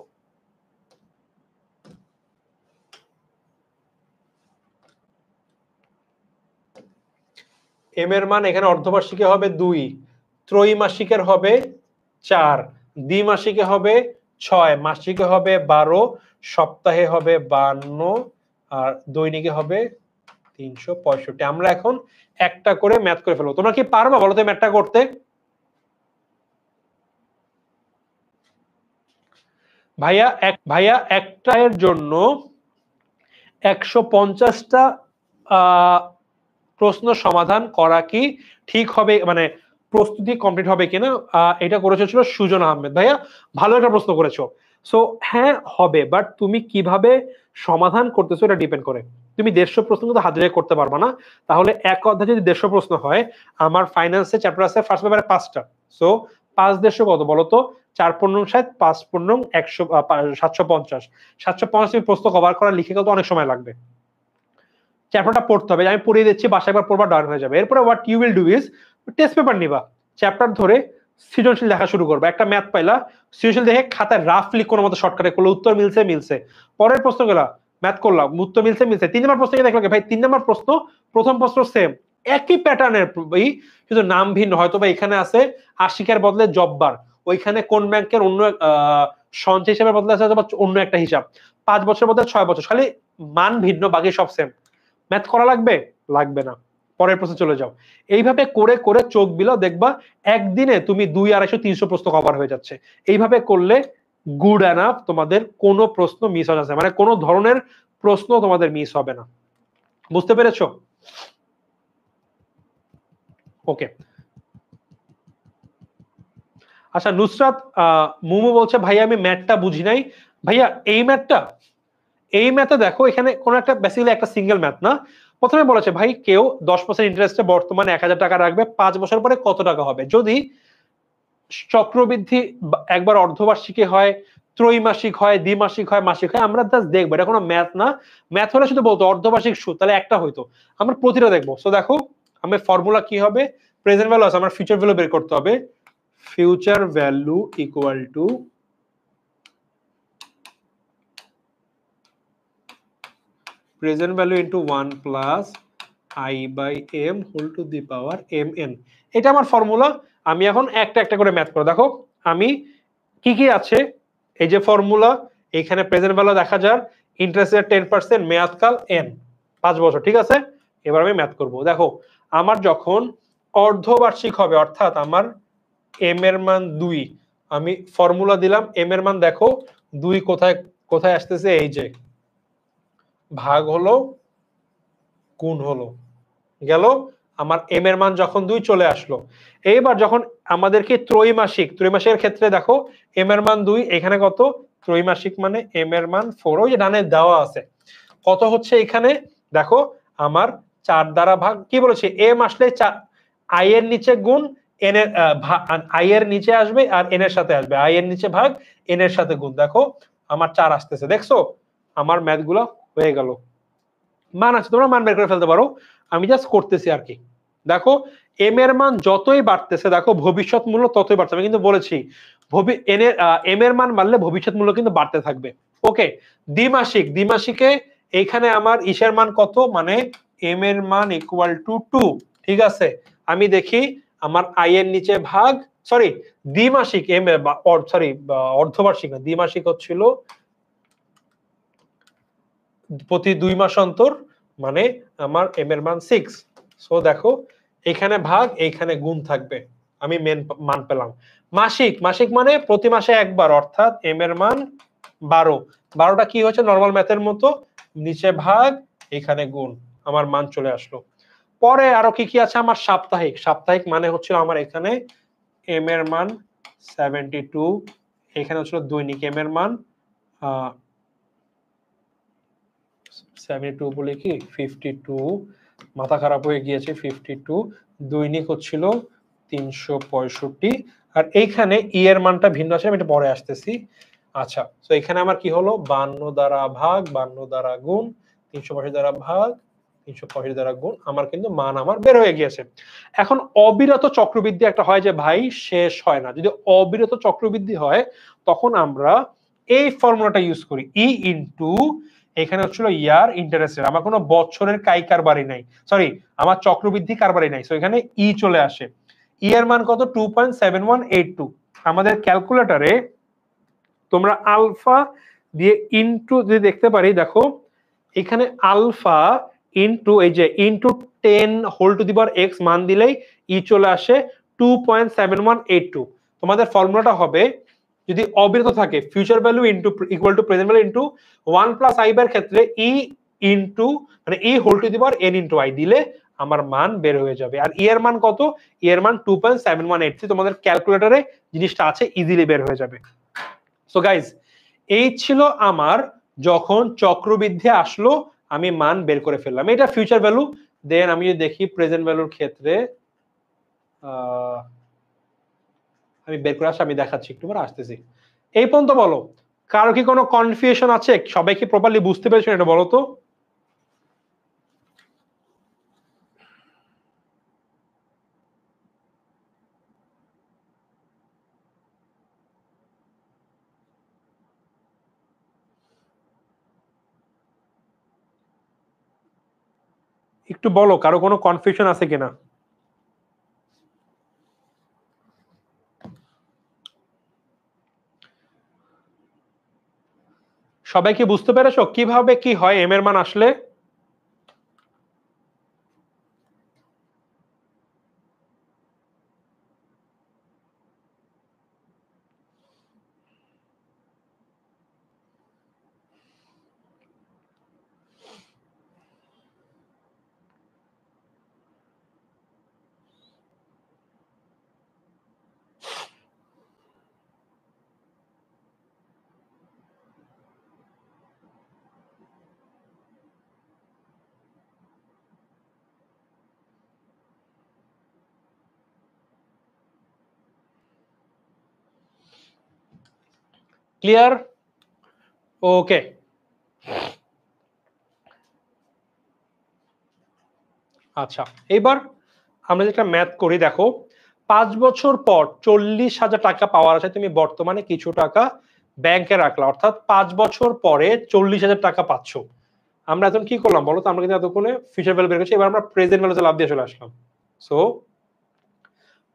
এম এর মান এখানে অর্ধবার্ষিকে হবে 2, ত্রৈমাসিকের হবে 4, দ্বিমাসিকে হবে 6, মাসিকে হবে 12, সপ্তাহে হবে 52 আর দৈনিকে হবে 365। আমরা এখন একটা করে ম্যাথ করে ফেলবো। তোমরা কি পারবা বলো তো ম্যাথটা করতে? ভাইয়া একটা এর জন্য 150টা প্রশ্ন সমাধান করা কি ঠিক হবে, মানে প্রস্তুতি কমপ্লিট হবে কিনা? এটা করেছিল সুজন আহমেদ। ভাইয়া ভালো একটা প্রশ্ন করেছো। সো হ্যাঁ হবে, বাট তুমি কিভাবে সমাধান করতেছো এটা ডিপেন্ড করে। তুমি 150 প্রশ্ন কিন্তু হাজিরাই করতে পারবা না। তাহলে এক অধ্যায় যদি 150 প্রশ্ন হয়, আমার ফাইন্যান্সে চ্যাপ্টার আছে ফার্স্ট পেপারে 5টা, সো 5 150 কত বলো তো? 4×5 5×100 750। 750 তুমি প্রশ্ন কভার করা লিখে তো অনেক সময় লাগবে। চ্যাপ্টারটা পড়তে হবে, আমি পড়িয়ে দিচ্ছি, বাসায় একবার পড়বা, ডান হয়ে যাবে। এরপরে what you will do is test paper নিবা, চ্যাপ্টার ধরে সৃজনশীল দেখা শুরু করবে। একটা ম্যাথ পাইলা, সৃজনশীল দেখে খাতায় রাফলি কোনো মতো শর্টকাটে করলো, উত্তর মিলছে মিলছে, পরের প্রশ্ন গেলা ম্যাথ করলাম, উত্তর মিলছে মিলছে, 3 নম্বর প্রশ্ন দেখলাম ভাই 3 নম্বর প্রশ্ন প্রথম প্রশ্ন সেম, একই প্যাটার্নের, শুধু নাম ভিন্ন। হয়তো বা এখানে আছে আশিকের বদলে জব্বার, ওইখানে কোন ব্যাংকের অন্য সঞ্চয় হিসাবের বদলে আছে অন্য একটা হিসাব, 5 বছর বদলে 6 বছর, খালি মান ভিন্ন, বাকি সব সেম। ম্যাথ করা লাগবে? লাগবে না, পরের প্রশ্নে চলে যাও। এইভাবে করে করে চোখ বিলাও, দেখবা একদিনে তুমি 200 250 300 প্রশ্ন কভার হয়ে যাচ্ছে। এইভাবে করলে গুড এনাফ, তোমাদের কোনো প্রশ্ন মিস হয়ে যাচ্ছে, মানে কোনো ধরনের প্রশ্ন তোমাদের মিস হবে না। বুঝতে পেরেছো? ওকে। আচ্ছা নুসরাত মুমু বলছে ভাইয়া আমি ম্যাথটা বুঝি নাই। ভাইয়া এই ম্যাথে দেখো, এখানে কোন একটা বেসিক্যালি একটা সিঙ্গেল ম্যাথ না। প্রথমে বলেছে ভাই কেউ 10% ইন্টারেস্টে বর্তমানে 1000 টাকা রাখবে, 5 বছর পরে কত টাকা হবে? যদি চক্রবৃদ্ধি একবার অর্ধবার্ষিকী হয়, ত্রৈমাসিক হয়, দ্বিমাসিক হয়, মাসিক হয়, আমরা জাস্ট দেখবো, এটা কোনো ম্যাথ না। ম্যাথ হলে শুধু বলতো অর্ধবার্ষিক সুদ, তাহলে একটা হইতো, আমরা প্রতিটা দেখবো। সো দেখো আমার ফর্মুলা কি হবে, প্রেজেন্ট ভ্যালু আছে, আমার ফিউচার ভ্যালু বের করতে হবে। Future value equal to present value into 1 plus I by M whole to the power mn। এটা আমার ফর্মুলা। আমি এখন একটা একটা করে ম্যাথ করে দেখো আমি কি কি আছে। এই যে ফর্মুলা, এখানে প্রেজেন্ট ভ্যালু 1000, ইন্টারেস্টের 10%, মেয়াদকাল n, 5 বছর, ঠিক আছে। এবার আমি ম্যাথ করব। দেখো আমার যখন অর্ধবার্ষিক হবে, অর্থাৎ আমার m এর মান 2, আমি ফর্মুলা দিলাম, m এর মান দেখো 2 কোথায় কোথায় আসতেছে, এই যে ভাগ হলো গুণ হলো, গেল আমার m এর মান যখন 2 চলে আসলো। এইবার যখন আমাদেরকে ত্রৈমাসিকের ক্ষেত্রে দেখো m এর মান 2, এখানে কত? ত্রৈমাসিক মানে m এর মান 4, ওই যে ডানে দেওয়া আছে কত হচ্ছে, এখানে দেখো আমার 4 দ্বারা ভাগ, কি বলেছে m আসলে i এর নিচে গুণ n এর i এর নিচে আসবে আর n এর সাথে আসবে, i এর নিচে ভাগ n এর সাথে গুণ, দেখো আমার 4 আসতেছে। দেখছো আমার ম্যাথ গুলো হয়ে গেল। মান আছে, তোমরা মান বের করে ফেলতে পারো, আমি জাস্ট করতেছি আর কি। দেখো এম এর মান যতই বাড়তেছে, দেখো ভবিষ্যৎ মূল্য ততই বাড়ছে। আমি কিন্তু বলেছি এম এর মান বাড়লে ভবিষ্যৎ মূল্য কিন্তু বাড়তে থাকবে। ওকে, দ্বিমাসিকে এইখানে আমার ইসের মান কত, মানে এম এর মান ইকুয়াল টু 2, ঠিক আছে। আমি দেখি আমার আই এর নিচে ভাগ, সরি দ্বিমাসিক এম সরি অর্ধবার্ষিক না, দ্বিমাসিক হচ্ছিল প্রতি 2 মাস অন্তর, মানে আমার এম এর মান 6। সো দেখো এখানে ভাগ, এইখানে গুণ থাকবে, আমি মেন মান পেলাম। মাসিক মানে প্রতি মাসে একবার, অর্থাৎ এম এর মান 12। 12টা কি হচ্ছে নরমাল ম্যাথের মতো, নিচে ভাগ এখানে গুণ, আমার মান চলে আসলো। পরে আরো কি কি আছে, আমার সাপ্তাহিক মানে হচ্ছে আমার এখানে এম এর মান 72, এখানে হচ্ছে দৈনিক এম এর মান 72 বলে কি 52, মাথা খারাপ হয়ে গিয়েছে, 52, দৈনিক হচ্ছিল 365, আর এইখানে ই এর মানটা ভিন্ন আছে, আমি এটা পরে আসতেছি। আচ্ছা, তো এখানে আমার কি হলো, 52 দ্বারা ভাগ, 52 দ্বারা গুণ, 385 দ্বারা ভাগ, 385 দ্বারা গুণ, আমার কিন্তু মান আমার বের হয়ে গিয়েছে। এখন অবিরত চক্রবৃদ্ধি একটা হয় যে ভাই শেষ হয় না, যদি অবিরত চক্রবৃদ্ধি হয় তখন আমরা এই ফর্মুলাটা ইউজ করি, ই ইনটু এখানে হচ্ছিল ইয়ার ইন্টারেস্ট রেট, আমার কোনো বছরের কাই কারবারি নাই, সরি আমার চক্রবৃদ্ধি কারবারি নাই, সো এখানে ই চলে আসে। ই এর মান কত, 2.7182। আমাদের ক্যালকুলেটরে তোমরা আলফা দিয়ে ইনটু যদি দেখতে পারি, দেখো এখানে আলফা ইনটু এই যে into 10 whole to the power x মান দিলেই ই চলে আসে 2.7182। তোমাদের ফর্মুলাটা হবে, যদি অবিরত থাকে future value into equal to present value into 1 plus i এর ক্ষেত্রে ই ইনটু মানে e whole to the power n into i দিলে আমার মান বের হয়ে যাবে। আর ই এর মান কত, ই এর মান 2.7183, তোমাদের ক্যালকুলেটরে জিনিসটা আছে, ইজিলি বের হয়ে যাবে। সো গাইজ এই ছিল আমার যখন চক্রবৃদ্ধি আসলো আমি মান বের করে ফেললাম, এটা ফিউচার ভ্যালু। দেন আমি যদি দেখি প্রেজেন্ট ভ্যালুর ক্ষেত্রে আমি বের করে আসি, আমি দেখাচ্ছি একটু পরে আসতেছি। এই পর্যন্ত বলো, কারো কি কোনো কনফিউশন আছে? সবাই কি প্রপারলি বুঝতে পেরেছেন এটা বলো তো? একটু বলো কারো কোনো কনফিউশন আছে কিনা। সবাই কি বুঝতে পেরেছো কিভাবে কি হয় এম এর মান আসলে? ক্লিয়ার? ওকে, আচ্ছা এইবার আমরা যেটা ম্যাথ করি, দেখো 5 বছর পর 40,000 টাকা পাওয়ার আছে, তুমি বর্তমানে কিছু টাকা ব্যাংকে রাখলা, অর্থাৎ 5 বছর পরে 40,000 টাকা পাচ্ছ। আমরা এখন কি করলাম বলো তো? আমরা কিন্তু এতক্ষণে ফিউচার ভ্যালু বের করেছি, এবার আমরা প্রেজেন্ট ভ্যালুতে লাভ দিয়ে চলে আসলাম। সো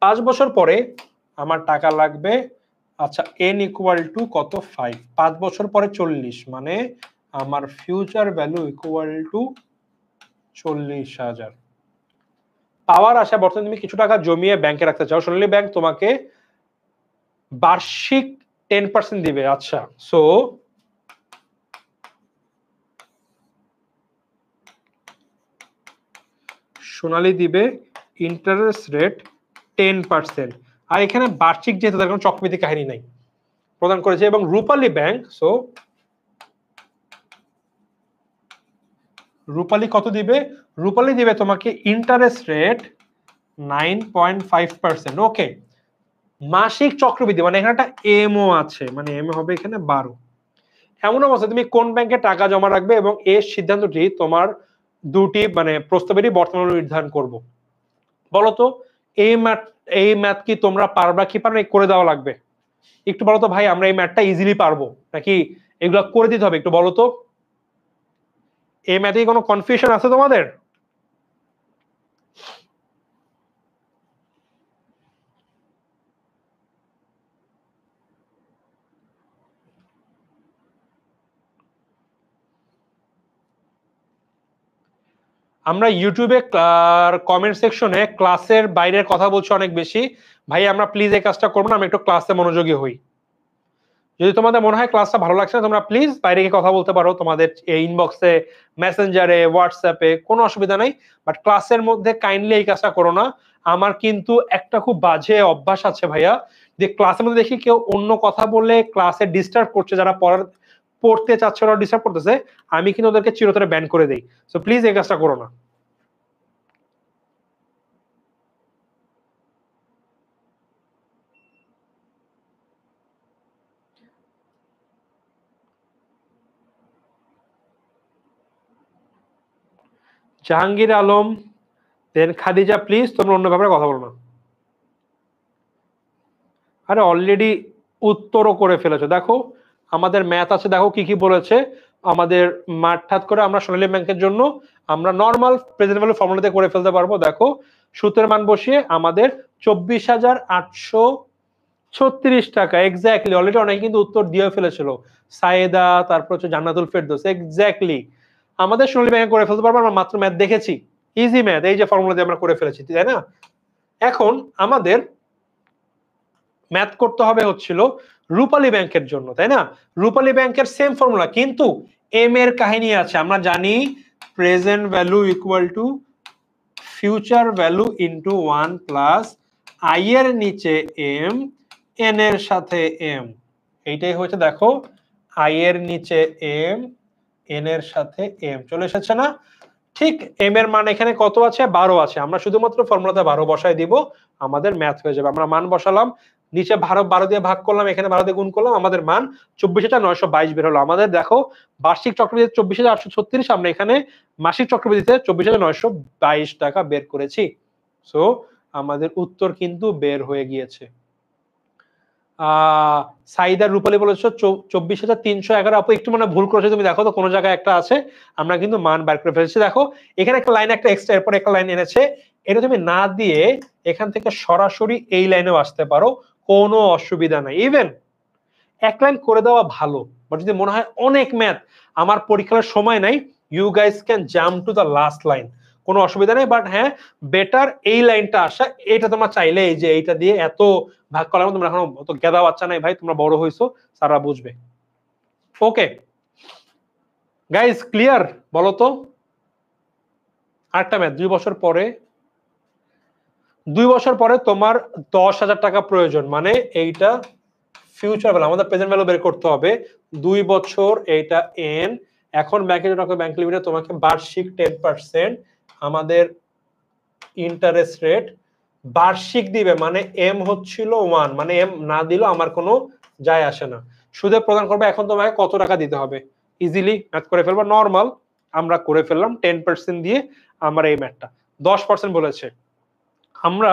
5 বছর পরে আমার টাকা লাগবে, আচ্ছা n ইকুয়াল টু কত 5, 5 বছর পরে 40 মানে আমার ফিউচার ভ্যালু ইকুয়াল টু 40,000 পাওয়ার আশা। বর্তমানে তুমি কিছু টাকা জমিয়ে ব্যাংকে রাখতে চাও, সোনালী ব্যাংক তোমাকে বার্ষিক 10% দিবে। আচ্ছা, সো সোনালী দিবে ইন্টারেস্ট রেট 10%, আর এখানে বার্ষিক যেহেতু তার কোনো চক্রবৃদ্ধি কাহিনী নাই, প্রদান করেছে। এবং রূপালী ব্যাংক, সো রূপালী কত দিবে? রূপালী দিবে তোমাকে ইন্টারেস্ট রেট 9.5%। ওকে, মাসিক চক্রবৃদ্ধি মানে এখানে একটা এমও আছে, মানে এম হবে এখানে 12। এমন অবস্থা তুমি কোন ব্যাংকে টাকা জমা রাখবে এবং এর সিদ্ধান্তটি তোমার দুটি মানে প্রস্তাবেরই বর্তমান নির্ধারণ করব। বলতো এই ম্যাথ কি তোমরা পারবা কি পারবে, করে দেওয়া লাগবে? একটু বলো তো ভাই, আমরা এই ম্যাথটা ইজিলি পারবো নাকি এগুলো করে দিতে হবে? একটু বলো তো, এই ম্যাথে কোনো কনফিউশন আছে তোমাদের? আমরা ইউটিউবে কমেন্ট সেকশনে ক্লাসের বাইরের কথা বলছি অনেক বেশি, ভাই আমরা প্লিজ এই কাজটা করবো না, আমরা একটু ক্লাসে মনোযোগী হই। যদি তোমাদের মনে হয় ক্লাসটা ভালো লাগছে না, তোমরা প্লিজ বাইরে গিয়ে কথা বলতে পারো, তোমাদের ইনবক্সে, মেসেঞ্জারে, হোয়াটসঅ্যাপে, কোনো অসুবিধা নাই। বাট ক্লাসের মধ্যে কাইন্ডলি এই কাজটা করো না। আমার কিন্তু একটা খুব বাজে অভ্যাস আছে ভাইয়া, যে ক্লাসের মধ্যে দেখি কেউ অন্য কথা বলে ক্লাসে ডিস্টার্ব করছে, যারা পড়তে চাচ্ছে ওরা ডিস্টার্ব করতেছে, আমি কিন্তু ওদেরকে চিরতরে ব্যান করে দেই। সো প্লিজ এই কাজটা করো না। জাহাঙ্গীর আলম, দেন খাদিজা, প্লিজ তোমরা অন্য ব্যাপারে কথা বলো না। আরে অলরেডি উত্তরও করে ফেলেছো, দেখো আমাদের ম্যাথ আছে, দেখো কি কি বলেছে আমাদের। মাঠাত করে আমরা সোনালী ব্যাংকের জন্য আমরা নর্মাল প্রেজেন্ট ভ্যালু ফর্মুলাতে করে ফেলতে পারবো। দেখো সূত্রের মান বসিয়ে আমাদের 24,836 টাকা এক্স্যাক্টলি, অলরেডি অনেকে কিন্তু উত্তর দিয়ে ফেলেছিল, সায়েদা, তারপর হচ্ছে জান্নাতুল ফেরদৌস, এক্স্যাক্টলি আমাদের সোনালী ব্যাংকে করে ফেলতে পারবো। আমরা মাত্র ম্যাথ দেখেছি, ইজি ম্যাথ, এই যে ফর্মুলা দিয়ে আমরা করে ফেলেছি, তাই না? এখন আমাদের ম্যাথ করতে হবে হচ্ছিল রূপালী ব্যাংকের জন্য, তাই না? রূপালী ব্যাংকের সেম ফর্মুলা, কিন্তু এম এর কাহিনী আছে। আমরা জানি present value equal to future value into 1 plus I এর নিচে এম, এন এর সাথে এম, এইটাই হচ্ছে দেখো আই এর নিচে এম, এন এর সাথে এম, চলে এসেছে না? ঠিক এম এর মান এখানে কত আছে? 12 আছে। আমরা শুধুমাত্র ফর্মুলাতে 12 বসায় দিব, আমাদের ম্যাথ হয়ে যাবে। আমরা মান বসালাম, নিচে 12 দিয়ে ভাগ করলাম, এখানে 12 দিয়ে গুণ করলাম, আমাদের মান 24,922 বের হলো। আমাদের দেখো বার্ষিক চক্রবৃদ্ধি 24,836, আমরা এখানে মাসিক চক্রবৃদ্ধিতে 24,922 টাকা বের করেছি। সো আমাদের উত্তর কিন্তু বের হয়ে গিয়েছে। সাইদার রূপালী বলেছো 24,311। আপু একটু মানে ভুল করেছো তুমি, দেখো তো কোনো জায়গায় একটা আছে, আমরা কিন্তু মান বের করে ফেলেছি। দেখো এখানে একটা লাইন, একটা এক্সট্রা, এরপর একটা লাইন এনেছে, এটা তুমি না দিয়ে এখান থেকে সরাসরি এই লাইনেও আসতে পারো, কোনো অসুবিধা নাই। ইভেন এক লাইন করে দেওয়া ভালো, বাট যদি মনে হয় অনেক ম্যাথ, আমার পরীক্ষার সময় নাই, you guys can jump to the last line, কোনো অসুবিধা নেই। বাট হ্যাঁ, বেটার এই লাইনটা আসা, এটা তোমরা চাইলে এই যে এইটা দিয়ে এত ভাগ করার তোমরা এখনো অত গেদা বাচ্চা নাই ভাই, তোমরা বড় হইছো, সারা বুঝবে। Okay guys, clear? বলো তো আরেকটা ম্যাথ, 2 বছর পরে তোমার 10,000 টাকা প্রয়োজন, মানে এইটা ফিউচার ভ্যালু, আমাদের প্রেজেন্ট ভ্যালু বের করতে হবে। 2 বছর, এইটা এন, এখন ব্যাংকের টাকা, ব্যাংক লিমিটে তোমাকে বার্ষিক 10% আমাদের ইন্টারেস্ট রেট বার্ষিক দিবে, মানে এম হচ্ছিল 1, মানে এম না দিলেও আমার কোনো যায় আসে না, সুদে প্রদান করবে। এখন তোমাকে কত টাকা দিতে হবে? ইজিলি ম্যাথ করে ফেলবো, নরমাল আমরা করে ফেললাম 10% দিয়ে। আমরা এই ম্যাথটা 10% বলেছে। আমরা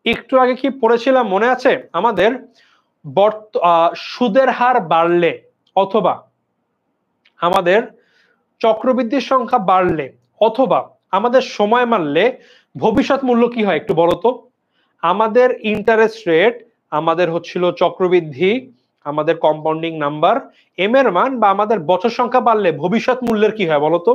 একটু আগে কি পড়েছিলাম মনে আছে? আমাদের সুদের হার বাড়লে অথবা আমাদের চক্রবৃদ্ধির সংখ্যা বাড়লে অথবা আমাদের সময় মানলে ভবিষ্যৎ মূল্য কি হয় একটু বলো তো? আমাদের ইন্টারেস্ট রেট, আমাদের হচ্ছিল চক্রবৃদ্ধি, আমাদের কম্পাউন্ডিং নাম্বার, এম এর মান বা আমাদের বছর সংখ্যা বাড়লে ভবিষ্যৎ মূল্যের কি হয় বলো তো?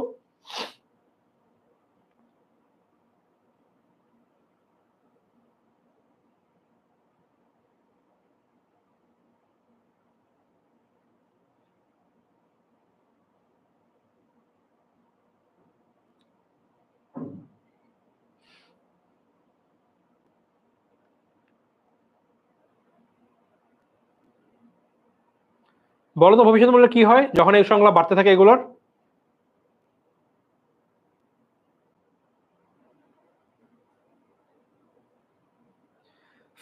বলো তো ভবিষ্যৎ মূল্য কি হয় যখন এই সংখ্যা বাড়তে থাকে এগুলোর?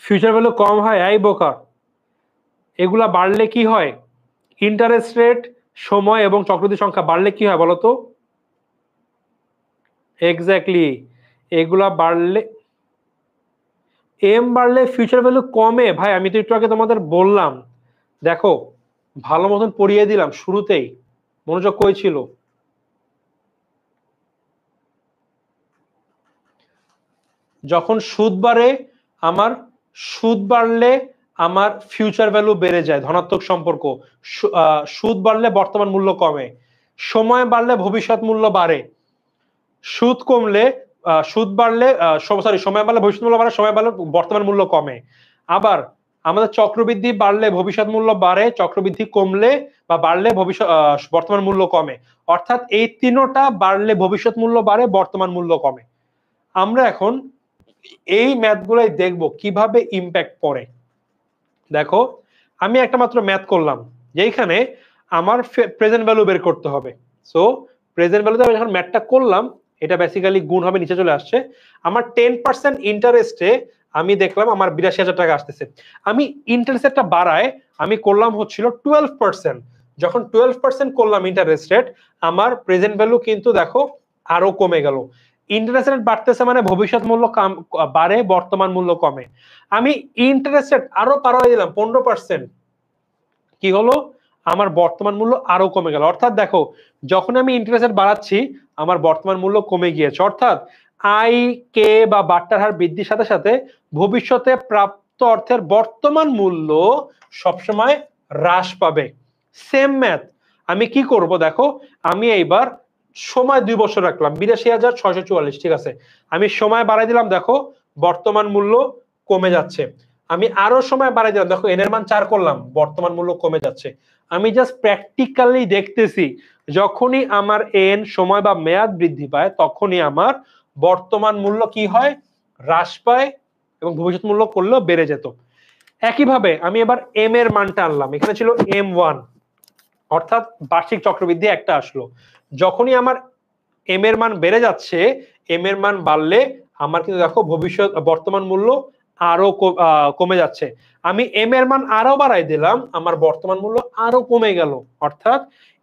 ফিউচার ভ্যালু কম হয়, এই বোকা। এগুলা বাড়লে কি হয়? ইন্টারেস্ট রেট, সময় এবং চক্রবৃদ্ধি সংখ্যা বাড়লে কি হয় বলতো? এক্স্যাক্টলি, এগুলা বাড়লে, এম বাড়লে ফিউচার ভ্যালু কমে ভাই। আমি তো একটু আগে তোমাদের বললাম, দেখো ভালো মতন পড়িয়ে দিলাম শুরুতেই, মনোযোগ কই ছিল? যখন সুদ বাড়ে, আমার সুদ বাড়লে আমার ফিউচার ভ্যালু বেড়ে যায়, ধনাত্মক সম্পর্ক। সুদ বাড়লে বর্তমান মূল্য কমে, সময় বাড়লে ভবিষ্যৎ মূল্য বাড়ে, সুদ কমলে সুদ বাড়লে সরি সময় বাড়লে ভবিষ্যৎ মূল্য বাড়ে, সময় বাড়লে বর্তমান মূল্য কমে। আবার আমাদের চক্রবৃদ্ধি বাড়লে ভবিষ্যৎ মূল্য বাড়ে, চক্রবৃদ্ধি কমলে বা বাড়লে ভবিষ্যৎ বর্তমান মূল্য কমে। অর্থাৎ এই তিনটা বাড়লে ভবিষ্যৎ মূল্য বাড়ে, বর্তমান মূল্য কমে। আমরা এখন এই ম্যাথগুলাই দেখব কিভাবে ইম্প্যাক্ট পড়ে। দেখো আমি একটা মাত্র ম্যাথ করলাম, যেখানে আমার প্রেজেন্ট ভ্যালু বের করতে হবে। সো প্রেজেন্ট ভ্যালুতে আমি যখন ম্যাথটা করলাম, এটা বেসিক্যালি গুণ হবে, নিচে চলে আসছে। আমার 10% ইন্টারেস্টে আমি দেখলাম আমার 82,000 টাকা আসতেছে। আমি ইন্টারেস্টটা বাড়ায় আমি করলাম হচ্ছিল 12%। যখন 12% করলাম ইন্টারেস্ট রেট, আমার প্রেজেন্ট ভ্যালু কিন্তু দেখো আরো কমে গেল। ইন্টারেস্ট রেট বাড়তেছে মানে ভবিষ্যৎ মূল্য বাড়ে, বর্তমান মূল্য কমে। আমি ইন্টারেস্ট রেট আরো বাড়াই দিলাম 15%, কি হলো? আমার বর্তমান মূল্য আরো কমে গেল। অর্থাৎ দেখো যখন আমি ইন্টারেস্ট রেট বাড়াচ্ছি আমার বর্তমান মূল্য কমে গিয়েছে। অর্থাৎ আই, কে বা বাট্টার হার বৃদ্ধির সাথে সাথে ভবিষ্যতে প্রাপ্ত অর্থের বর্তমান মূল্য সবসময় হ্রাস পাবে। সেম ম্যাথ আমি কি করব দেখো, আমি এইবার সময় 2 বছর রাখলাম, 82,644, ঠিক আছে। আমি সময় বাড়াই দিলাম, দেখো বর্তমান মূল্য কমে যাচ্ছে। আমি আরো সময় বাড়াই দিলাম, দেখো এন এর মান 4 করলাম, বর্তমান মূল্য কমে যাচ্ছে। আমি জাস্ট প্র্যাকটিক্যালি দেখতেছি, যখনই আমার এন সময় বা মেয়াদ বৃদ্ধি পায় তখনই আমার বর্তমান মূল্য কি হয়? হ্রাস পায়, এবং ভবিষ্যৎ মূল্য করলেও বেড়ে যেত। একইভাবে আমি এবার এম এর মানটা আনলাম, এখানে ছিল M1, অর্থাৎ বার্ষিক চক্রবৃদ্ধি একটা আসলো। যখনই আমার এম এর মান বেড়ে যাচ্ছে, এম এর মান বাড়লে আমার কিন্তু দেখো ভবিষ্যৎ বর্তমান মূল্য আরো কমে যাচ্ছে। আমি এম এর মান আরো বাড়াই দিলাম, আমার বর্তমান মূল্য আরো কমে গেল। অর্থাৎ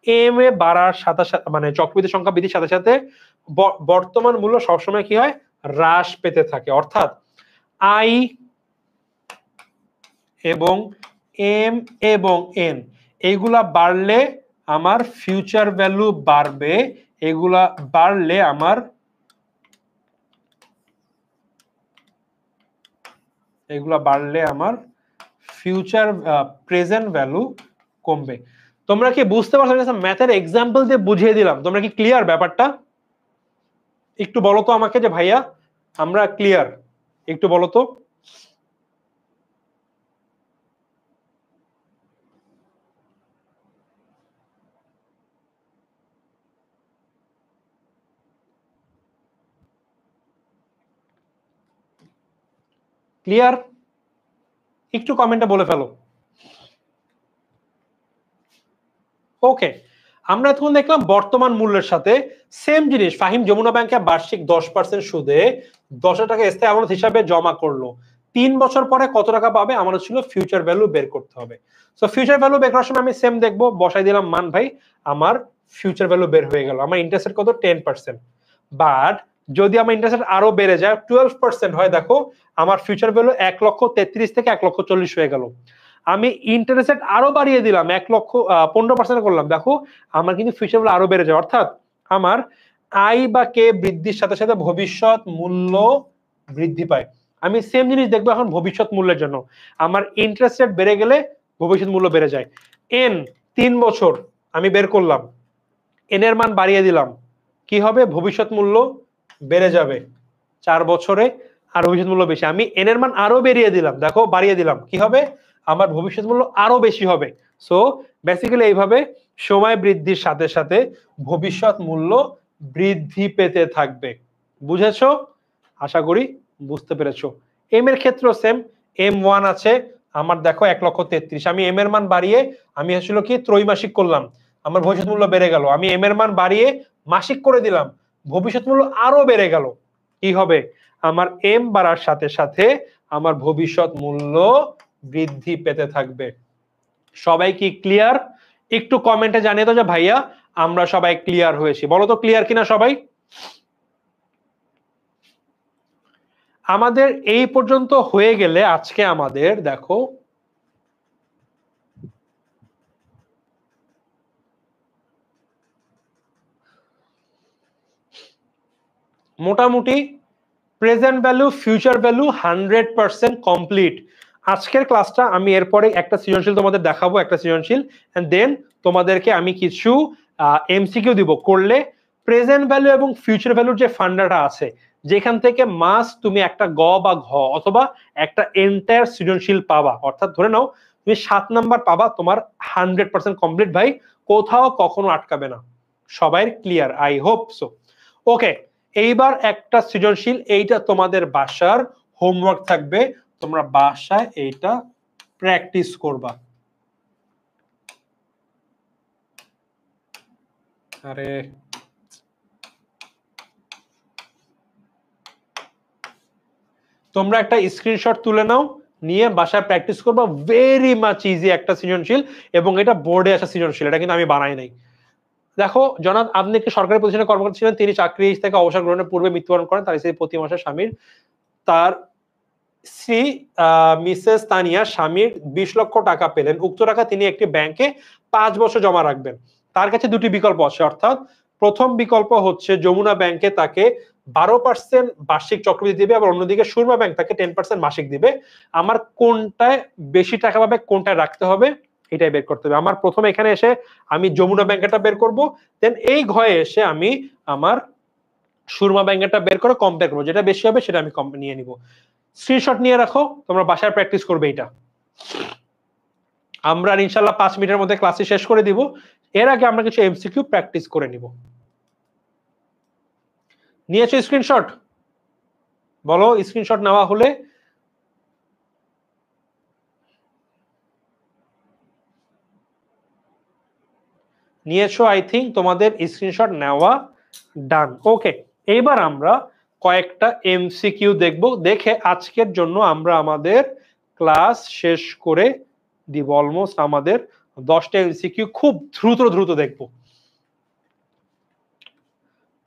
এম এ বাড়ার সাথে সাথে মানে চক্রবৃদ্ধি সংখ্যা বৃদ্ধির সাথে সাথে বর্তমান মূল্য সবসময় কি হয়, হ্রাস পেতে থাকে। অর্থাৎ আই এবং এম এবং এন এইগুলা বাড়লে আমার ফিউচার ভ্যালু বাড়বে, এগুলা বাড়লে আমার ফিউচার প্রেজেন্ট ভ্যালু কমবে। তোমরা কি বুঝতে পারছো? ম্যাথের এক্সাম্পল দিয়ে বুঝিয়ে দিলাম, তোমরা কি ক্লিয়ার ব্যাপারটা? একটু বলো তো আমাকে যে ভাইয়া আমরা ক্লিয়ার, একটু বলো তো। ক্লিয়ার? একটু কমেন্টে বলে ফেলো। ওকে, আমরা এখন দেখলাম বর্তমান মূল্যের সাথে সেম জিনিস ফাহিম যমুনা ব্যাংকে বার্ষিক 10% সুদে 10,000 টাকা স্থায়ী আমানত হিসাবে জমা করলো। 3 বছর পরে কত টাকা পাবে আমাদের ছিল ফিউচার ভ্যালু বের করতে হবে। সো ফিউচার ভ্যালু বের করার সময় আমি সেম দেখবো, বসাই দিলাম মান ভাই, আমার ফিউচার ভ্যালু বের হয়ে গেল। আমার ইন্টারেস্ট কত 10%, বাট যদি আমার ইন্টারেস্ট আরো বেড়ে যায় 12% হয়, দেখো আমার ফিউচার ভ্যালু 1,33,000 থেকে 1,40,000 হয়ে গেল। আমি ইন্টারেস্ট আরো বাড়িয়ে দিলাম 1,15% করলাম, দেখো আমার কিন্তু ফিউচার ভ্যালু আরো বেড়ে যায়। অর্থাৎ আমার আই বা কে বৃদ্ধির সাথে সাথে ভবিষ্যৎ মূল্য বৃদ্ধি পায়। আমি সেম জিনিস দেখবো এখন ভবিষ্যৎ মূল্যের জন্য, আমার ইন্টারেস্ট রেট বেড়ে গেলে ভবিষ্যৎ মূল্য বেড়ে যায়। এন 3 বছর আমি বের করলাম, এন এর মান বাড়িয়ে দিলাম, কি হবে ভবিষ্যৎ মূল্য বেড়ে যাবে। 4 বছরে আর ভবিষ্যৎ মূল্য বেশি, আমি এন এর মান আরো বেরিয়ে দিলাম, দেখো বাড়িয়ে দিলাম, কি হবে আমার ভবিষ্যৎ মূল্য আরো বেশি হবে। সো বেসিক্যালি এইভাবে সময় বৃদ্ধির সাথে সাথে ভবিষ্যৎ মূল্য বৃদ্ধি পেতে থাকবে। বুঝেছো? আশা করি বুঝতে পেরেছো। এম এর ক্ষেত্রে সেম, M1 আছে আমার, দেখো 1,33,000, আমি এম এর মান বাড়িয়ে আমি আসলে কি ত্রৈমাসিক করলাম, আমার ভবিষ্যৎ মূল্য বেড়ে গেল। আমি এম এর মান বাড়িয়ে মাসিক করে দিলাম, ভবিষ্যৎ মূল্য আরো বেড়ে গেল। কি হবে, আমার এম বাড়ার সাথে সাথে আমার ভবিষ্যৎ মূল্য বৃদ্ধি পেতে থাকবে। সবাই কি ক্লিয়ার? একটু কমেন্টে জানিয়ে দাও যে ভাইয়া আমরা সবাই ক্লিয়ার হয়েছি। বলো তো ক্লিয়ার কিনা সবাই? আমাদের এই পর্যন্ত হয়ে গেলে আজকে আমাদের দেখো মোটামুটি present value future value 100% complete. আজকের ক্লাসটা আমি এরপরে একটা সৃজনশীল তোমাদের দেখাবো, একটা সৃজনশীল, এন্ড দেন তোমাদেরকে আমি কিছু এমসিকিউ দিব, করলে প্রেজেন্ট ভ্যালু এবং ফিউচার ভ্যালুর যে ফান্ডাটা আছে যেখান থেকে মাস তুমি একটা গ বা ঘ অথবা একটা এন্টায়ার সৃজনশীল পাবা। অর্থাৎ ধরে নাও তুমি 7 নাম্বার পাবা, তোমার 100% কমপ্লিট ভাই, কোথাও কখনো আটকাবে না। সবাই clear? I hope so. Okay, এইবার একটা সৃজনশীল, এইটা তোমাদের বাসার হোমওয়ার্ক থাকবে, তোমরা বাসায় এইটা প্র্যাকটিস করবা। আরে তোমরা একটা স্ক্রিনশট তুলে নাও, নিয়ে বাসায় প্র্যাকটিস করবা। ভেরি মাচ ইজি একটা সৃজনশীল, এবং এটা বোর্ডে আসা সৃজনশীল, এটা কিন্তু আমি বানাই নাই। দেখো জনাব আপনি একটি সরকারি প্রতিষ্ঠানে কর্মরত ছিলেন, তিনি চাকরি থেকে অবসর গ্রহণের পূর্বে মৃত্যুবরণ করেন, তার স্ত্রী প্রতি মাসে স্বামীর তার শ্রী মিসেস তানিয়া স্বামীর 20 লক্ষ টাকা পেলেন, উক্ত টাকা তিনি একটি ব্যাংকে 5 বছর জমা রাখবেন। তার কাছে দুটি বিকল্প আছে, অর্থাৎ প্রথম বিকল্প হচ্ছে যমুনা ব্যাংকে তাকে 12% বার্ষিক চক্রবৃদ্ধি দিবে, আবার অন্যদিকে সুরমা ব্যাংক তাকে 10% মাসিক দিবে। আমার কোনটায় বেশি টাকা পাবে, কোনটায় রাখতে হবে, এটাই বের করতে হবে। আমার প্রথমে এখানে এসে আমি যমুনা ব্যাংকটা বের করব, দেন এই ঘরে এসে আমি আমার সুরমা ব্যাংকটা বের করে কম্পেয়ার করবো, যেটা বেশি হবে সেটা আমি নিয়ে নিব। স্ক্রিনশট নিয়ে রাখো, তোমরা বাসায় প্র্যাকটিস করবে এটা। আমরা ইনশাআল্লাহ 5 মিনিটের মধ্যে ক্লাসটি শেষ করে দিব। এর আগে আমরা কিছু এমসিকিউ প্র্যাকটিস করে নিব। নিয়েছো স্ক্রিনশট? বলো স্ক্রিনশট নেওয়া হলে। নিয়েছো আই থিঙ্ক, তোমাদের স্ক্রিনশট নেওয়া ডান। ওকে, এইবার আমরা কয়েকটা এমসিকিউ দেখব, দেখে আজকের জন্য আমরা আমাদের ক্লাস শেষ করে দিব। অলমোস্ট আমাদের 10টা এমসিকিউ খুব দ্রুত দ্রুত দেখব।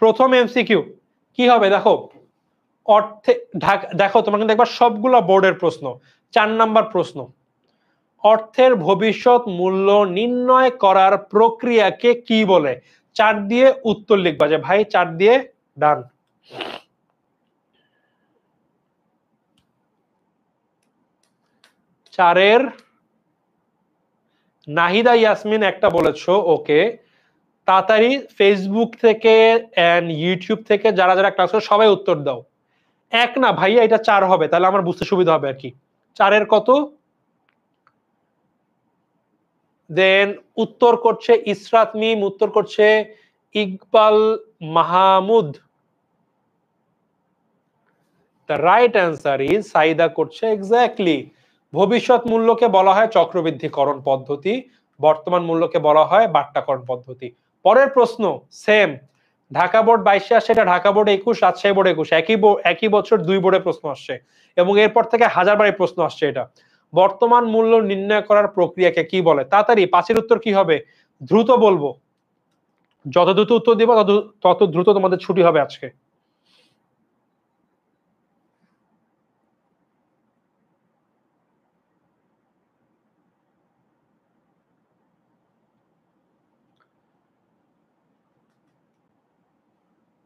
প্রথম এমসিকিউ কি হবে দেখো, অর্থে দেখো তোমরা কিন্তু দেখবা সবগুলা বোর্ডের প্রশ্ন। 4 নাম্বার প্রশ্ন, অর্থের ভবিষ্যৎ মূল্য নির্ণয় করার প্রক্রিয়াকে কি বলে? 4 দিয়ে উত্তর লিখবা, যে ভাই 4 দিয়ে ডান। চারের নাহিদা ইয়াসমিন একটা বলেছো, ওকে। তাড়াতাড়ি ফেসবুক থেকে এন্ড ইউটিউব থেকে যারা যারা ক্লাস করে সবাই উত্তর দাও। এক না ভাইয়া, এটা 4 হবে, তাহলে আমার বুঝতে সুবিধা হবে আর কি। 4-এর কত? দেন উত্তর করছে ইসরাত মিম, উত্তর করছে Iqbal Mahmud. The right answer is Saida করছে এক্স্যাক্টলি। ভবিষ্যৎ মূল্যকে বলা হয় চক্রবৃদ্ধিকরণ পদ্ধতি, বর্তমান মূল্যকে বলা হয় বাট্টাকরণ পদ্ধতি। পরের প্রশ্ন সেম, ঢাকা বোর্ড 22-এ আসছে, এটা ঢাকা বোর্ড 21, রাজশাহী বোর্ড 21, একই বছর 2 বোর্ডে প্রশ্ন আসছে এবং এরপর থেকে হাজারবারই প্রশ্ন আসছে। এটা বর্তমান মূল্য নির্ণয় করার প্রক্রিয়াকে কি বলে? তাড়াতাড়ি 5-এর উত্তর কি হবে? দ্রুত বলবো, যত দ্রুত উত্তর দিব তত দ্রুত তোমাদের ছুটি হবে আজকে।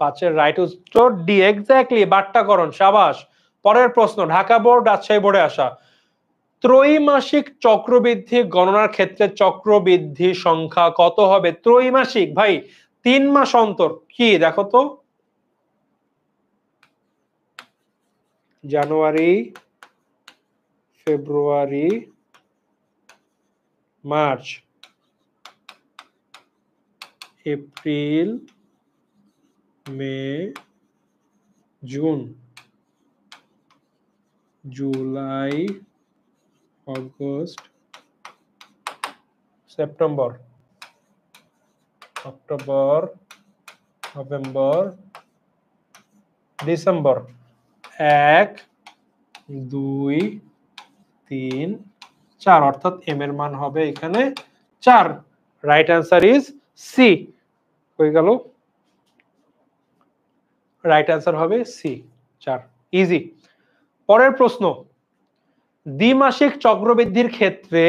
পাঁচের রাইট উত্তর ডি, এক্স্যাক্টলি বাট্টাকরণ, সাবাস। পরের প্রশ্ন, ঢাকা বোর্ড রাজশাহী বোর্ডে আসা, ত্রৈমাসিক চক্রবৃদ্ধি গণনার ক্ষেত্রে চক্রবৃদ্ধি সংখ্যা কত হবে? ত্রৈমাসিক ভাই 3 মাস অন্তর, কি দেখো তো, জানুয়ারি, ফেব্রুয়ারি, মার্চ, এপ্রিল, মে, জুন, জুলাই, আগস্ট, সেপ্টেম্বর, অক্টোবর, নভেম্বর, ডিসেম্বর। 1, 2, 3, 4, অর্থাৎ এম এর মান হবে এখানে 4। Right answer is C. হয়ে গেল, রাইট অ্যান্সার হবে সি, 4, ইজি। পরের প্রশ্ন, দ্বিমাসিক চক্রবৃদ্ধির ক্ষেত্রে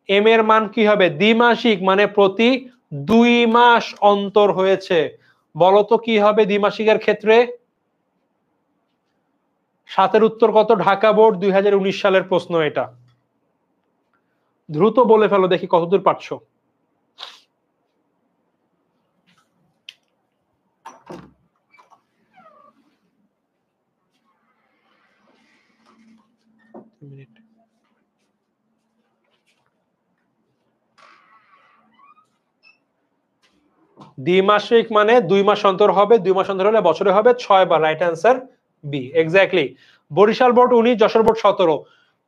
এম এর মান কি হবে? দ্বিমাসিক মানে প্রতি 2 মাস অন্তর হয়েছে, বলতো কি হবে দ্বিমাসিকের ক্ষেত্রে? 7-এর উত্তর কত? ঢাকা বোর্ড 2019 সালের প্রশ্ন এটা, দ্রুত বলে ফেলো দেখি কতদূর পারছো। দ্বিমাসিক মানে 2 মাস অন্তর হবে, 2 মাস অন্তর হলে বছরে হবে 6 বার। Right answer B, exactly. Barisal board 19, Jessore board 17,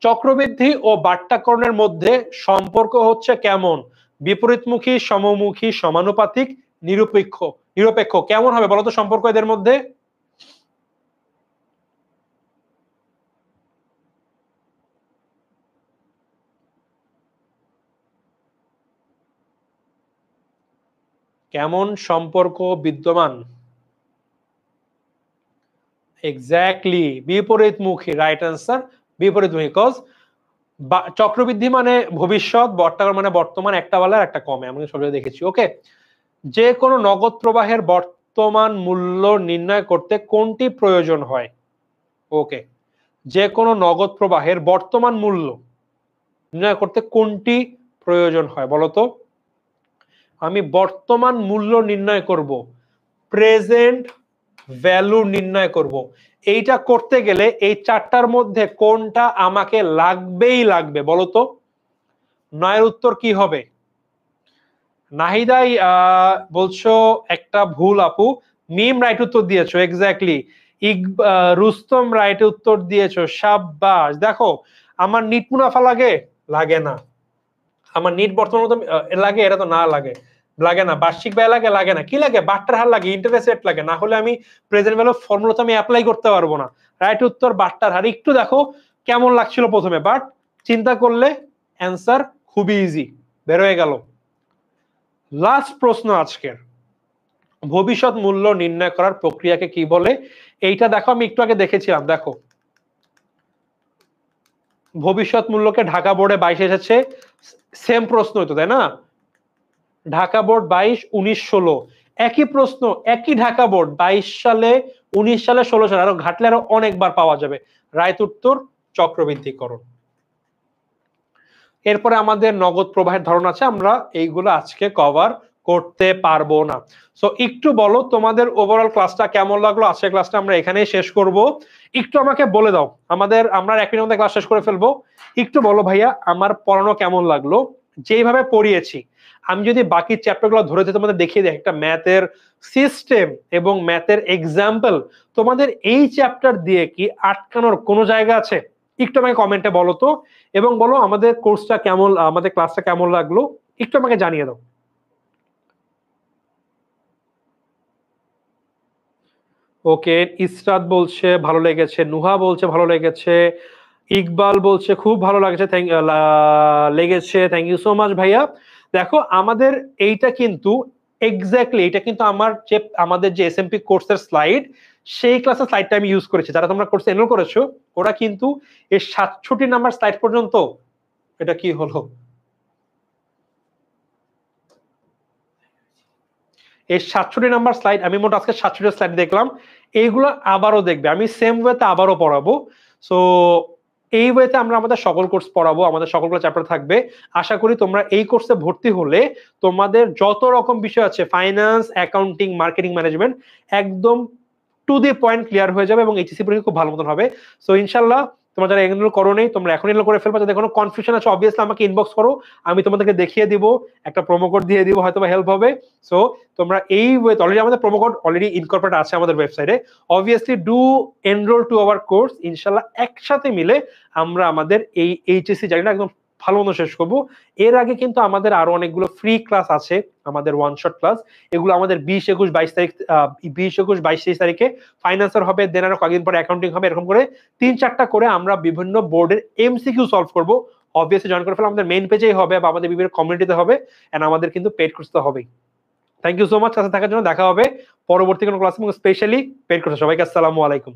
চক্রবৃদ্ধি ও বাট্টাকরণের মধ্যে সম্পর্ক হচ্ছে কেমন? বিপরীতমুখী, সমমুখী, সমানুপাতিক, নিরপেক্ষ। নিরপেক্ষ কেমন হবে বলতো সম্পর্ক এদের মধ্যে? কেমন সম্পর্ক বিদ্যমান? এক্স্যাক্টলি বিপরীতমুখী। রাইট অ্যান্সার বিপরীতমুখী, কজ চক্রবৃদ্ধি মানে ভবিষ্যৎ, বাট্টাকরণ মানে বর্তমান, একটা বাড়লে একটা কমে, আমি সবাই দেখেছি। ওকে, যে কোনো নগদ প্রবাহের বর্তমান মূল্য নির্ণয় করতে কোনটি প্রয়োজন হয়? ওকে, যে কোনো নগদ প্রবাহের বর্তমান মূল্য নির্ণয় করতে কোনটি প্রয়োজন হয় বলতো? আমি বর্তমান মূল্য নির্ণয় করব, প্রেজেন্ট ভ্যালু নির্ণয় করব। এইটা করতে গেলে এই 4টার মধ্যে কোনটা আমাকে লাগবেই লাগবে বলতো? 9-এর উত্তর কি হবে? নাহিদাই বলছো একটা ভুল আপু, মিম রাইট উত্তর দিয়েছো, এক্স্যাক্টলি। রুস্তম রাইট উত্তর দিয়েছো, সাব্বাস। দেখো আমার নিট মুনাফা লাগে? লাগে না। আমার নিট বর্তমান লাগে? এটা তো না লাগে। লাগে না, বার্ষিক ব্যয় লাগে, লাগে না, কি লাগে, বাট্টার হার লাগে, ইন্টারেস্ট রেট লাগে, না হলে আমি প্রেজেন্ট ভ্যালু ফর্মুলা তো আমি অ্যাপ্লাই করতে পারবো না। রাইট উত্তর বাট্টার হার। একটু দেখো কেমন লাগছিল প্রথমে, বাট চিন্তা করলে অ্যান্সার খুবই ইজি বের হয়ে গেল। লাস্ট প্রশ্ন আজকের, ভবিষ্যৎ মূল্য নির্ণয় করার প্রক্রিয়াকে কি বলে? এইটা দেখো আমি একটু আগে দেখেছিলাম, দেখো ভবিষ্যৎ মূল্যকে ঢাকা বোর্ডে 22 এসেছে, সেম প্রশ্ন হতো তাই না, ঢাকা বোর্ড 22, 19, 16 একই প্রশ্ন, একই ঢাকা বোর্ড 22 সালে, 19 সালে, 16 সালে, আরো ঘাটলে আরো অনেকবার পাওয়া যাবে। রাইট উত্তর চক্রবৃদ্ধিকরণ। এরপরে আমাদের নগদ প্রবাহের ধরন আছে, আমরা এইগুলো আজকে কভার করতে পারবো না। সো একটু বলো তোমাদের ওভারঅল ক্লাসটা কেমন লাগলো, আজকের ক্লাসটা আমরা এখানেই শেষ করব। একটু আমাকে বলে দাও, আমরা 1 মিনিটের মধ্যে ক্লাস শেষ করে ফেলবো। একটু বলো ভাইয়া আমার পড়ানো কেমন লাগলো, যেভাবে পড়িয়েছি আমি যদি বাকি চ্যাপ্টারগুলো ধরে তোমাদের দেখিয়ে দিই, একটা ম্যাথের সিস্টেম এবং ম্যাথের এক্সাম্পল, তোমাদের এই চ্যাপ্টার দিয়ে কি আটকানোর কোনো জায়গা আছে? একটু আমাকে কমেন্টে বলো তো, এবং বলো আমাদের কোর্সটা কেমন, আমাদের ক্লাসটা কেমন লাগলো, একটু আমাকে জানিয়ে দাও। ওকে, ইসরাত বলছে ভালো লেগেছে, নুহা বলছে ভালো লেগেছে, ইকবাল বলছে খুব ভালো লাগছে, লেগেছে, থ্যাংক ইউ সো মাচ ভাইয়া। দেখো আমাদের এইটা কিন্তু এক্স্যাক্টলি, এটা কিন্তু আমাদের যে এসএমপি কোর্সের স্লাইড, সেই ক্লাসের স্লাইডটা আমি ইউজ করেছি। যারা তোমরা কোর্সে এনরোল করেছো ওরা কিন্তু এই 67 নাম্বার স্লাইড পর্যন্ত, এটা কি হলো, এই 67 নাম্বার স্লাইড, আমি মোট আজকে 67 স্লাইড দেখলাম, এইগুলো আবারও দেখবে, আমি সেম ওয়েতে আবারও পড়াবো। সো এই ওয়েতে আমরা আমাদের সকল কোর্স পড়াবো, আমাদের সকলগুলো চ্যাপ্টার থাকবে। আশা করি তোমরা এই কোর্সে ভর্তি হলে তোমাদের যত রকম বিষয় আছে, ফাইন্যান্স, অ্যাকাউন্টিং, মার্কেটিং, ম্যানেজমেন্ট, একদম টু দি পয়েন্ট ক্লিয়ার হয়ে যাবে এবং এইচএসসি পরীক্ষা খুব ভালো মতন হবে। সো ইনশাল্লাহ তোমরা যারা এনরোল করো নেই, তোমরা এখন এনরোল করে ফেলবা। যাদের কোনো কনফিউশন আছে অবভিয়াসলি আমাকে ইনবক্স করো, আমি তোমাদেরকে দেখিয়ে দিব, একটা প্রোমো কোড দিয়ে দিব, হয়তো হেল্প হবে। সো তোমরা এই ওয়েতে, অলরেডি আমাদের প্রোমো কোড অলরেডি ইনকর্পোরেট আছে আমাদের ওয়েবসাইটে, obviously do enroll to our course. ইনশাল্লাহ একসাথে মিলে আমরা আমাদের এই এইচএসসি জার্নিটা একদম ভালো মতো শেষ করবো। এর আগে কিন্তু আমাদের আরো অনেকগুলো ফ্রি ক্লাস আছে, আমাদের ওয়ান শট ক্লাস, এগুলো আমাদের 20, 21, 22 তারিখ, 20, 21, 22, 23 তারিখে ফাইন্যান্সের হবে, দেন আরো কয়েকদিন পরে অ্যাকাউন্টিং হবে, এরকম করে 3-4টা করে আমরা বিভিন্ন বোর্ডের এমসিকিউ সলভ করবো। অবভিয়াসলি জয়েন করে ফেলে, আমাদের মেইন পেজেই হবে বা আমাদের বিভিন্ন কমিউনিটিতে হবে, এন্ড আমাদের কিন্তু পেড কোর্স তো হবেই। থ্যাংক ইউ সো মাচ সাথে থাকার জন্য। দেখা হবে পরবর্তী কোনো ক্লাস এবং স্পেশালি পেড কোর্সে। সবাইকে আসসালামু আলাইকুম।